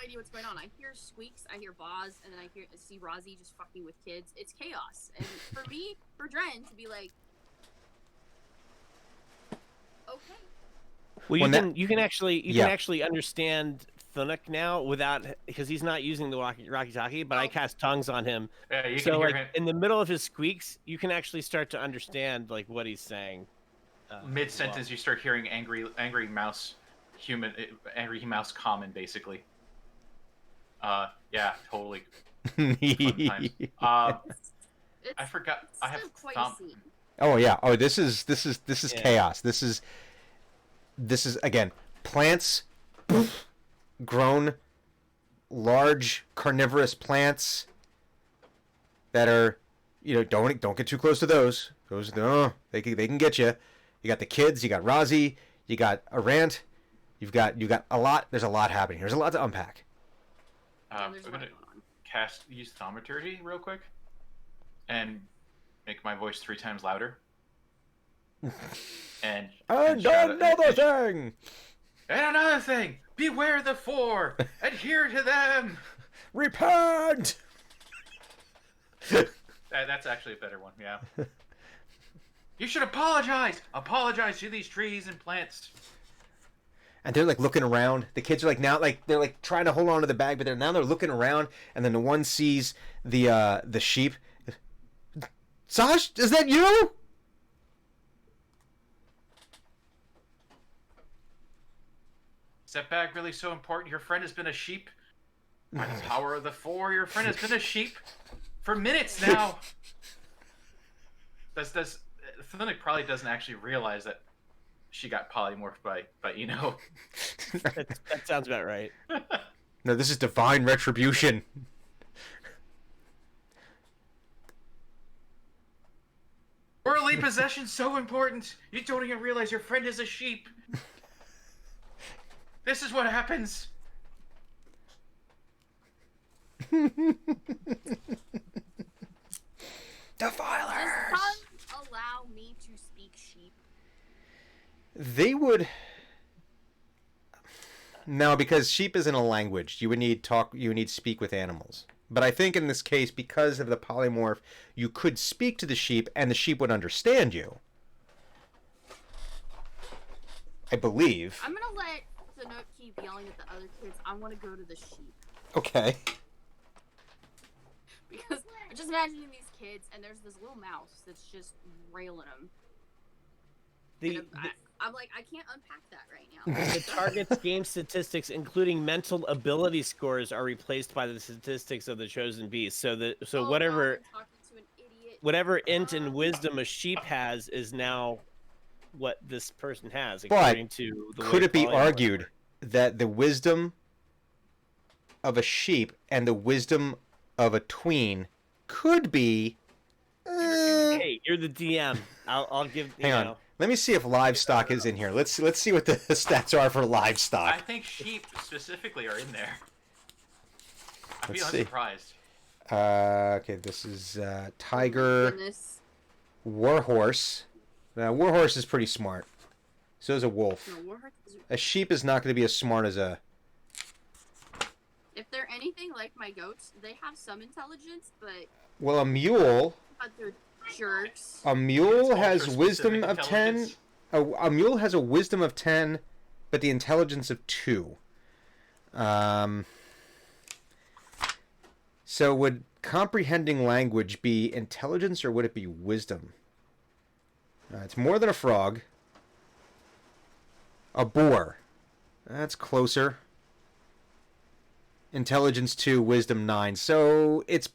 idea what's going on. I hear squeaks, I hear Boz, and then I see Razi just fucking with kids. It's chaos. And for Dren to be like, okay. Well, you can actually understand Thunuk now because he's not using the walkie-talkie, but I cast tongues on him. Yeah, you so can hear like him. in the middle of his squeaks, you can actually start to understand like what he's saying. Mid-sentence, you start hearing angry mouse common, basically. Yeah, totally. Fun times. I forgot. I have quite a scene. Oh yeah. Oh, this is chaos. This is again plants, grown, large carnivorous plants that are, don't get too close to those. Those they can get you. You got the kids. You got Razi. You got Arant. You got a lot. There's a lot happening. There's a lot to unpack. I'm gonna use thaumaturgy real quick, and make my voice 3 times louder. And another thing. And another thing. Beware the four. Adhere to them. Repent. That's actually a better one. Yeah. You should apologize. Apologize to these trees and plants. And they're like looking around. The kids are like now like they're like trying to hold on to the bag, but they're looking around, and then the one sees the sheep. Sash, is that you? Is that bag really so important? Your friend has been a sheep. By the power of the four, your friend has been a sheep for minutes now. Thunic probably doesn't actually realize that she got polymorphed by Eno. That sounds about right. No, this is divine retribution. Worldly possession's so important. You don't even realize your friend is a sheep. This is what happens. Defilers. Does Sun allow me to speak sheep? They would. No, because sheep isn't a language. You would need speak with animals. But I think in this case, because of the polymorph, you could speak to the sheep and the sheep would understand you. I believe. I'm gonna let the note keep yelling at the other kids. I want to go to the sheep. Okay. Because I'm just imagining these kids, and there's this little mouse that's just railing them. I'm like, I can't unpack that right now. The target's game statistics, including mental ability scores, are replaced by the statistics of the chosen beast. So whatever I'm talking to an idiot. whatever int and wisdom a sheep has is now what this person has. But According to the could way it be polymorph argued works. that the wisdom of a sheep and the wisdom of a tween could be? Hey, you're the DM. I'll give. Hang on. Let me see if livestock is in here. Let's see what the stats are for I livestock. think sheep specifically are in there. I'd be Let's see. unsurprised. Okay, this is tiger, Goodness. warhorse. Now, warhorse is pretty smart. So is a wolf. No, Warhorse is- A sheep is not going to be as smart as a. If they're anything like my goats, they have some intelligence, but Well, a mule. they're jerks. A mule It's has ultra-specific wisdom of 10. intelligence. A mule has a wisdom of 10, but the intelligence of 2. So would comprehending language be intelligence or would it be wisdom? It's more than a frog. A boar. That's closer. Intelligence 2, wisdom 9. So it's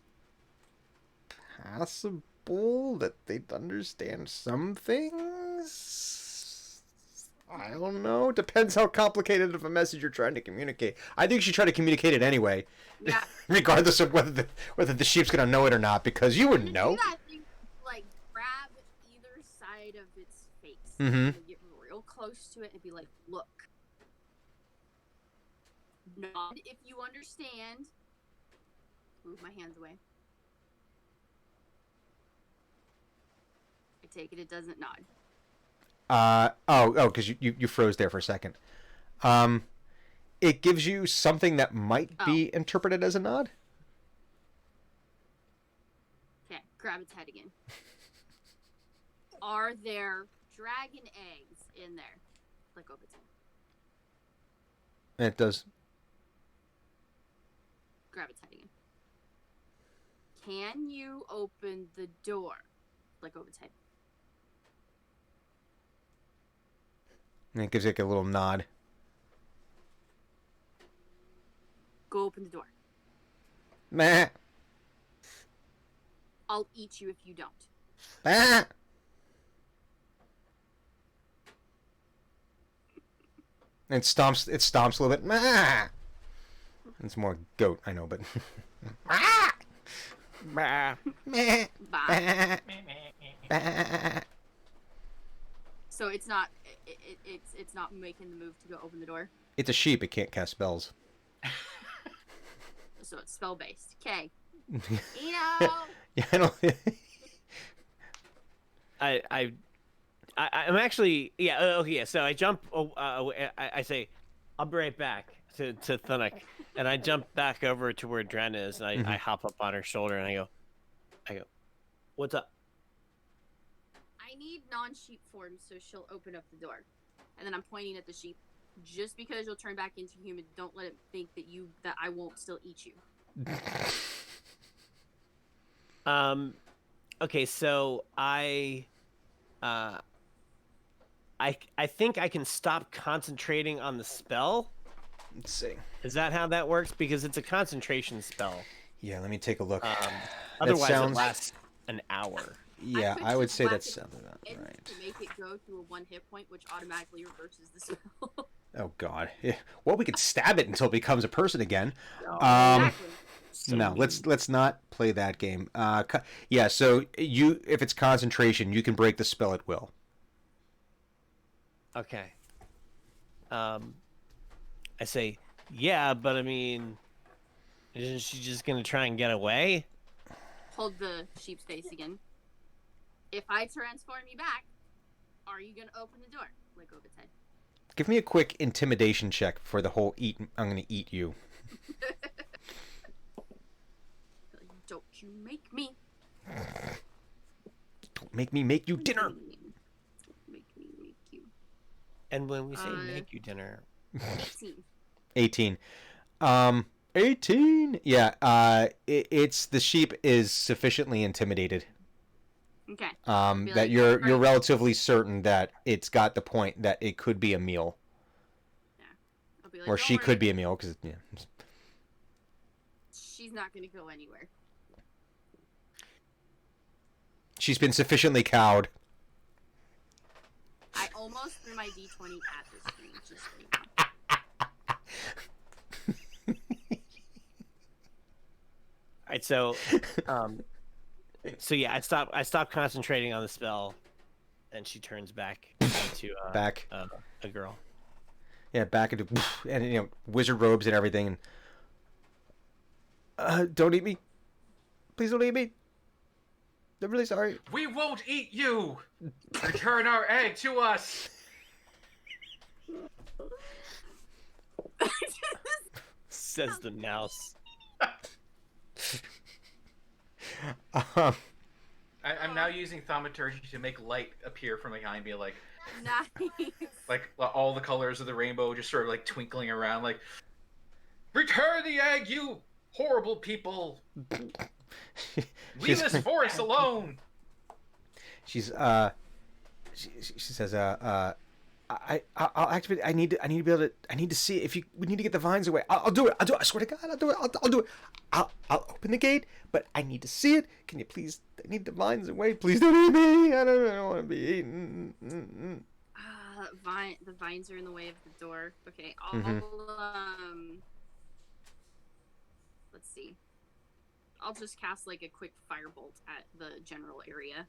possible that they'd understand some things. I don't know. Depends how complicated of a message you're trying to communicate. I think you should try to communicate it anyway, Yeah. regardless of whether the sheep's gonna know it or not, because you wouldn't know. Do that thing, like grab either side of its face Mhm. and get real close to it and be like, "Look." Nod if you understand. Move my hands away. I take it doesn't nod. Because you froze there for a second. It gives you something that might be interpreted as a nod. Okay, grab its head again. Are there dragon eggs in there? Click over its head. And it does. Grab its head again. Can you open the door? Click over its head. And it gives like a little nod. Go open the door. Meh. I'll eat you if you don't. Ah. It stomps a little bit. Meh. It's more goat, I know, but. Ah. Bah. Meh. Bye. Bah. So it's not it's not making the move to go open the door. It's a sheep. It can't cast spells. So it's spell based. Okay. Eno. Yeah, I don't. I'm actually okay. Yeah, so I jump. I say, I'll be right back to Thunuk. And I jump back over to where Dren is, and I hop up on her shoulder, and I go, what's up? I need non-sheep form so she'll open up the door. And then I'm pointing at the sheep. Just because you'll turn back into human, don't let it think that I won't still eat you. Okay, so I think I can stop concentrating on the spell. Let's see. Is that how that works? Because it's a concentration spell. Yeah, let me take a look. Otherwise, sounds- it lasts an hour. Yeah, could I would just say whack that it sounds about in right. to make it go to a 1 hit point, which automatically reverses the spell. Oh God. Yeah. Well, we could stab it until it becomes a person again. Exactly. So No, mean. let's not play that game. Yeah, so if it's concentration, you can break the spell at will. Okay. I say, yeah, but I mean, isn't she just gonna try and get away? Hold the sheep's face again. If I transform you back, are you gonna open the door? Like over its head. Give me a quick intimidation check for the whole eat. I'm gonna eat you. Don't you make me. Don't make me make you dinner. Make me make you. And when we say Uh, make you dinner, 18. 18. 18. Yeah. It's the sheep is sufficiently intimidated. Okay. Be That like, you're "Alright." relatively certain that it's got the point that it could be a meal, I'll be like, or "Don't she worry, could be a meal because yeah. She's not gonna go anywhere. She's been sufficiently cowed. I almost threw my d20 at the screen. Just so you know. all right. So yeah, I stop concentrating on the spell, and she turns back into Back. A girl. Yeah, back into and wizard robes and everything. And don't eat me, please don't eat me. I'm really sorry. We won't eat you! Return our egg to us! Says the mouse. I'm now using thaumaturgy to make light appear from behind me, like Nice. all the colors of the rainbow just sort of like twinkling around, like, return the egg, you horrible people! Leave this forest alone! She says, I'll activate. I need to be able to. I need to see if we need to get the vines away. I'll do it. I'll do it. I swear to God, I'll do it. I'll do it. I'll open the gate, but I need to see it. Can you please? I need the vines away. Please don't eat me. I don't want to be eaten. The vines are in the way of the door. Okay, Mhm. Let's see. I'll just cast like a quick firebolt at the general area.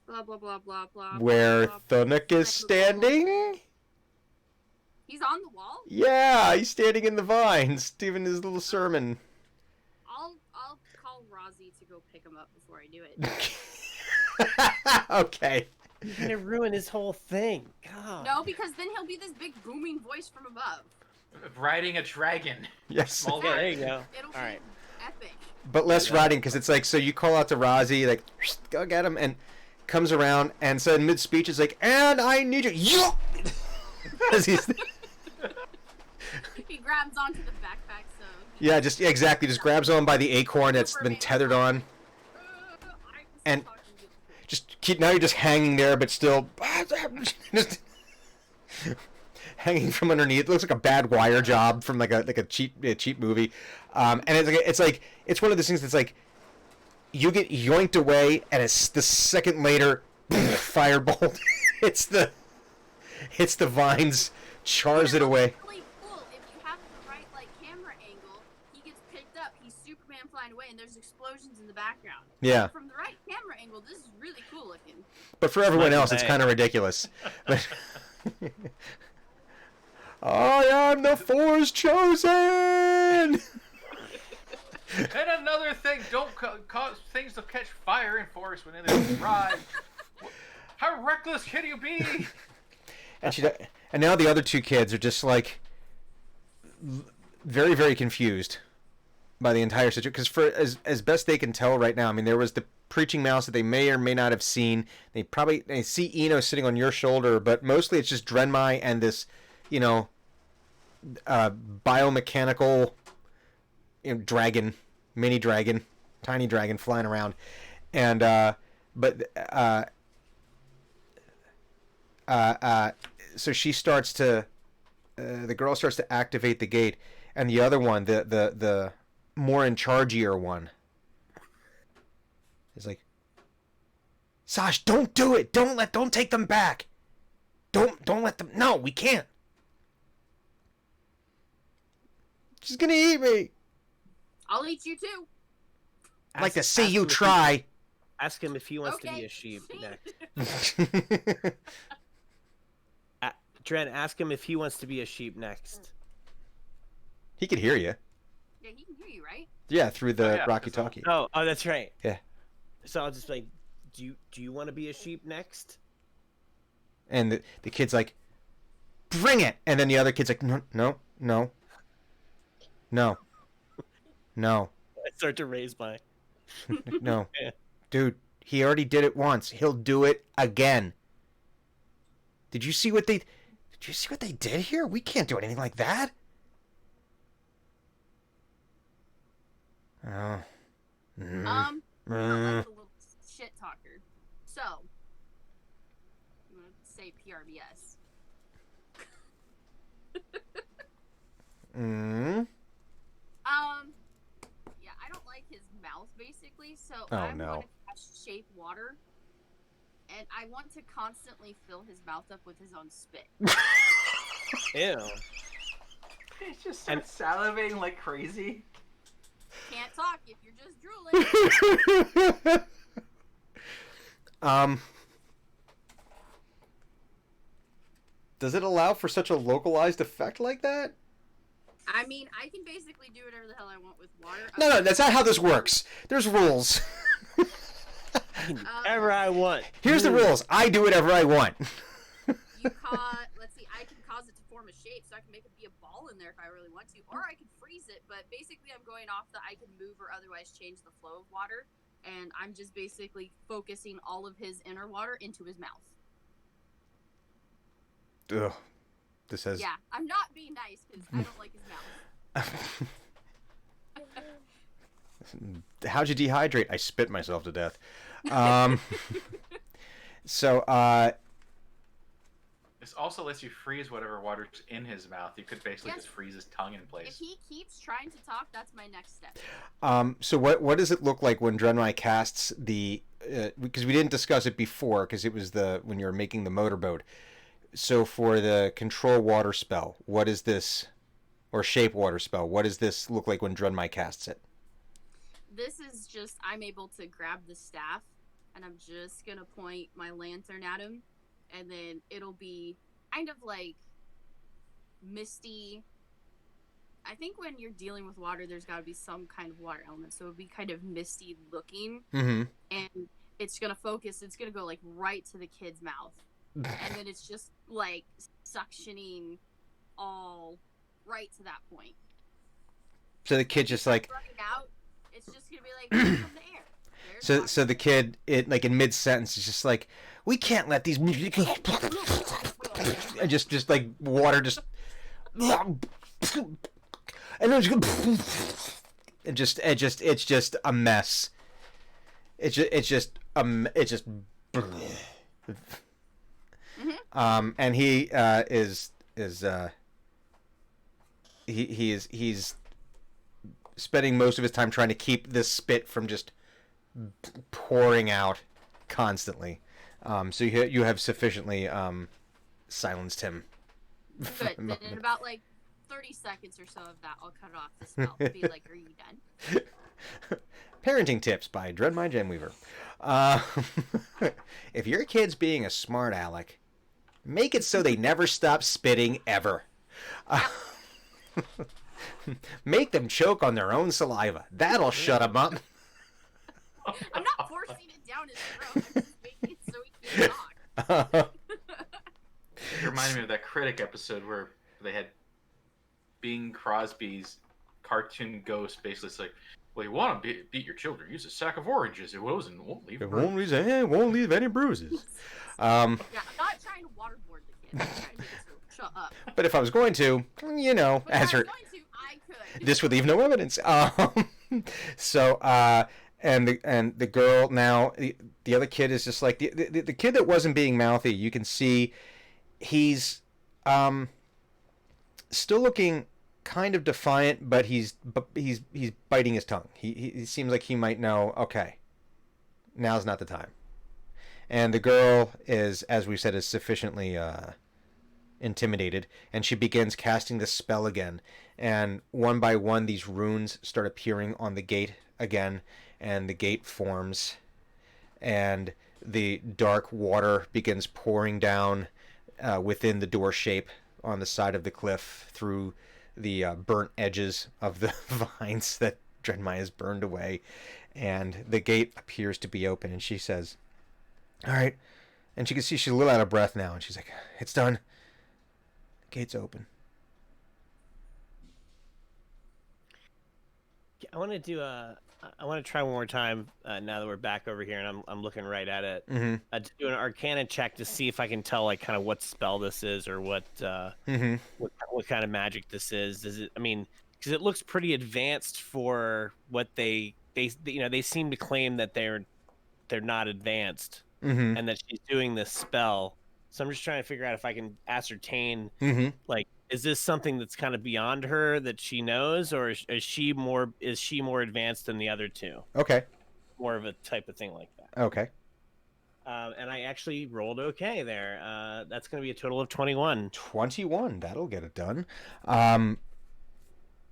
Blah blah blah blah blah. Where blah, blah, Thunuk is standing? He's on the wall. Yeah, he's standing in the vines, giving his little sermon. I'll call Rozzy to go pick him up before I do it. Okay. You're gonna ruin his whole thing. God. No, because then he'll be this big booming voice from above. Riding a dragon. Yes. Small Okay, there dragon. you go. It'll All be right. epic. But less Yeah. riding, because it's like, so you call out to Rozzy, like, go get him, and comes around, and so in mid-speech it's like, and I need you. Yo! As he's, He grabs onto the backpack, so. yeah, exactly, just grabs on by the acorn that's been tethered on. And now you're just hanging there, but still just hanging from underneath. It looks like a bad wire job from like a cheap movie. And it's one of those things that's like you get yoinked away, and it's the second later, firebolt. it's the vines, chars it away. Really cool. If you have the right camera angle, he gets picked up. He's Superman flying away, and there's explosions in the background. Yeah. From the right camera angle, this is really cool looking. But for everyone Fun else, it's day. kind of ridiculous. I am the Force chosen. And another thing, don't cause things to catch fire in forest when there's a ride. How reckless can you be? and and now the other two kids are just like very, very confused by the entire situation. Because for as best they can tell right now, I mean, there was the preaching mouse that they may or may not have seen. They see Eno sitting on your shoulder, but mostly it's just Drenmai and this, biomechanical dragon, mini dragon, tiny dragon flying around, and so she starts to, the girl starts to activate the gate, and the other one, the more in chargeier one, is like, Sash, don't do it. Don't take them back. Don't let them. No, we can't. She's gonna eat me. I'll eat you too. I'd like to see you try. Ask him if he wants to be a sheep next. Dren, ask him if he wants to be a sheep next. He could hear you. Yeah, he can hear you, right? Yeah, through the walkie-talkie. Oh, that's right. Yeah. So I'll just be like, do you want to be a sheep next? And the kid's like, bring it. And then the other kid's like, no. I start to raise my. No. Yeah. Dude, he already did it once. He'll do it again. Did you see what they did here? We can't do anything like that. Oh. I'm like a little shit talker. So, you want to say PRBS? Yeah, I don't like his mouth basically, so I want to catch shape water, and I want to constantly fill his mouth up with his own spit. Ew. He just starts salivating like crazy. Can't talk if you're just drooling. Does it allow for such a localized effect like that? I mean, I can basically do whatever the hell I want with water. No, that's not how this works. There's rules. Whatever I want. Here's the rules. I do whatever I want. Let's see, I can cause it to form a shape, so I can make it be a ball in there if I really want to, or I can freeze it, but basically I'm going off that I can move or otherwise change the flow of water, and I'm just basically focusing all of his inner water into his mouth. Ugh. This has... Yeah, I'm not being nice because I don't like his mouth. How'd you dehydrate? I spit myself to death. So, This also lets you freeze whatever water's in his mouth. You could basically just freeze his tongue in place. If he keeps trying to talk, that's my next step. So what does it look like when Drenmai casts the... because we didn't discuss it before, because it was when you were making the motorboat. So for the control water spell, what is this, or shape water spell, what does this look like when Drenmai casts it? This is just, I'm able to grab the staff, and I'm just going to point my lantern at him, and then it'll be kind of like misty. I think when you're dealing with water, there's got to be some kind of water element, so it'll be kind of misty looking, and it's going to focus, it's going to go like right to the kid's mouth. And then it's just like suctioning all right to that point. So the kid just like running out, it's just gonna be like from the air. So the kid, like in mid sentence, is just like, we can't let these and just like water just and then it's just a mess. It's just and he he's spending most of his time trying to keep this spit from just pouring out constantly. So you have sufficiently silenced him. Good. Then in about like 30 seconds or so of that, I'll cut off the spell. Be like, are you done? Parenting tips by Drenmai Gemweaver. If your kid's being a smart aleck, make it so they never stop spitting ever. Make them choke on their own saliva. That'll shut them up. I'm not forcing it down his throat. I'm just making it so he can't talk. It reminded me of that Critic episode where they had Bing Crosby's cartoon ghost basically it's like, well, you want to beat your children, use a sack of oranges. It won't leave. It won't leave any bruises. Yeah, I'm not trying to waterboard the kid. I'm trying to make it so shut up. But if I was going to, you know, But as if I her, was going to, I could. this would leave no evidence. So, and the girl now, the other kid is just like the kid that wasn't being mouthy. You can see he's still looking kind of defiant, but he's biting his tongue. He seems like he might know. Okay, now's not the time. And the girl is, as we said, is sufficiently intimidated, and she begins casting the spell again. And one by one, these runes start appearing on the gate again, and the gate forms, and the dark water begins pouring down within the door shape on the side of the cliff through the burnt edges of the vines that Drenmai has burned away. And the gate appears to be open, and she says, all right. And she can see she's a little out of breath now, and she's like, it's done. The gate's open. I want to do I want to try one more time now that we're back over here, and I'm looking right at it. Mm-hmm. To do an Arcana check to see if I can tell like kind of what spell this is or what what kind of magic this is. Does it? I mean, because it looks pretty advanced for what they seem to claim that they're not advanced, and that she's doing this spell. So I'm just trying to figure out if I can ascertain like, is this something that's kind of beyond her that she knows, or is she more advanced than the other two? Okay. More of a type of thing like that. Okay. And I actually rolled okay there. That's going to be a total of 21. 21. That'll get it done.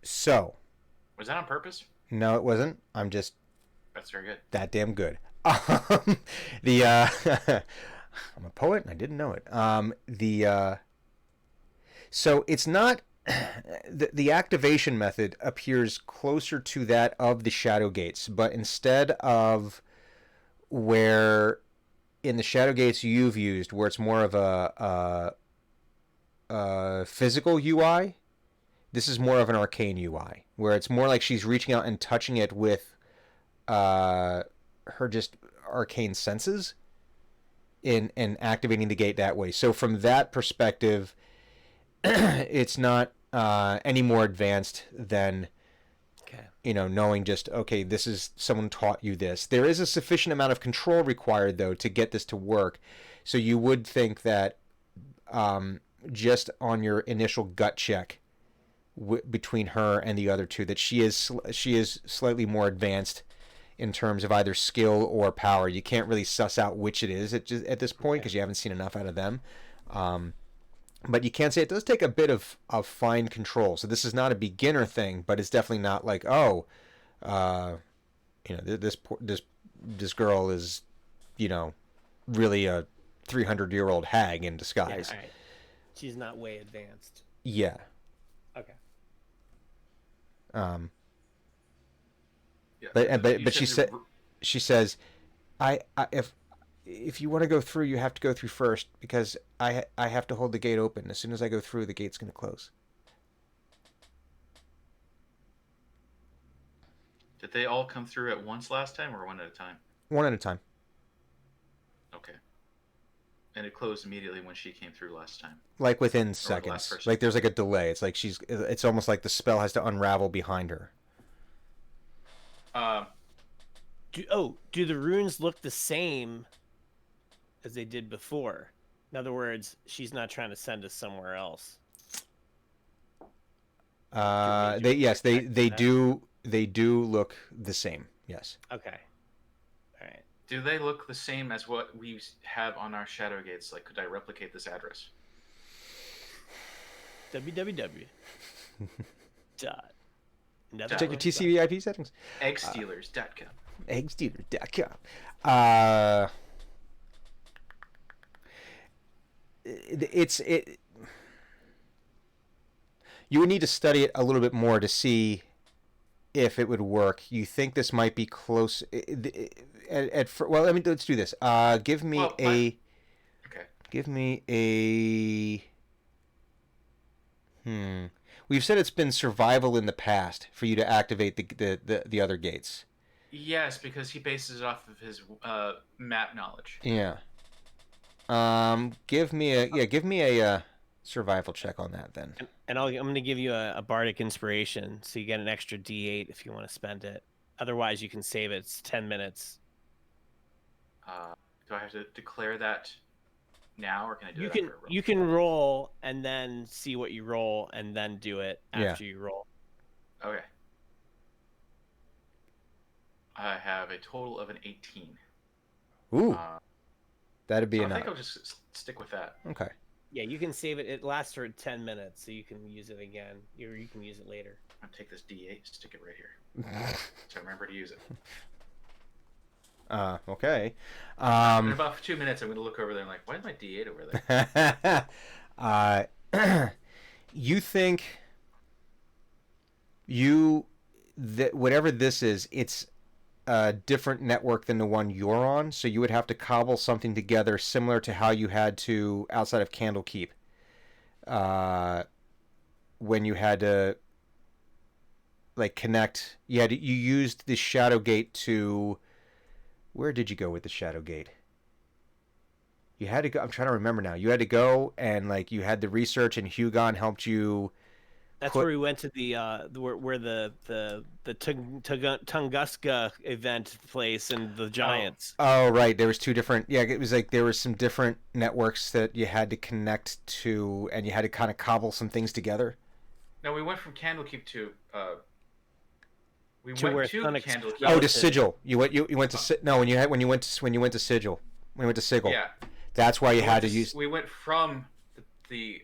So. Was that on purpose? No, it wasn't. I'm just. That's very good. That damn good. I'm a poet and I didn't know it. So it's not the activation method appears closer to that of the Shadow Gates, but instead of where in the Shadow Gates you've used, where it's more of a physical UI, this is more of an arcane UI, where it's more like she's reaching out and touching it with her just arcane senses in activating the gate that way. So from that perspective, it's not any more advanced than knowing just, okay, this is someone taught you this. There is a sufficient amount of control required though to get this to work. So you would think that just on your initial gut check between her and the other two, that she is slightly more advanced in terms of either skill or power. You can't really suss out which it is at this point because you haven't seen enough out of them. But you can say it does take a bit of fine control. So this is not a beginner thing, but it's definitely not like, this girl is, really a 300-year-old hag in disguise. Yeah, right. She's not way advanced. Yeah. Okay. Yeah, but she says, if you want to go through, you have to go through first because I have to hold the gate open. As soon as I go through, the gate's going to close. Did they all come through at once last time or one at a time? One at a time. Okay. And it closed immediately when she came through last time. Like within seconds. Like there's like a delay. It's like it's almost like the spell has to unravel behind her. Do the runes look the same as they did before? In other words, she's not trying to send us somewhere else. They do look the same. Yes. Okay. All right. Do they look the same as what we have on our Shadow Gates? Like, could I replicate this address? www. Check your TCP/IP settings. Eggstealers.com. Eggstealers.com. You would need to study it a little bit more to see if it would work. You think this might be close? Well, let's do this. Give me Okay. Give me a. We've said it's been survival in the past for you to activate the other gates. Yes, because he bases it off of his map knowledge. Yeah. Give me a survival check on that then. And I'm going to give you a bardic inspiration, so you get an extra D8 if you want to spend it. Otherwise, you can save it. It's 10 minutes. Do I have to declare that now, or can I do it after a roll? You can roll and then see what you roll, and then do it after you roll. Okay. I have a total of an 18. Ooh, that'd be so enough. I think I'll just stick with that. Okay. Yeah, you can save it. It lasts for 10 minutes, so you can use it again. You can use it later. I'm gonna take this D8, stick it right here, so I remember to use it. Okay. In about 2 minutes, I'm gonna look over there and like, why is my D8 over there? You think that whatever this is, it's a different network than the one you're on, so you would have to cobble something together similar to how you had to outside of Candlekeep, when you had to like connect. You used the Shadow Gate to. Where did you go with the Shadow Gate? You had to go. I'm trying to remember now. You had to go and like you had the research, and Hugon helped you. That's where we went to where the Tunguska event place and the Giants. Oh, right. There was two different. Yeah, it was like there were some different networks that you had to connect to, and you had to kind of cobble some things together. No, we went from Candlekeep to. We To went to Candlekeep. Oh, to Sigil. You went to no when you went to Sigil. When you went to Sigil. Yeah. That's why you had to use. We went from the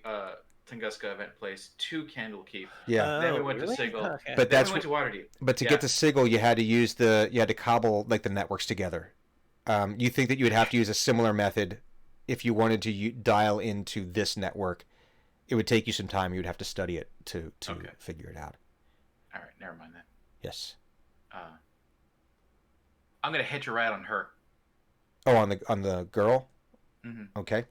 Tunguska event place to Candlekeep. Yeah. Then we went to Sigil. Okay. But Then we went to Waterdeep. But to get to Sigil, you had to cobble like the networks together. You think that you would have to use a similar method if you wanted to dial into this network? It would take you some time. You would have to study it to figure it out. All right, never mind that. Yes. I'm gonna hitch a ride on her. Oh, on the girl. Mm-hmm. Okay.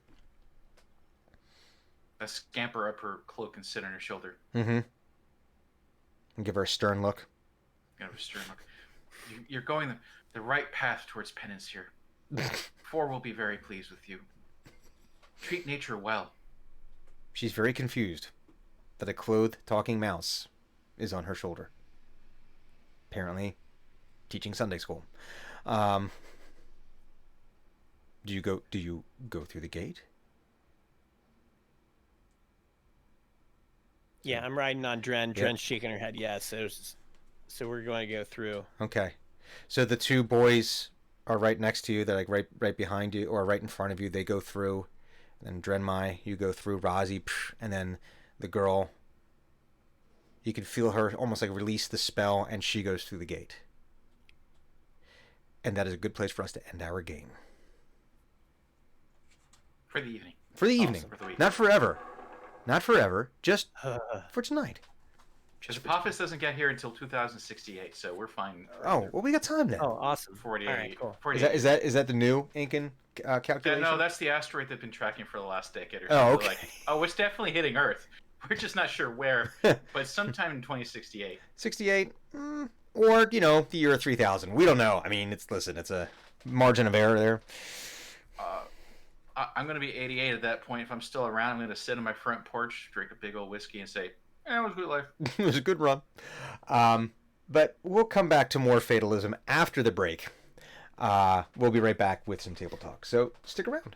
I scamper up her cloak and sit on her shoulder. Mm-hmm. And give her a stern look. Give her a stern look. You're going the right path towards penance here. Four will be very pleased with you. Treat nature well. She's very confused, but a clothed talking mouse is on her shoulder. Apparently, teaching Sunday school. Do you go through the gate? Yeah, I'm riding on Dren. Dren's shaking her head yes. So we're going to go through. Okay. So the two boys are right next to you. They're like right behind you or right in front of you. They go through. And then Drenmai, you go through. Razi, and then the girl. You can feel her almost like release the spell, and she goes through the gate. And that is a good place for us to end our game. For the evening. For the evening. For the week. Not forever. Not forever. Just for tonight. Because Apophis doesn't get here until 2068, so we're fine. Oh, well, we got time then. Oh, awesome. 48. All right, cool. 48. Is that the new Incan calculation? No, that's the asteroid they've been tracking for the last decade or so. so. Oh, okay. Like, it's definitely hitting Earth. We're just not sure where, but sometime in 2068. 68, or the year 3000. We don't know. I mean, it's a margin of error there. I'm going to be 88 at that point. If I'm still around, I'm going to sit on my front porch, drink a big old whiskey, and say, it was a good life. It was a good run. But we'll come back to more fatalism after the break. We'll be right back with some table talk. So stick around.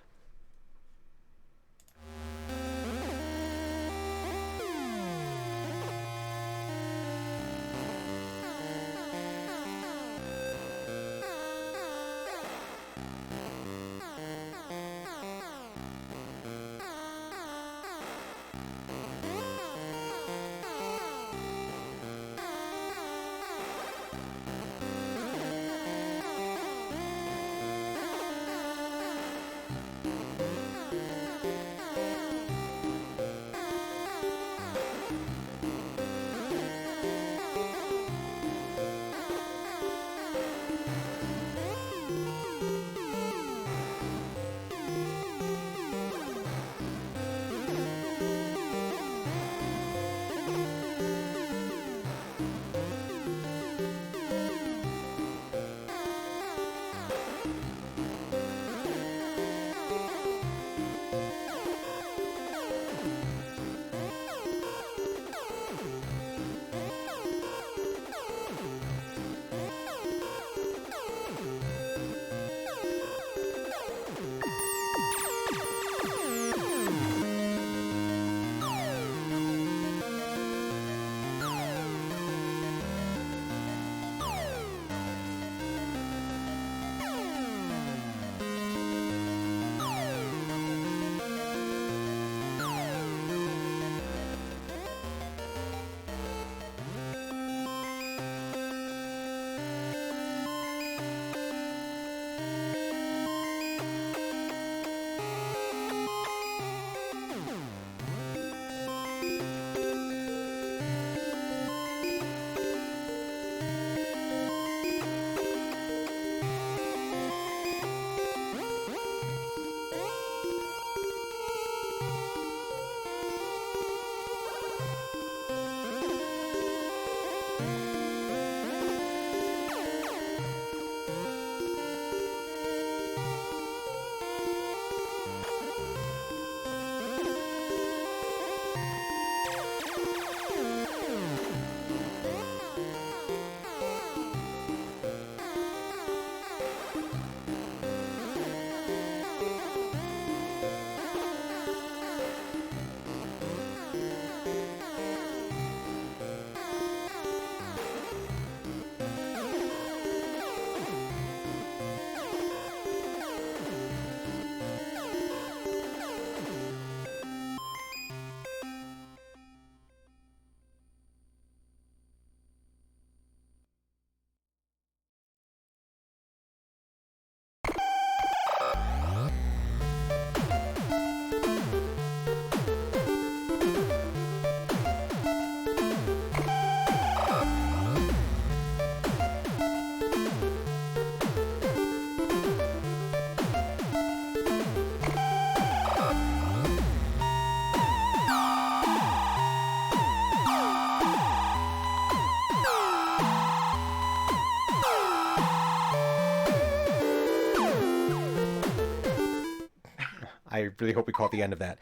I really hope we call it the end of that.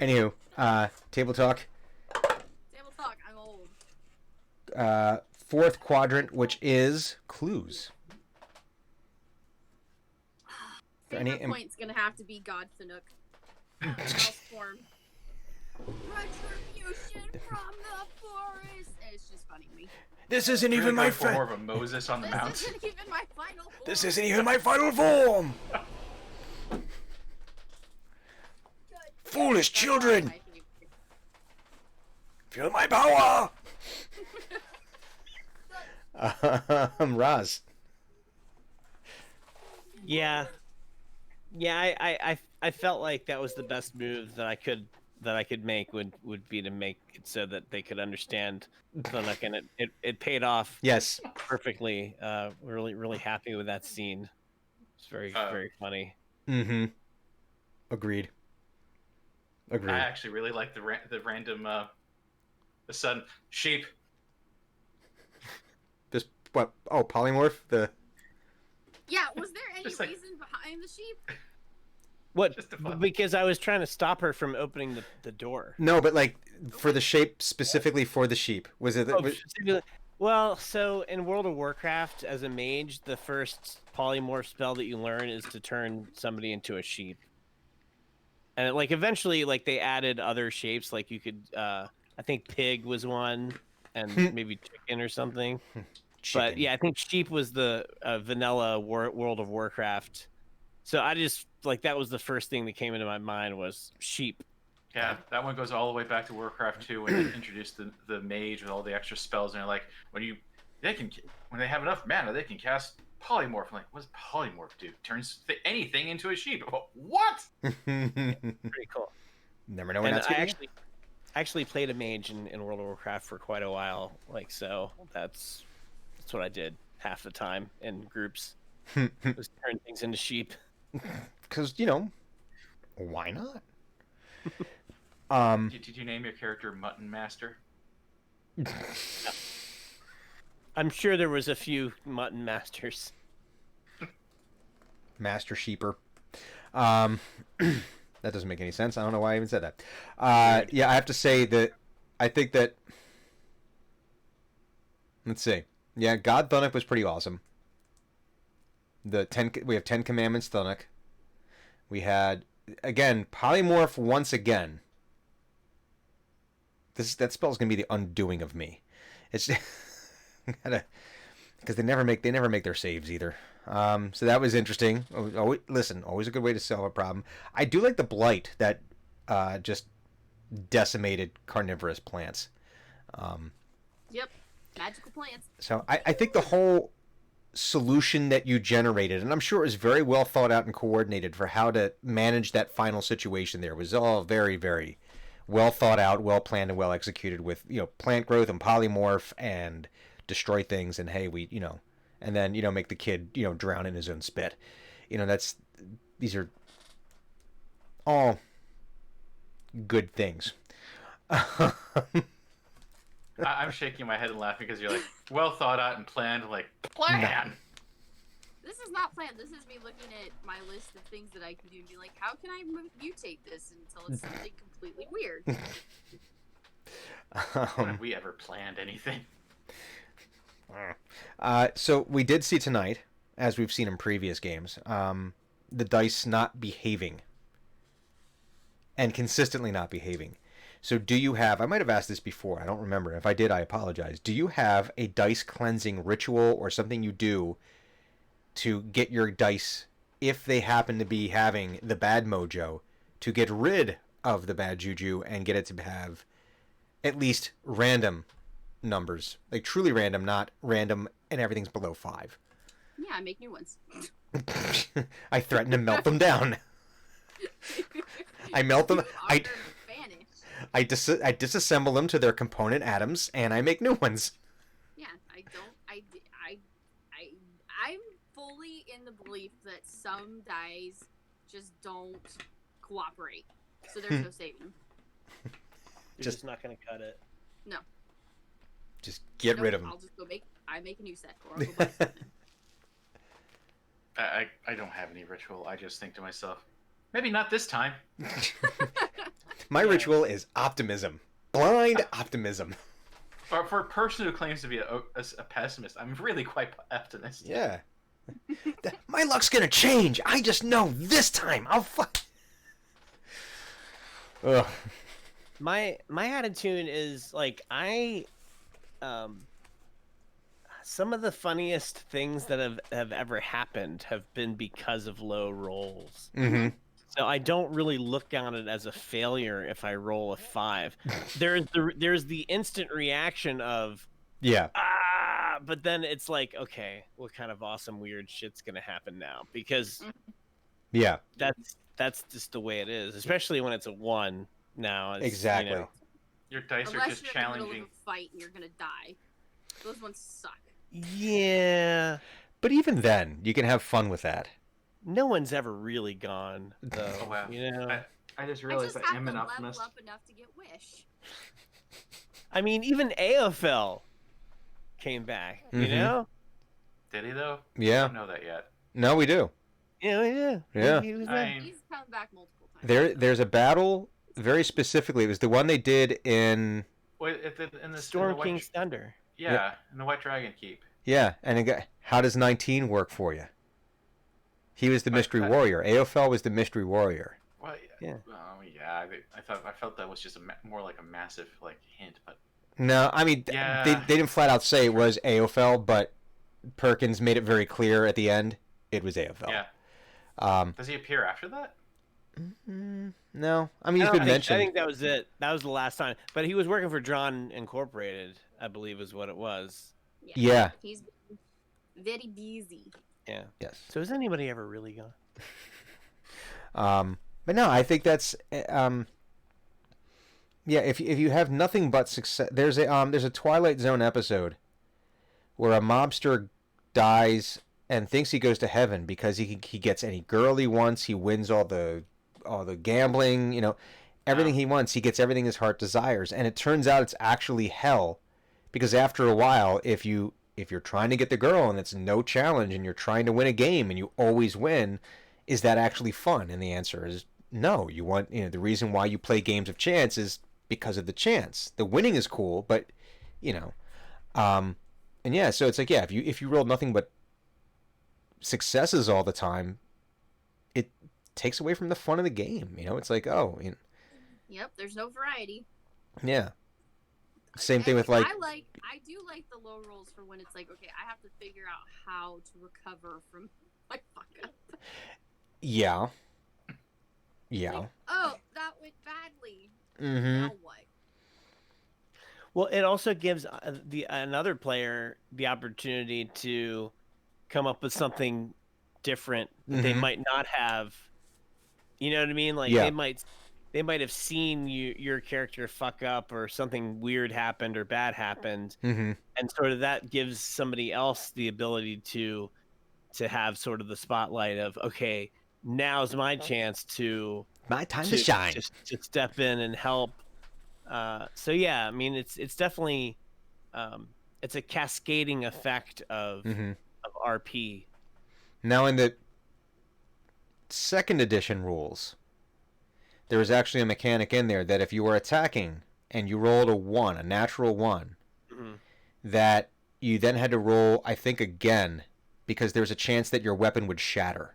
Anywho, table talk. Table talk. I'm old. Fourth quadrant, which is clues. Favorite point's gonna have to be God Fanuc. Mouse form. Retribution from the forest. It's just funny to me. This isn't Really even my going for more final. of a Moses on the mount. This isn't even my final form. This isn't even my final form. Foolish That's children, my favorite. feel my power. Raz. Yeah, I felt like that was the best move that I could make would be to make it so that they could understand Thunuk, and it paid off Yes. perfectly. Really happy with that scene. It's very funny. Mm-hmm. Agreed. Agreed. I actually really like the random the sudden sheep. This what? Oh, polymorph. The Yeah, was there any Just like- reason behind the sheep? What? Just a fun- Because I was trying to stop her from opening the door. no, but like for the shape specifically for the sheep. Was it? Oh, specifically- well, so in World of Warcraft, as a mage, the first polymorph spell that you learn is to turn somebody into a sheep. And like eventually, like they added other shapes, like you could, I think pig was one, and maybe chicken or something. chicken. But yeah, I think sheep was the vanilla World of Warcraft. So I just like that was the first thing that came into my mind was sheep. Yeah, that one goes all the way back to Warcraft 2 when they introduced the mage with all the extra spells, and they're like, when they have enough mana, they can cast polymorph. I'm like, what does polymorph do? Turns anything into a sheep. What? Pretty cool. Never know when And that's I gonna actually played a mage in World of Warcraft for quite a while. Like so, that's what I did half the time in groups. Was turn things into sheep. Because why not? Did you name your character Mutton Master? I'm sure there was a few mutton masters. Master Sheeper. That doesn't make any sense. I don't know why I even said that. Yeah, I have to say that I think that. Let's see. Yeah, God Thunuk was pretty awesome. We have 10 Commandments Thunuk. We had again polymorph once again. That spell's gonna be the undoing of me. It's because they never make their saves either. So that was interesting. Always a good way to solve a problem. I do like the blight that just decimated carnivorous plants. Yep, magical plants. So I think the whole solution that you generated, and I'm sure it was very well thought out and coordinated for how to manage that final situation there, was all very, very well thought out, well planned, and well executed with, plant growth and polymorph and destroy things, and hey, and then, make the kid, drown in his own spit. These are all good things. I'm shaking my head and laughing because you're like, well thought out and planned. Like, plan! This is not planned. This is me looking at my list of things that I can do and be like, how can I mutate this until it's something completely weird? When have we ever planned anything? So we did see tonight, as we've seen in previous games, the dice not behaving. And consistently not behaving. So do you have, I might have asked this before, I don't remember. If I did, I apologize. Do you have a dice cleansing ritual or something you do to get your dice, if they happen to be having the bad mojo, to get rid of the bad juju and get it to have at least random numbers? Like truly random, not random and everything's below 5. Yeah, I make new ones. I threaten to melt them down. I melt them. I disassemble them to their component atoms, and I make new ones. Yeah, I'm fully in the belief that some dies just don't cooperate, so there's no saving. You're just not gonna cut it. No. Just get rid of them. I'll just go make a new set, or I'll go buy something. I don't have any ritual. I just think to myself, maybe not this time. My ritual is optimism. Blind optimism. For a person who claims to be a pessimist, I'm really quite optimistic. Yeah. My luck's gonna change. I just know this time. I'll fuck. Ugh. My attitude is like some of the funniest things that have ever happened have been because of low rolls. Mm-hmm. So I don't really look on it as a failure if I roll a 5. There's the instant reaction of Yeah. but then it's like, okay, what kind of awesome weird shit's gonna happen now? Because Yeah. that's just the way it is, especially when it's a 1 now. Exactly. You know, Your dice Unless are just you're in the middle challenging. of a fight and you're gonna die. Those ones suck. yeah. But even then, you can have fun with that. No one's ever really gone though. Oh wow. You know. I just I realized just I have am to an level optimist. up enough to get Wish. I mean, even AFL came back. You Mhm. know. Did he though? I Yeah. don't know that yet. No, we do. Yeah. Yeah. He was I there. mean, He's come back multiple times. There's a battle very specifically. It was the one they did in wait, in the Storm in the King's Thunder. Yeah, in the White Dragon Keep. yeah, and it got, how does 19 work for you? He was the mystery I- warrior. AOFL was the mystery warrior. Well, Yeah. Oh yeah. I felt that was just more like a massive like hint, but No, I mean Yeah. they didn't flat out say it was AOFL, but Perkins made it very clear at the end it was AOFL. yeah. Does he appear after that? No, I mean he's I been think- mentioned. I think that was it. That was the last time. But he was working for Drawn Incorporated, I believe, is what it was. Yeah. He's been very busy. Yeah. Yes. So has anybody ever really gone? But no, I think that's yeah. If you have nothing but success, there's a Twilight Zone episode where a mobster dies and thinks he goes to heaven because he gets any girl he wants. He wins all the gambling, everything he wants. He gets everything his heart desires, and it turns out it's actually hell, because after a while, if you're trying to get the girl and it's no challenge and you're trying to win a game and you always win, is that actually fun? And the answer is no. You want, the reason why you play games of chance is because of the chance. The winning is cool, but and yeah, so it's like, yeah, if you roll nothing but successes all the time, it takes away from the fun of the game. It's like, oh, Yep, there's no variety. yeah. Same thing And with like, I do like the low rolls for when it's like, okay, I have to figure out how to recover from my fuck up. yeah. Like, oh, that went badly. Mm-hmm. Now what? Well, it also gives another player the opportunity to come up with something different that they Mhm. might not have. You know what I mean? Like Yeah. they might have seen your character fuck up or something weird happened or bad happened, Mm-hmm. and sort of that gives somebody else the ability to have sort of the spotlight of, okay, now's my chance to My time to shine. to step in and help. So yeah, I mean it's definitely it's a cascading effect of Mm-hmm. RP. Now in the second edition rules, there was actually a mechanic in there that if you were attacking and you rolled a natural 1, Mhm. that you then had to roll, I think, again, because there was a chance that your weapon would shatter.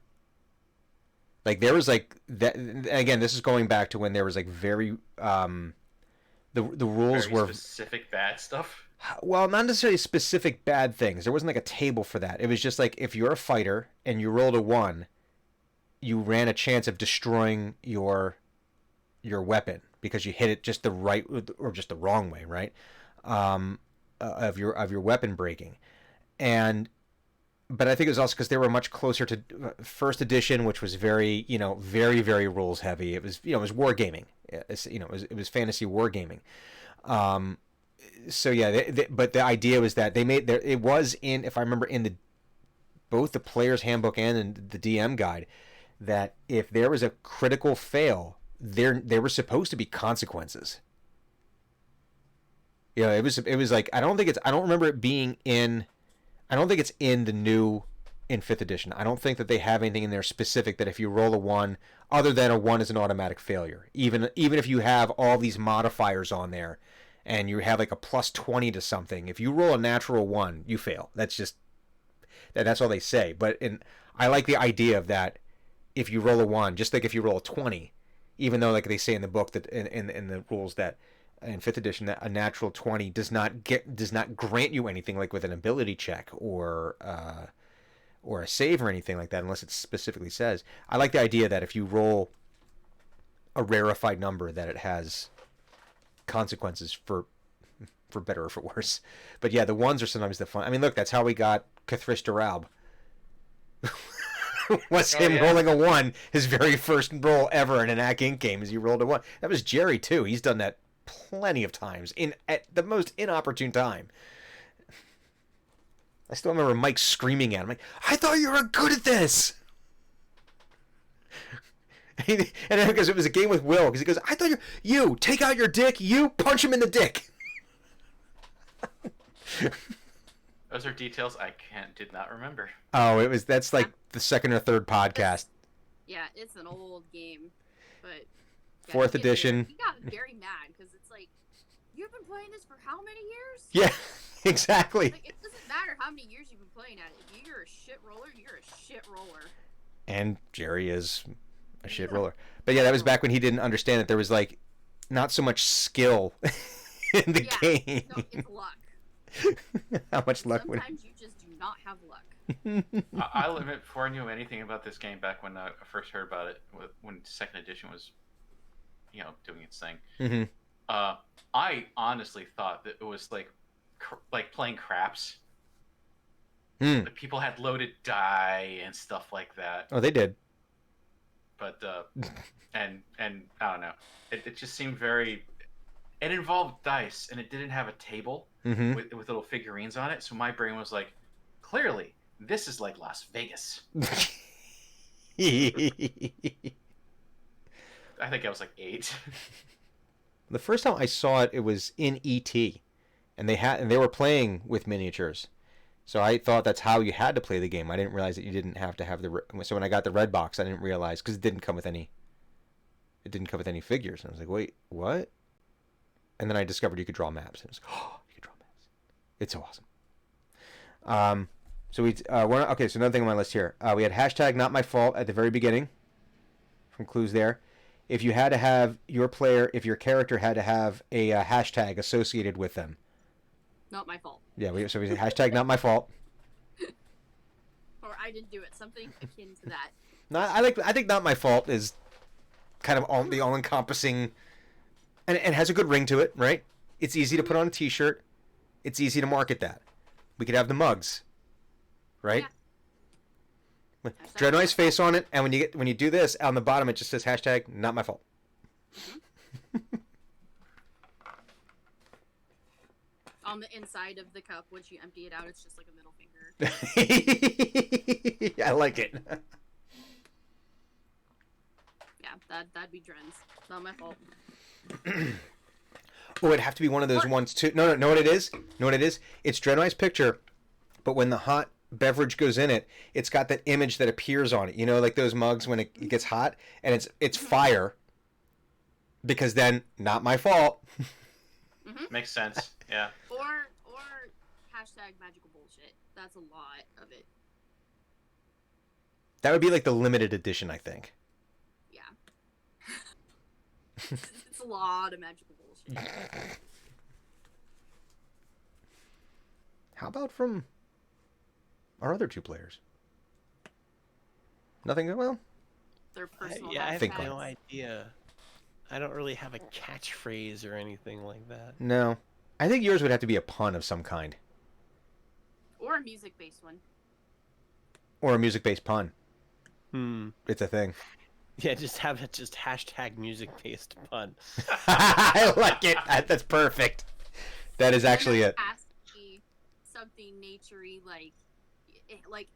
Like there was like that again. This is going back to when there was like very the rules Very were specific bad stuff. well, not necessarily specific bad things. There wasn't like a table for that. It was just like if you're a fighter and you rolled a 1, you ran a chance of destroying your weapon because you hit it just the right or just the wrong way, right? Of your weapon breaking, but I think it was also because they were much closer to first edition, which was very very very rules heavy. It was it was wargaming. It was fantasy wargaming. So yeah, but the idea was that they made there. It was in, if I remember, in both the player's handbook and in the DM guide, that if there was a critical fail, there were supposed to be consequences. It was like I don't remember it being in. I don't think it's in the new in 5th edition. I don't think that they have anything in there specific that if you roll a 1, other than a 1 is an automatic failure. Even if you have all these modifiers on there and you have like a plus 20 to something, if you roll a natural 1, you fail. That's just that's all they say. But I like the idea of that. If you roll a 1, just like if you roll a 20, even though like they say in the book that in the rules that in 5th edition that a natural 20 does not grant you anything like with an ability check or a save or anything like that, unless it specifically says. I like the idea that if you roll a rarefied number, that it has consequences for better or for worse. But yeah, the 1s are sometimes the fun. I mean, look, that's how we got Cthulhu Raub. Was him rolling a 1, his very first roll ever in an Ack Inc game, is he rolled a 1. That was Jerry too. He's done that plenty of times at the most inopportune time. I still remember Mike screaming at him, like, "I thought you were good at this!" And then because it was a game with Will, because he goes, "I thought you take out your dick, you punch him in the dick." Those are details I did not remember. Oh, that's like the second or third podcast. Yeah, it's an old game, but yeah, 4th edition. He got very mad because it's like, you've been playing this for how many years? Yeah, exactly. Like, it doesn't matter how many years you've been playing at it. If you're a shit roller, you're a shit roller. And Jerry is a shit roller. But yeah, that was back when he didn't understand that there was like not so much skill in the game. No, it's luck. How much luck would Sometimes you just do not have luck. I'll admit, before I knew anything about this game, back when I first heard about it, when 2nd edition was, doing its thing, mm-hmm. I honestly thought that it was like playing craps. Mm. Like people had loaded die and stuff like that. Oh, they did. But and I don't know. It just seemed very. It involved dice, and it didn't have a table mm-hmm. with little figurines on it. So my brain was like, clearly, this is like Las Vegas. I think I was like 8. The first time I saw it, it was in E.T., and they were playing with miniatures. So I thought that's how you had to play the game. I didn't realize that you didn't have to have so when I got the red box, I didn't realize, because it didn't come with any figures. And I was like, wait, what? And then I discovered you could draw maps. And I was like, oh, you could draw maps. It's so awesome. So okay, so another thing on my list here. We had hashtag not my fault at the very beginning. From clues there. If you had to have if your character had to have a hashtag associated with them. Not my fault. Yeah, we said hashtag not my fault. Or I didn't do it. Something akin to that. No, I think not my fault is kind of the all-encompassing, and it has a good ring to it, right? It's easy to put on a T-shirt. It's easy to market that. We could have the mugs, right? Yeah. Draw a nice face on it, and when you do this, on the bottom it just says hashtag not my fault. Mm-hmm. On the inside of the cup, once you empty it out, it's just like a middle finger. I like it. Yeah, that'd be Dren's. Not my fault. Oh, it'd have to be one of those ones too. No, know what it is? Know what it is? It's Dren's picture, but when the hot beverage goes in it, it's got that image that appears on it. You know, like those mugs when it gets hot, and it's fire. Because then, not my fault. Mm-hmm. Makes sense. Yeah. Or hashtag magical bullshit. That's a lot of it. That would be like the limited edition, I think. Yeah. It's a lot of magical bullshit. How about from our other 2 players? Nothing? Well, Their personal I have Think no idea. I don't really have a catchphrase or anything like that. no. I think yours would have to be a pun of some kind. Or a music-based one. Or a music-based pun. Hmm. It's a thing. Yeah, just have it just hashtag music-based pun. I like it. That's perfect. That is actually it. Has to be something naturey, like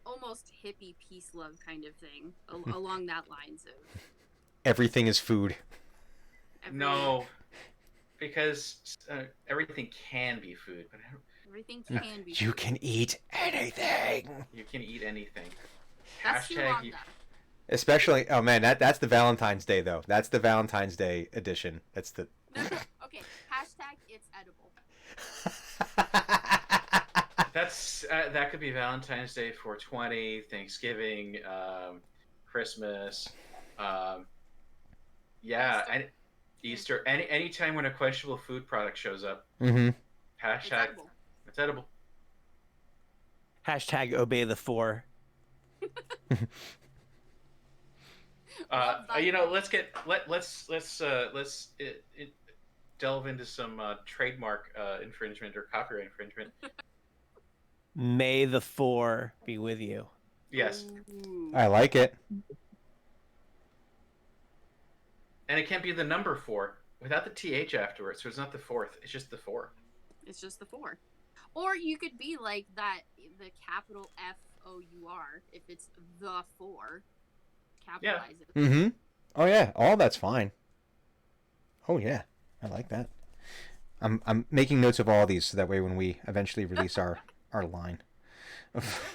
almost hippie peace love kind of thing, along that lines of. Everything is food. No, because everything can be food, but Everything can be. You food. can eat anything. You can eat anything. That's too Hashtag long, you- though. Especially, oh man, that's the Valentine's Day though. That's the Valentine's Day edition. That's the. No, no. Okay. Hashtag it's edible. That's that could be Valentine's Day, 420, Thanksgiving, Christmas, yeah, and Easter. Any time when a questionable food product shows up. Mm-hmm. It's Hashtag edible. it's edible. Hashtag obey the 4. Love that You know, guy. let's delve into some trademark infringement or copyright infringement. May the 4 be with you. Yes, Ooh. I like it. and it can't be the number 4 without the th afterwards. So it's not the fourth; it's just the 4. It's just the 4. Or you could be like that, the capital FOUR, if it's the 4. Capitalize it. Mm-hmm. Oh yeah, all that's fine. Oh yeah, I like that. I'm making notes of all these so that way when we eventually release our line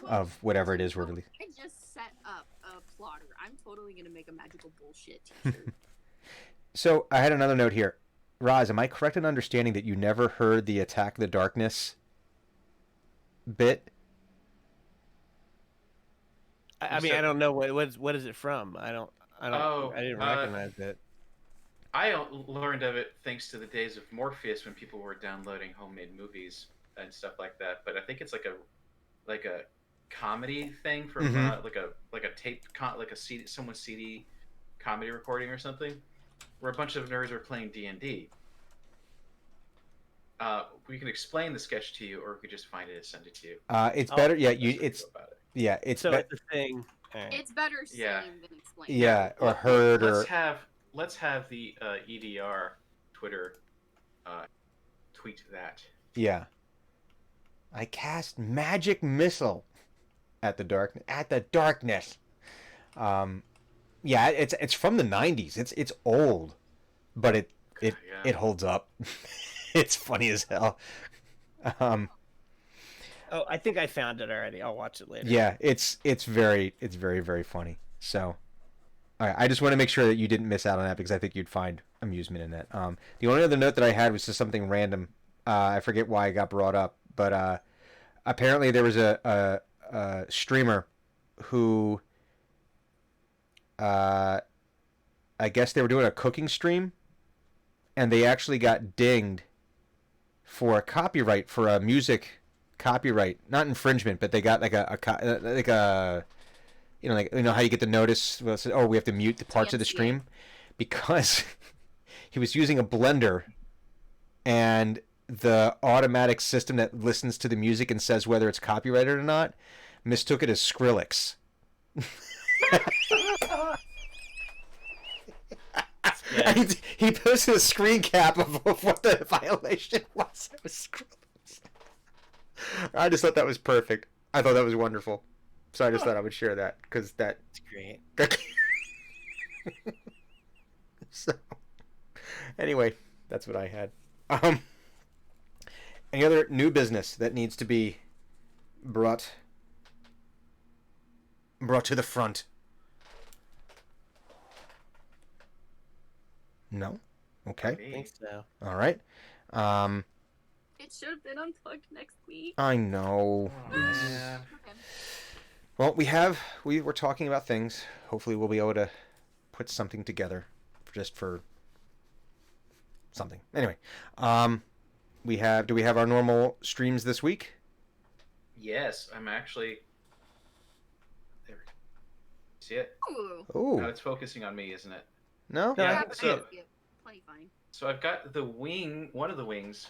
of whatever it is we're releasing. I just set up a plotter. I'm totally gonna make a magical bullshit t-shirt. So I had another note here. Roz, am I correct in understanding that you never heard the Attack the Darkness bit? I mean, I don't know what is it from. I didn't recognize it. I learned of it thanks to the days of Morpheus when people were downloading homemade movies and stuff like that. But I think it's like a comedy thing from Mhm. like a tape like a CD, someone's CD comedy recording or something, where a bunch of nerds are playing D&D. We can explain the sketch to you, or we could just find it and send it to you. It's Oh, better. Yeah, That's you. where we It's go about it. yeah. It's So be- it's a thing. All right. It's better saying Yeah. than explaining. yeah, or heard or Let's have the EDR Twitter tweet that. yeah. I cast magic missile at the darkness. Yeah, it's from the 90s. It's old, but it Yeah. holds up. It's funny as hell. Oh, I think I found it already. I'll watch it later. Yeah, it's very very funny. So, all right, I just want to make sure that you didn't miss out on that because I think you'd find amusement in that. The only other note that I had was just something random. I forget why it got brought up, but apparently there was a streamer who, I guess they were doing a cooking stream, and they actually got dinged for copyright for a music copyright, not infringement, but they got like a you know how you get the notice. Well, it says, oh, we have to mute the parts of the TMCA. stream because he was using a blender, and the automatic system that listens to the music and says whether it's copyrighted or not mistook it as Skrillex. Good. He posted a screen cap of what the violation was. It was Skrillex. I just thought that was perfect. I thought that was wonderful. So I just thought I would share that because that. It's great. So, anyway, that's what I had. Any other new business that needs to be brought to the front? No. Okay. I think so. All right. It should have been unplugged next week. I know. Yeah. Okay. Well, we were talking about things. Hopefully, we'll be able to put something together, just for something. Anyway, do we have our normal streams this week? Yes, I'm actually. There. See it? Ooh. Oh No, it's focusing on me, isn't it? no. No, Yeah, Yeah, but so- yeah, plenty fine. So I've got the wing, one of the wings,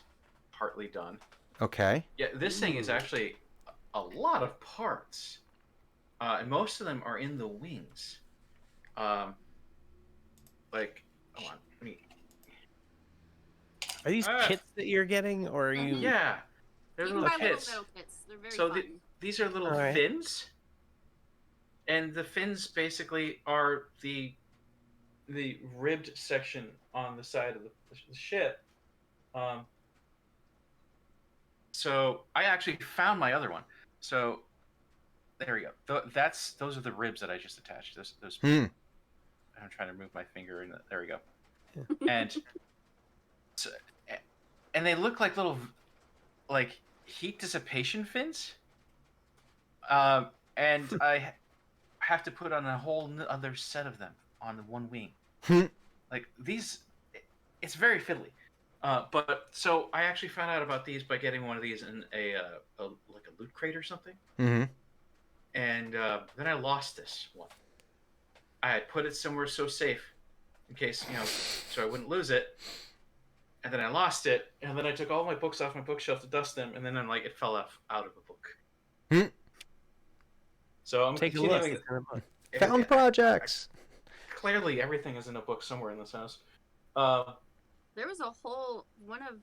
partly done. Okay. Yeah, this thing is Ooh. actually a lot of parts, and most of them are in the wings. Like, hold on, let me. Are these Ah. kits that you're getting, or are you? Yeah, they're You can little buy little kits. metal kits. They're very So fun. these are little Alright. fins, and the fins basically are the ribbed section on the side of the ship. So I actually found my other one. So there we go. Those are the ribs that I just attached. Those. Hmm. I'm trying to move my finger, and there we go. Yeah. And so, and they look like little like heat dissipation fins. And I have to put on a whole other set of them on the one wing. Like these, it's very fiddly. But so I actually found out about these by getting one of these in a like a loot crate or something. Mm-hmm. And then I lost this one. I had put it somewhere so safe, in case so I wouldn't lose it. And then I lost it, and then I took all my books off my bookshelf to dust them, and then I'm like, it fell out of a book. So I'm Take a continuing. look. Found projects. Clearly, everything is in a book somewhere in this house. There was a whole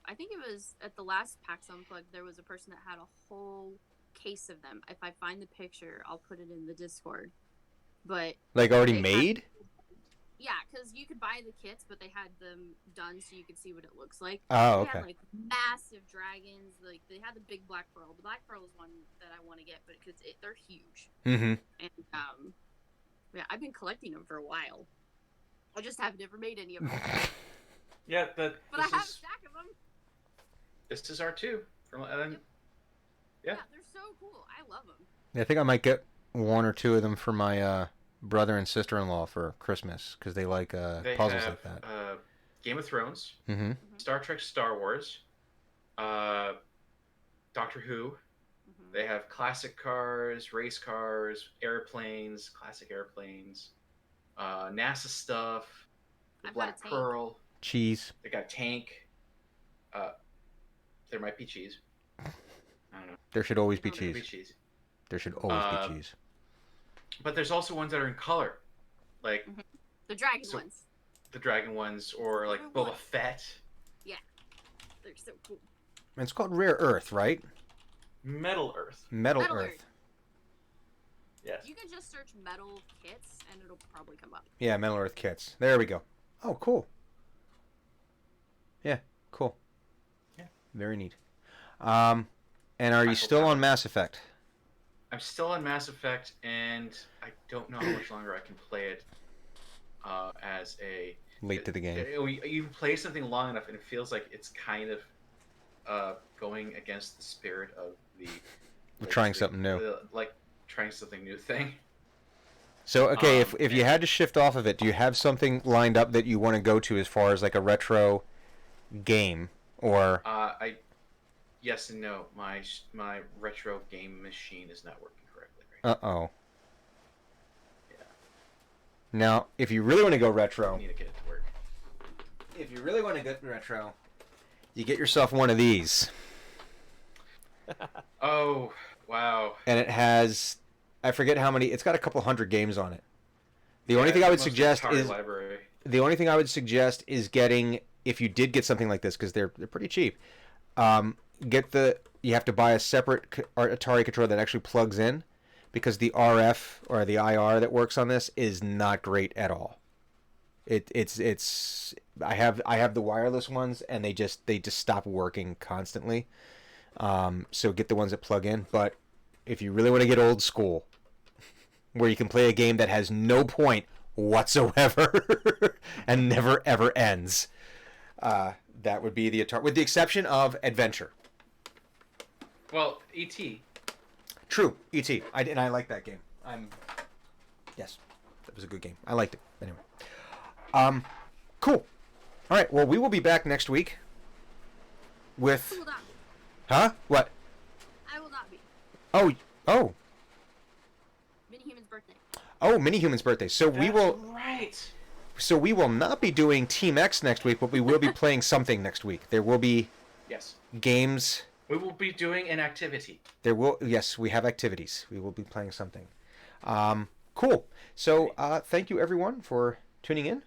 I think it was at the last PAX Unplugged, there was a person that had a whole case of them. If I find the picture, I'll put it in the Discord. But Like already they made? yeah, because you could buy the kits, but they had them done so you could see what it looks like. Oh, They okay. had like massive dragons. Like they had the big black pearl. The black pearl is one that I want to get, but because they're huge. Mm-hmm. And yeah, I've been collecting them for a while. I just have never made any of them. Yeah, But I have a stack of them. This is R2 from Yeah, Yeah. they're so cool. I love them. I think I might get one or two of them for my brother and sister-in-law for Christmas because they like They puzzles have like that. Game of Thrones, Mm-hmm. Star Trek, Star Wars, Doctor Who. Mhm. They have classic cars, race cars, airplanes, classic airplanes, NASA stuff, the I've got a Black tank. Pearl. Cheese. They got tank. There might be cheese. I don't know. There should always be There There could be cheese. cheese. There should always be cheese. But there's also ones that are in color, like The dragon So- ones. the dragon ones, or like They're Boba what? Fett. They're so cool. And it's called Rare Earth, right? Metal Earth. Metal Metal Earth. Earth. Yes. You can just search metal kits and it'll probably come up. Yeah, Metal Earth kits. There we go. Oh, cool. Yeah, cool. Yeah. Very neat. And are you Eiffel still Tower. on Mass Effect? I'm still on Mass Effect, and I don't know how much longer I can play it as a. Late to the game. You play something long enough, and it feels like it's kind of going against the spirit of the. Trying something new. Like trying something new thing. So, okay, if you and- had to shift off of it, do you have something lined up that you want to go to as far as like a retro game or? Yes and no. My retro game machine is not working correctly right Uh-oh. Yeah. Now, if you really want to go now. I retro, need to get it to work. if you really want to get retro, you get yourself one of these. Oh wow! And it has, I forget how many, it's got a couple hundred games on it. The only Yeah, thing I would most suggest entire is library. the only thing I would suggest is getting, if you did get something like this, because they're pretty cheap, you have to buy a separate Atari controller that actually plugs in, because the RF or the IR that works on this is not great at all. It's I have the wireless ones and they just stop working constantly. So get the ones that plug in. But if you really want to get old school, where you can play a game that has no point whatsoever and never ever ends, that would be the Atari, with the exception of Adventure. Well, E.T. True, E.T. I like that game. Yes, that was a good game. I liked it. Anyway, cool. All right. Well, we will be back next week with. I will not be. Huh? What? I will not be. Oh, Mini Human's birthday. Mini Human's birthday. So we will. Right. So we will not be doing Team X next week, but we will be playing something next week. There will be Yes. games. We will be doing an activity. Yes, we have activities. We will be playing something. Cool. So thank you everyone for tuning in.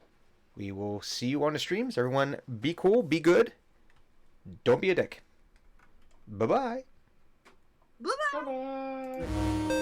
We will see you on the streams. Everyone, be cool, be good. Don't be a dick. Bye-bye. Bye bye. Bye bye.